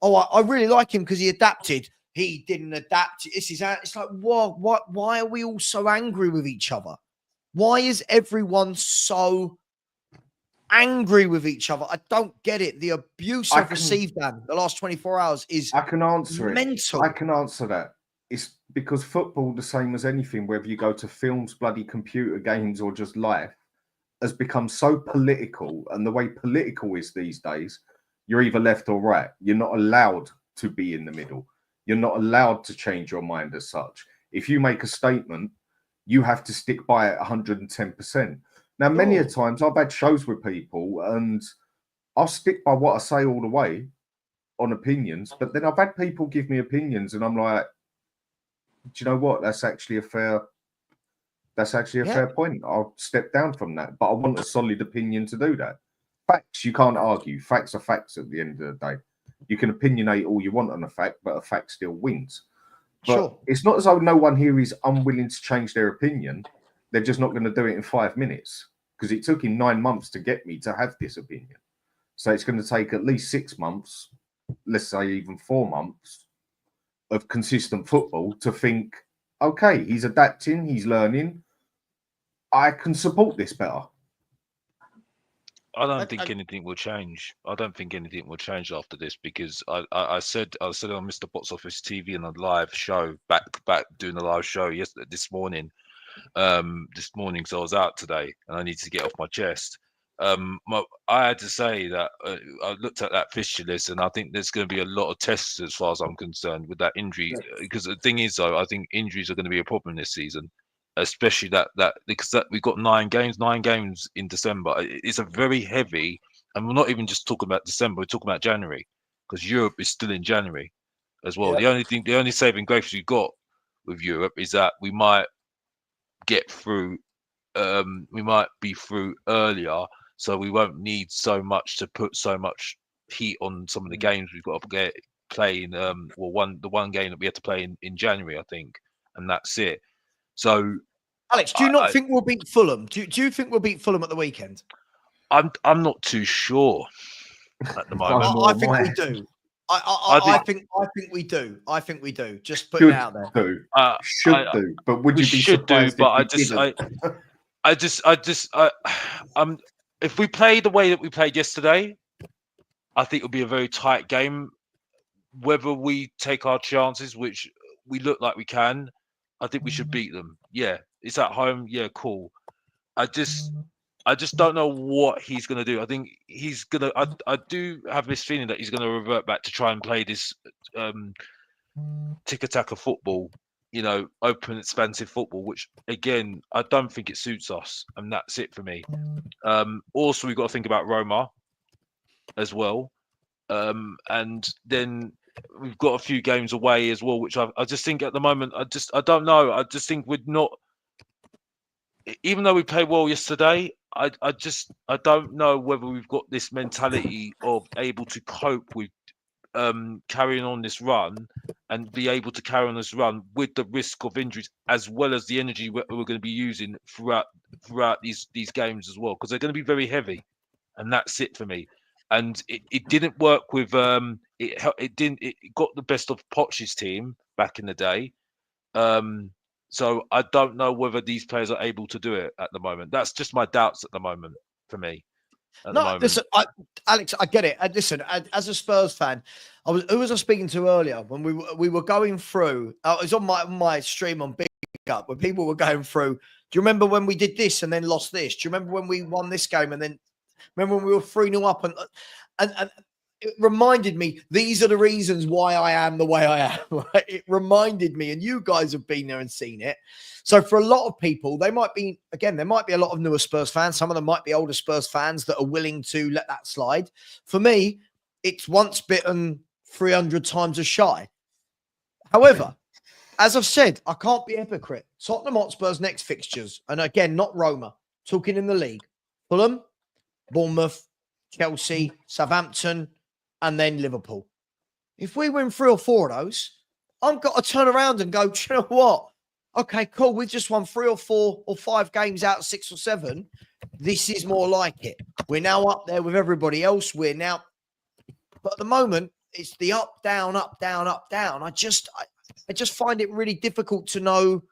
Oh, I really like him because he adapted. He didn't adapt. It's like, why are we all so angry with each other? Why is everyone so angry with each other? I don't get it. The abuse I've received, Dan, the last 24 hours is I can answer mental. I can answer that. It's because football, the same as anything, whether you go to films, bloody computer games, or just life, has become so political. And the way political is these days, you're either left or right. You're not allowed to be in the middle. You're not allowed to change your mind as such. If you make a statement, you have to stick by it 110%. Now, many a times I've had shows with people and I'll stick by what I say all the way on opinions, but then I've had people give me opinions and I'm like, do you know what? That's actually a fair point. I'll step down from that, but I want a solid opinion to do that. Facts, you can't argue. Facts are facts at the end of the day. You can opinionate all you want on a fact, but a fact still wins. But it's not as though no one here is unwilling to change their opinion. They're just not going to do it in 5 minutes because it took him 9 months to get me to have this opinion. So it's going to take at least 6 months, let's say even 4 months of consistent football to think, okay, he's adapting, he's learning. I can support this better. I don't think anything will change. I don't think anything will change after this because I said on Mr. Box Office TV in a live show back doing a live show this morning. So I was out today and I need to get off my chest. I had to say that I looked at that fixture list and I think there's going to be a lot of tests as far as I'm concerned with that injury. Because the thing is, though, I think injuries are going to be a problem this season, especially that because we've got 9 games in December. It's a very heavy, and we're not even just talking about December. We're talking about January because Europe is still in January as well. Yeah. The only saving grace we've got with Europe is that we might get through. We might be through earlier, so we won't need so much to put so much heat on some of the games we've got to get playing. The one game that we had to play in January, I think, and that's it. So, Alex, do you not think we'll beat Fulham? Do you think we'll beat Fulham at the weekend? I'm not too sure at the moment. I think we do. I think we do. I think we do. Just put it out there. Should do. But would you be surprised if we play the way that we played yesterday, I think it'll be a very tight game. Whether we take our chances, which we look like we can, I think we should beat them. Yeah, it's at home. Yeah, cool. I just don't know what he's going to do. I think he's going to. I do have this feeling that he's going to revert back to try and play this tiki-taka football, open, expansive football, which again I don't think it suits us, and that's it for me. Also, we've got to think about Roma as well, and then we've got a few games away as well, which I just think at the moment I don't know. I just think we're not. Even though we played well yesterday, I don't know whether we've got this mentality of able to cope with carrying on this run and be able to carry on this run with the risk of injuries as well as the energy we're going to be using throughout these games as well, because they're going to be very heavy, and that's it for me. And it didn't work with it got the best of Poch's team back in the day. So I don't know whether these players are able to do it at the moment. That's just my doubts at the moment for me. Listen, Alex, I get it. Listen, as a Spurs fan, who was I speaking to earlier when we were going through? It was on my stream on Big Up when people were going through. Do you remember when we did this and then lost this? Do you remember when we won this game and then remember when we were 3-0 up and it reminded me, these are the reasons why I am the way I am. Right? It reminded me, and you guys have been there and seen it. So for a lot of people, there might be a lot of newer Spurs fans. Some of them might be older Spurs fans that are willing to let that slide. For me, it's once bitten, 300 times a shy. However, as I've said, I can't be a hypocrite. Tottenham Hotspur's next fixtures, and again, not Roma, talking in the league. Fulham, Bournemouth, Chelsea, Southampton, and then Liverpool. If we win 3 or 4 of those, I've got to turn around and go, do you know what? Okay, cool. We've just won 3 or 4 or 5 games out of 6 or 7. This is more like it. We're now up there with everybody else. But at the moment, it's the up, down, up, down, up, down. I just find it really difficult to know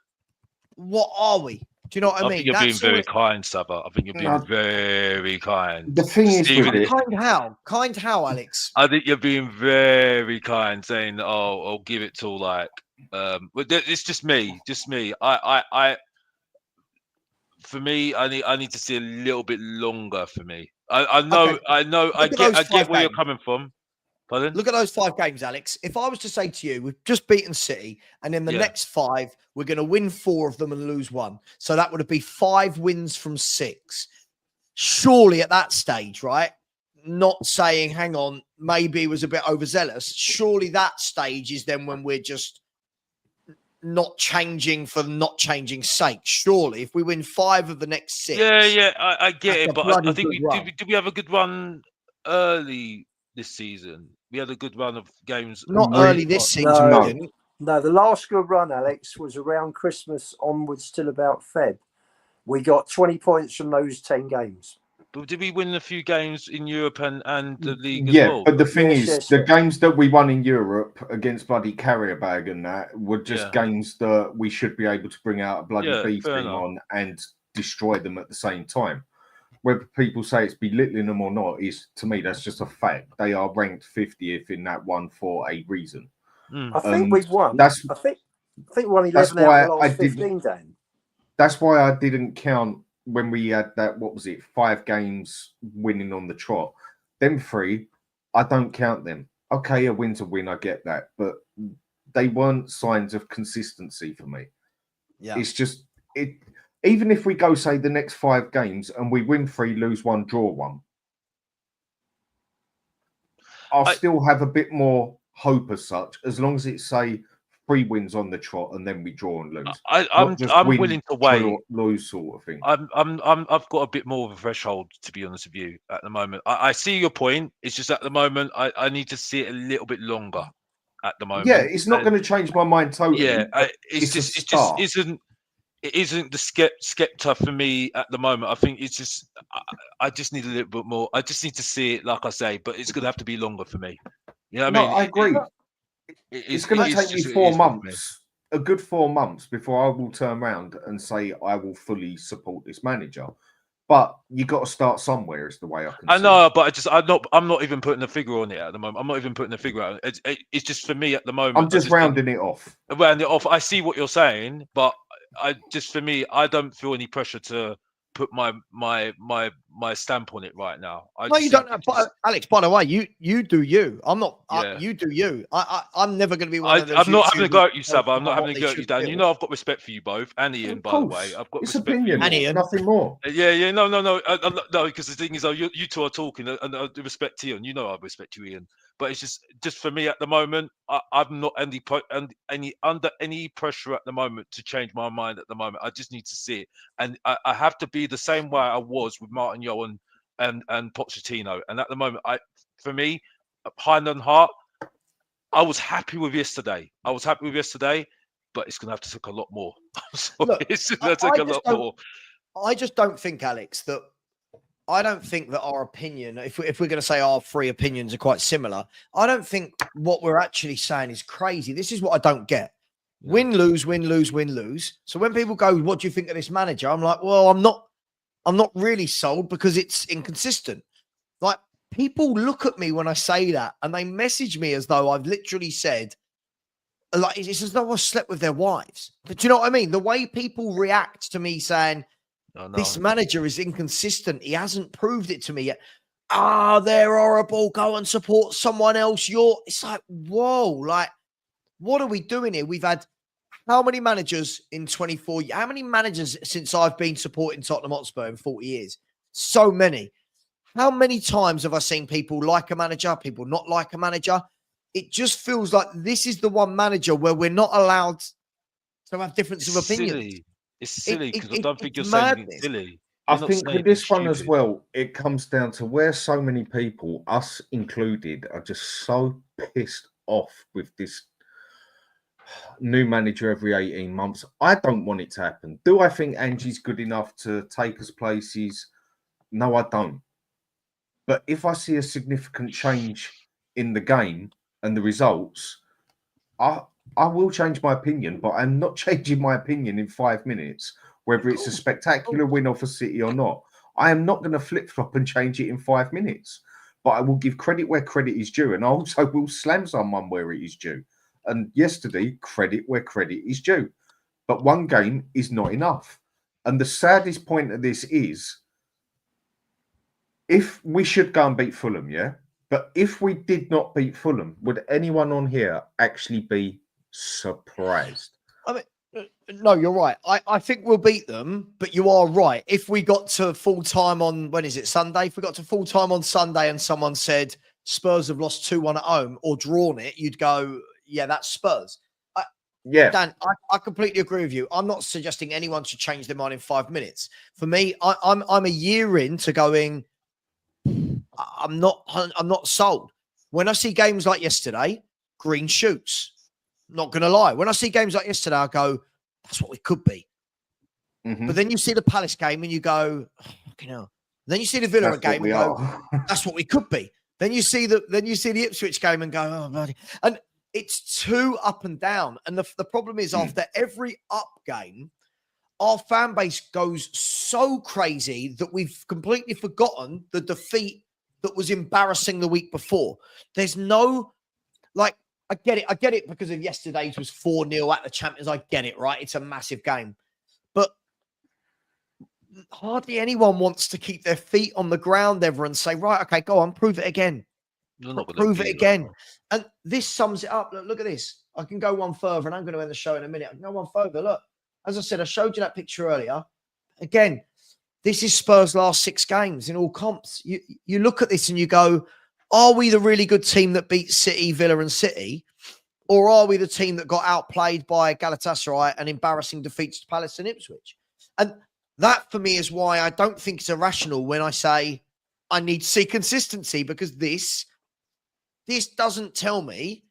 what are we. Do you know what I mean? I think you're being very kind, Savva. I think you're being very kind. The thing is, kind how, Alex? I think you're being very kind, saying, "Oh, I'll give it to like." But it's just me. For me, I need to see a little bit longer. For me, I get where you're coming from. Pardon? Look at those 5 games, Alex. If I was to say to you, we've just beaten City, and in the next 5, we're going to win 4 of them and lose 1. So that would be 5 wins from 6. Surely at that stage, right? Not saying, hang on, maybe it was a bit overzealous. Surely that stage is then when we're just not changing for not changing sake. Surely, if we win 5 of the next 6. Yeah, I get it. But I think did we have a good run early this season? We had a good run of games. Not early this season, we didn't. No, the last good run, Alex, was around Christmas onwards till about Feb. We got 20 points from those 10 games. But did we win a few games in Europe and the league as well? Yeah, but the thing is, the games that we won in Europe against bloody Carrier Bag and that were just games that we should be able to bring out a bloody B thing on and destroy them at the same time. whether people say it's belittling them or not, is to me that's just a fact. They are ranked 50th in that one for a reason. I think we've won. That's I think we won 11 that's out of why the last 15, Dan. That's why I didn't count when we had that. What was it? 5 games winning on the trot. Them 3, I don't count them. Okay, a win's a win. I get that, but they weren't signs of consistency for me. Yeah, it's just it. Even if we go say the next 5 games and we win 3, lose 1, draw 1, I'll still have a bit more hope as such, as long as it's say 3 wins on the trot and then we draw and lose. I'm willing to wait, lose sort of thing. I've got a bit more of a threshold, to be honest with you, at the moment. I see your point. It's just at the moment I need to see it a little bit longer. At the moment, yeah, it's not going to change my mind totally. Yeah, it isn't the Skepta for me at the moment. I think it's just I just need a little bit more. I just need to see it, like I say, but it's going to have to be longer for me. You know what I mean? I agree. It's going to take me 4 months, a good 4 months, before I will turn around and say I will fully support this manager. But you got to start somewhere, is the way I can. I know, but I'm not even putting a figure on it at the moment. I'm not even putting a figure out. It's just for me at the moment. I'm just rounding it off. Rounding it off. I see what you're saying, but for me, I don't feel any pressure to put my stamp on it right now. No, you don't. But Alex, by the way, you do you. I'm not. Yeah. You do you. I'm never going to be one of those. I'm not having a go at you, Savva. I'm not having a go at you, Dan. You know I've got respect for you both, and Ian. By the way, I've got respect opinion, for you. And Nothing more. Yeah. No. Because the thing is, you two are talking, and I respect Ian. You know I respect you, Ian. But it's just for me at the moment, I'm not under any pressure at the moment to change my mind at the moment. I just need to see it, and I have to be the same way I was with Martin Johan and Pochettino. And at the moment, for me, hand on heart, I was happy with yesterday. But it's going to have to take a lot more. Look, it's going to take a lot more. I just don't think, Alex, that our opinion, if we're going to say our 3 opinions are quite similar, I don't think what we're actually saying is crazy. This is what I don't get. Yeah. Win, lose, win, lose, win, lose. So when people go, what do you think of this manager? I'm like, well, I'm not really sold because it's inconsistent. Like, people look at me when I say that and they message me as though I've literally said, like, it's as though I slept with their wives. But do you know what I mean? The way people react to me saying, this manager is inconsistent. He hasn't proved it to me yet. They're horrible. Go and support someone else. It's like, whoa, like, what are we doing here? We've had how many managers in 24 years? How many managers since I've been supporting Tottenham Hotspur in 40 years? So many. How many times have I seen people like a manager, people not like a manager? It just feels like this is the one manager where we're not allowed to have difference of opinions. It's silly because I don't think you're saying anything silly. I think with this one as well, it comes down to where so many people, us included, are just so pissed off with this new manager every 18 months. I don't want it to happen. Do I think Angie's good enough to take us places? No, I don't. But if I see a significant change in the game and the results, I will change my opinion, but I'm not changing my opinion in 5 minutes, whether it's a spectacular win off a City or not. I am not going to flip-flop and change it in 5 minutes, but I will give credit where credit is due, and I also will slam someone where it is due. And yesterday, credit where credit is due. But one game is not enough. And the saddest point of this is, if we should go and beat Fulham, yeah? But if we did not beat Fulham, would anyone on here actually be surprised? I mean, no, you're right. I think we'll beat them, but you are right. If we got to full time on, when is it, Sunday? If we got to full time on Sunday and someone said Spurs have lost 2-1 at home or drawn it, you'd go, yeah, that's Spurs. Yeah, Dan, I completely agree with you. I'm not suggesting anyone should change their mind in 5 minutes. For me, I'm a year into going, I'm not sold. When I see games like yesterday, green shoots. Not going to lie. When I see games like yesterday, I go, that's what we could be. Mm-hmm. But then you see the Palace game and you go, oh, fucking hell. Then you see the Villa game and go, that's what we could be. Then you see the Ipswich game and go, oh, bloody. And it's too up and down. And the problem is after every up game, our fan base goes so crazy that we've completely forgotten the defeat that was embarrassing the week before. There's no, like, I get it because of yesterday's was 4-0 at the Champions. I get it, right? It's a massive game. But hardly anyone wants to keep their feet on the ground ever and say, right, okay, go on, prove it again. Prove it again. And this sums it up. Look at this. I can go one further, and I'm going to end the show in a minute. I can go one further. Look, as I said, I showed you that picture earlier. Again, this is Spurs' last 6 games in all comps. You look at this and you go, are we the really good team that beat City, Villa and City? Or are we the team that got outplayed by Galatasaray and embarrassing defeats to Palace and Ipswich? And that, for me, is why I don't think it's irrational when I say I need to see consistency, because this doesn't tell me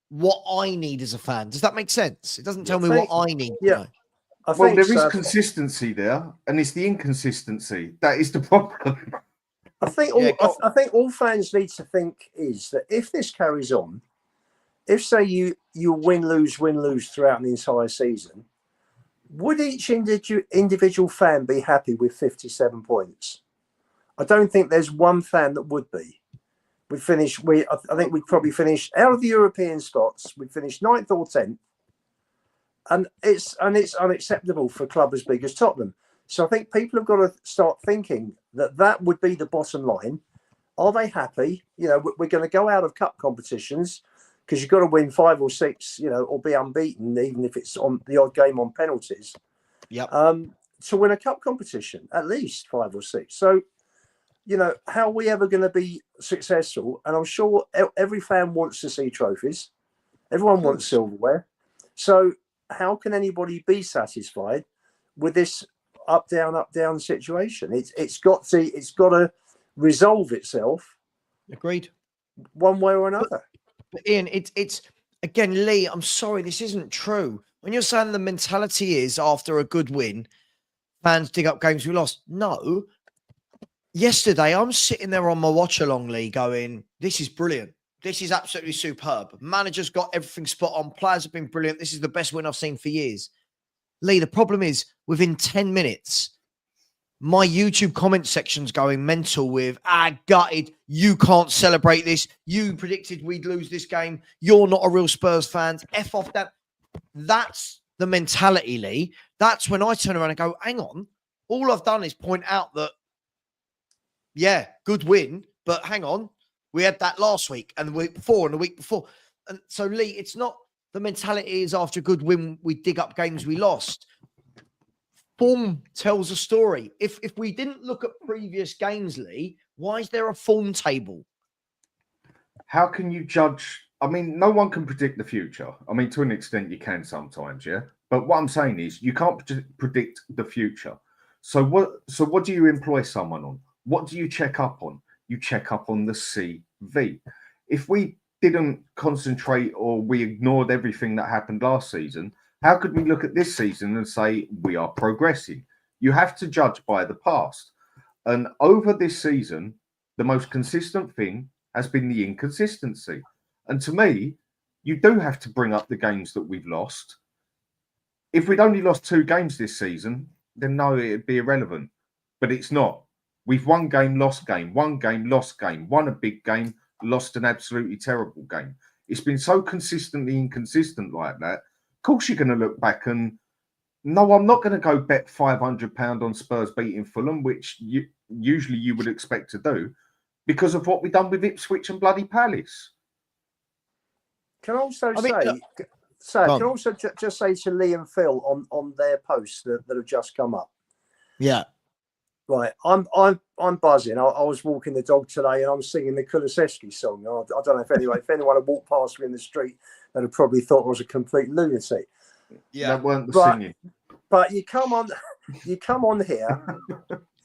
what I need as a fan. Does that make sense? It doesn't tell me what I need. Yeah. Well, there is consistency there, and it's the inconsistency that is the problem. I think all fans need to think is that if this carries on, if say you win lose throughout the entire season, would each individual fan be happy with 57 points? I don't think there's one fan that would be. I think we'd probably finish out of the European spots. We'd finish 9th or 10th, and it's unacceptable for a club as big as Tottenham. So I think people have got to start thinking that would be the bottom line. Are they happy? You know, we're going to go out of cup competitions because you've got to win 5 or 6, you know, or be unbeaten, even if it's on the odd game on penalties. Yeah. To win a cup competition, at least 5 or 6. So, you know, how are we ever going to be successful? And I'm sure every fan wants to see trophies. Everyone wants silverware. So how can anybody be satisfied with this up down situation? It's got to resolve itself. Agreed. One way or another. But Ian, it's again, Lee, I'm sorry, this isn't true. When you're saying the mentality is after a good win, fans dig up games we lost. No. Yesterday, I'm sitting there on my watch-along, Lee, going, this is brilliant. This is absolutely superb. Manager's got everything spot on. Players have been brilliant. This is the best win I've seen for years. Lee, the problem is, within 10 minutes, my YouTube comment section's going mental with, gutted, you can't celebrate this. You predicted we'd lose this game. You're not a real Spurs fan. F off that. That's the mentality, Lee. That's when I turn around and go, hang on. All I've done is point out that, yeah, good win, but hang on. We had that last week and the week before and the week before. And so, Lee, it's not the mentality is after a good win, we dig up games we lost. Form tells a story. If we didn't look at previous games, Lee, why is there a form table? How can you judge? I mean, no one can predict the future. I mean, to an extent, you can sometimes, yeah. But what I'm saying is, you can't predict the future. So what do you employ someone on? What do you check up on? You check up on the CV. If we didn't concentrate or we ignored everything that happened last season, how could we look at this season and say we are progressing? You have to judge by the past. And over this season, the most consistent thing has been the inconsistency. And to me, you do have to bring up the games that we've lost. If we'd only lost 2 games this season, then no, it'd be irrelevant. But it's not. We've won game, lost game, won game, lost game, won a big game, lost an absolutely terrible game. It's been so consistently inconsistent like that. Of course, you're going to look back and no, I'm not going to go bet £500 on Spurs beating Fulham, which usually you would expect to do because of what we've done with Ipswich and bloody Palace. Can I also just say to Lee and Phil on their posts that have just come up. Yeah. Right, I'm buzzing. I was walking the dog today, and I'm singing the Kulusevski song. I don't know if anyone had walked past me in the street, they'd have probably thought I was a complete lunatic. Yeah, that weren't the singing. But you come on here.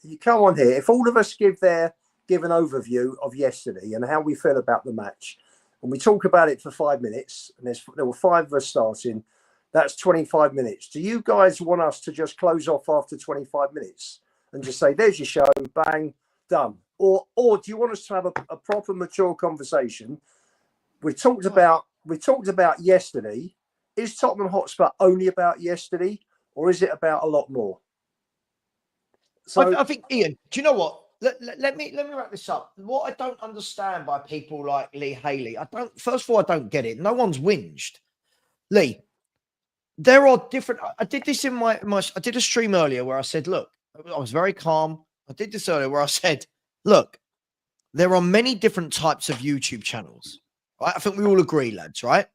If all of us give an overview of yesterday and how we feel about the match, and we talk about it for 5 minutes, and there were 5 of us starting, that's 25 minutes. Do you guys want us to just close off after 25 minutes? And just say, there's your show, bang, done. Or do you want us to have a proper, mature conversation? We talked about yesterday. Is Tottenham Hotspur only about yesterday, or is it about a lot more? So I think, Ian, do you know what? Let me wrap this up. What I don't understand by people like Lee Haley, first of all, I don't get it. No one's whinged. Lee, there are different. I did this in my I did a stream earlier where I said, look, I was very calm. I did this earlier where I said, look, there are many different types of YouTube channels. Right? I think we all agree, lads, right?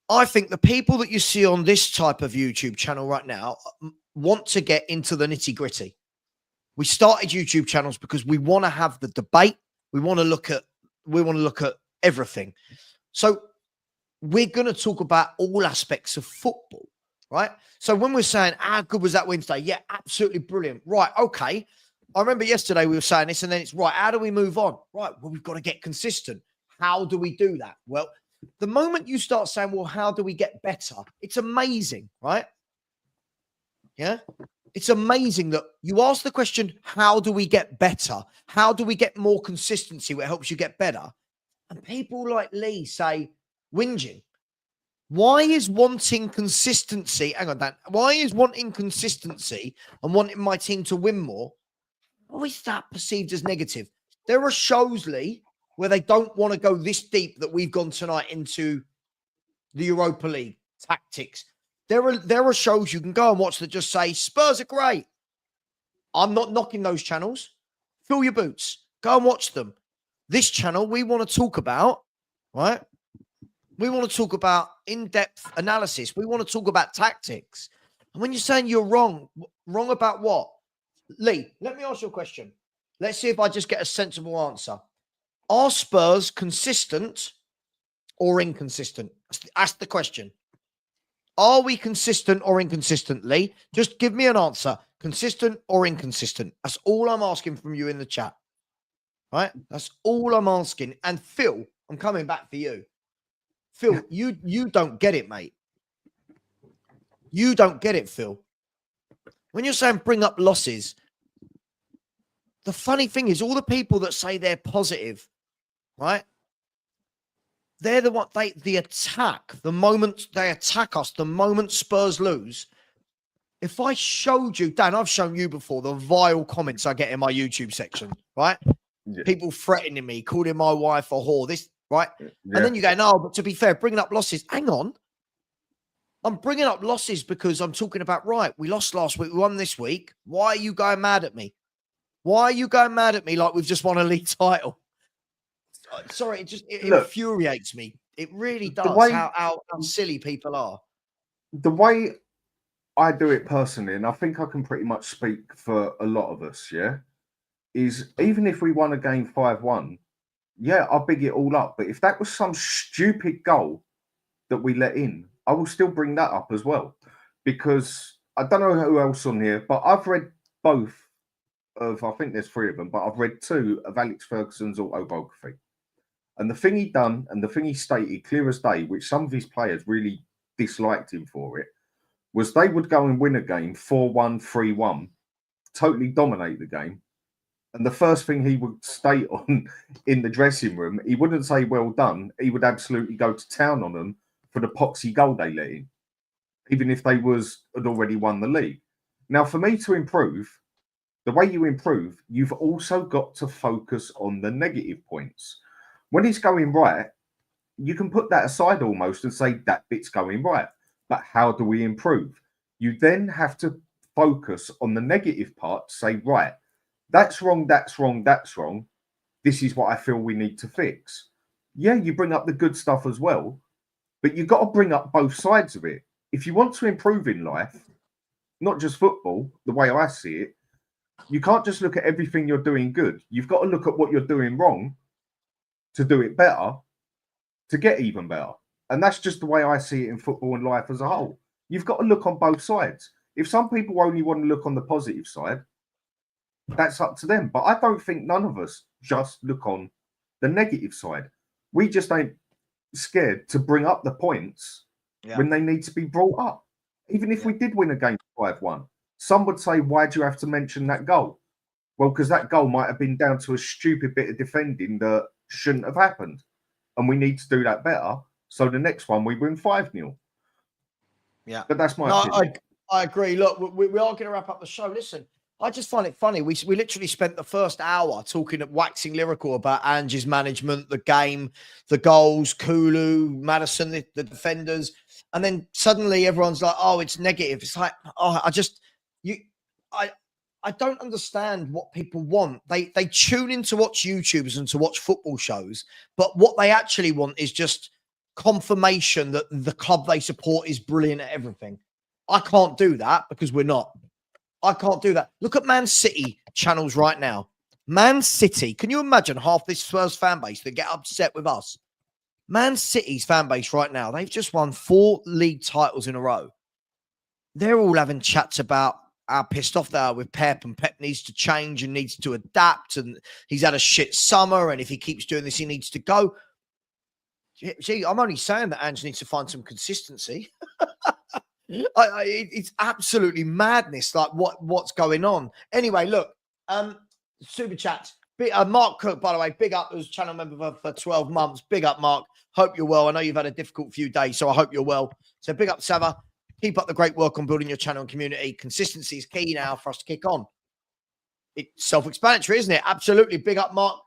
I think the people that you see on this type of YouTube channel right now want to get into the nitty gritty. We started YouTube channels because we want to have the debate. We want to look at everything. So we're going to talk about all aspects of football, right? So when we're saying, how good was that Wednesday? Yeah, absolutely brilliant. Right, okay. I remember yesterday we were saying this, and then it's right. How do we move on? Right, well, we've got to get consistent. How do we do that? Well, the moment you start saying, well, how do we get better? It's amazing, right? Yeah. It's amazing that you ask the question, how do we get better? How do we get more consistency where it helps you get better? And people like Lee say, whinging. Why is wanting consistency? Hang on, Dan. Why is wanting consistency and wanting my team to win more? Why is that perceived as negative? There are shows, Lee, where they don't want to go this deep that we've gone tonight into the Europa League tactics. There are shows you can go and watch that just say Spurs are great. I'm not knocking those channels. Fill your boots. Go and watch them. This channel, we want to talk about, right? We want to talk about in-depth analysis. We want to talk about tactics. And when you're saying you're wrong about what? Lee, let me ask you a question. Let's see if I just get a sensible answer. Are Spurs consistent or inconsistent? That's the question. Are we consistent or inconsistent, Lee? Just give me an answer. Consistent or inconsistent? That's all I'm asking from you in the chat. Right? That's all I'm asking. And Phil, I'm coming back for you. Phil, you don't get it, mate. You don't get it, Phil. When you're saying bring up losses, the funny thing is all the people that say they're positive, right? They're the one, the attack, the moment they attack us, the moment Spurs lose. If I showed you, Dan, I've shown you before the vile comments I get in my YouTube section, right? Yeah. People threatening me, calling my wife a whore, this, right? Yeah. And then you go, no, but to be fair, bringing up losses. Hang on. I'm bringing up losses because I'm talking about, right, we lost last week, we won this week. Why are you going mad at me? Why are you going mad at me like we've just won a league title? Sorry, it infuriates me. It really does how silly people are. The way I do it personally, and I think I can pretty much speak for a lot of us, yeah, is even if we won a game 5-1, yeah, I'll big it all up. But if that was some stupid goal that we let in, I will still bring that up as well. Because I don't know who else on here, but I've read both of, I think there's 3 of them, but I've read 2 of Alex Ferguson's autobiography. And the thing he done and the thing he stated clear as day, which some of his players really disliked him for it, was they would go and win a game 4-1, 3-1, totally dominate the game. And the first thing he would state on in the dressing room, he wouldn't say well done. He would absolutely go to town on them for the poxy goal they let in, even if they had already won the league. Now, for me to improve, the way you improve, you've also got to focus on the negative points. When it's going right, you can put that aside almost and say that bit's going right. But how do we improve? You then have to focus on the negative part, say, right, that's wrong, that's wrong, that's wrong. This is what I feel we need to fix. Yeah, you bring up the good stuff as well, but you've got to bring up both sides of it. If you want to improve in life, not just football, the way I see it, you can't just look at everything you're doing good. You've got to look at what you're doing wrong to do it better, to get even better. And that's just the way I see it in football and life as a whole. You've got to look on both sides. If some people only want to look on the positive side, that's up to them. But I don't think none of us just look on the negative side. We just ain't scared to bring up the points when they need to be brought up. Even if we did win a game 5-1, some would say, why do you have to mention that goal? Well, because that goal might have been down to a stupid bit of defending that shouldn't have happened. And we need to do that better. So the next one, we win 5-0. Yeah. But that's my opinion. I agree. Look, we are going to wrap up the show. Listen, I just find it funny. We literally spent the first hour talking at waxing lyrical about Ange's management, the game, the goals, Kulu, Maddison, the defenders, and then suddenly everyone's like, "Oh, it's negative." It's like, oh, I don't understand what people want. They tune in to watch YouTubers and to watch football shows, but what they actually want is just confirmation that the club they support is brilliant at everything. I can't do that because we're not. I can't do that. Look at Man City channels right now. Man City, can you imagine half this Spurs fan base that get upset with us? Man City's fan base right now, they've just won 4 league titles in a row. They're all having chats about how pissed off they are with Pep, and Pep needs to change and needs to adapt, and he's had a shit summer, and if he keeps doing this, he needs to go. Gee, I'm only saying that Ange needs to find some consistency. It's absolutely madness, like what's going on. Anyway, look, super chats. Mark Cook, by the way, big up, as channel member for 12 months. Big up, Mark. Hope you're well. I know you've had a difficult few days, so I hope you're well. So big up, Savva. Keep up the great work on building your channel and community. Consistency is key now for us to kick on. It's self-explanatory, isn't it? Absolutely. Big up, Mark.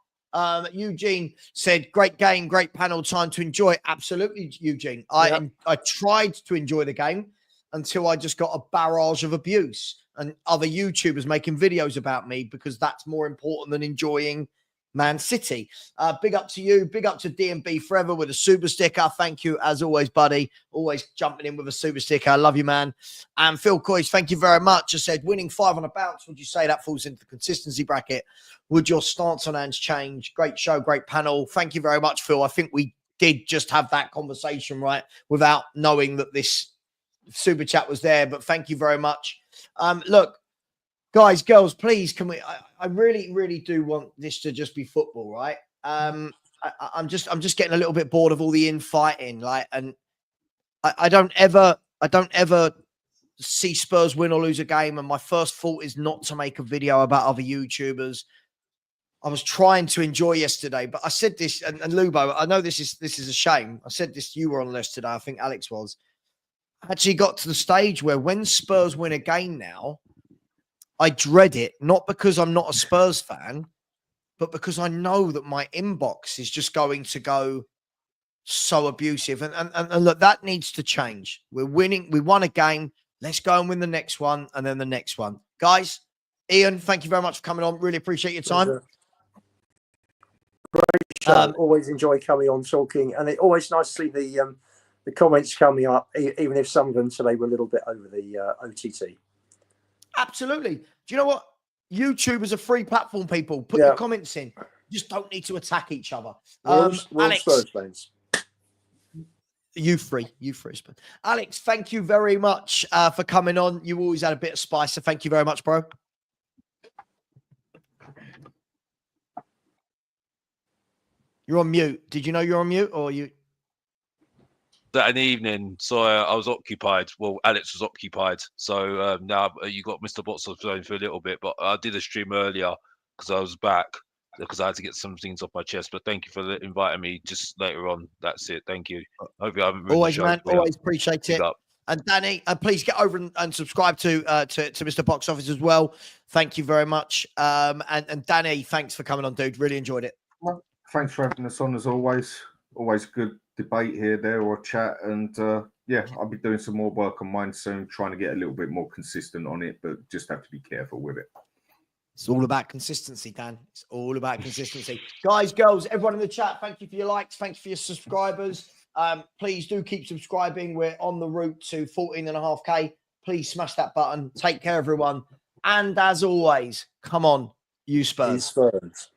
Eugene said, great game, great panel, time to enjoy. Absolutely, Eugene. I tried to enjoy the game until I just got a barrage of abuse and other YouTubers making videos about me, because that's more important than enjoying Man City. Big up to you. Big up to DMB Forever with a super sticker. Thank you, as always, buddy. Always jumping in with a super sticker. I love you, man. And Phil Coys, thank you very much. I said, winning 5 on a bounce. Would you say that falls into the consistency bracket? Would your stance on Ange change? Great show, great panel. Thank you very much, Phil. I think we did just have that conversation, right, without knowing that this super chat was there. But thank you very much. Look, guys, girls, please, can we? I really, really do want this to just be football, right? I'm just getting a little bit bored of all the infighting, like, and I don't ever see Spurs win or lose a game, and my first thought is not to make a video about other YouTubers. I was trying to enjoy yesterday, but I said this, and Lubo, I know this is a shame. I said this, you were on the list today. I think Alex was. I actually got to the stage where when Spurs win a game now, I dread it, not because I'm not a Spurs fan, but because I know that my inbox is just going to go so abusive. And look, that needs to change. We're winning. We won a game. Let's go and win the next one, and then the next one. Guys, Ian, thank you very much for coming on. Really appreciate your time. Great show. Always enjoy coming on, talking, and it's always nice to see the comments coming up, even if some of them today were a little bit over the OTT. Absolutely. Do you know what? YouTube is a free platform, people. Put your comments in. You just don't need to attack each other. Alex, Spurs fans. You free. Alex, thank you very much for coming on. You always had a bit of spice, so thank you very much, bro. You're on mute. Did you know you're on mute, or you? That an evening, so I was occupied. Well, Alex was occupied, so now you got Mr. Bots on phone for a little bit. But I did a stream earlier because I was back, because I had to get some things off my chest. But thank you for inviting me just later on. That's it. Thank you. Hope you haven't always, the show, man. Always appreciate it. And Danny, please get over and subscribe to Mr. Box Office as well. Thank you very much. And Danny, thanks for coming on, dude. Really enjoyed it. Well, thanks for having us on as always. Always good debate here, there, or chat. And yeah, I'll be doing some more work on mine soon, trying to get a little bit more consistent on it, but just have to be careful with it. It's all about consistency, Dan. It's all about consistency. Guys, girls, everyone in the chat, thank you for your likes. Thank you for your subscribers. Please do keep subscribing. We're on the route to 14.5K. Please smash that button. Take care, everyone. And as always, come on, you Spurs. You Spurs.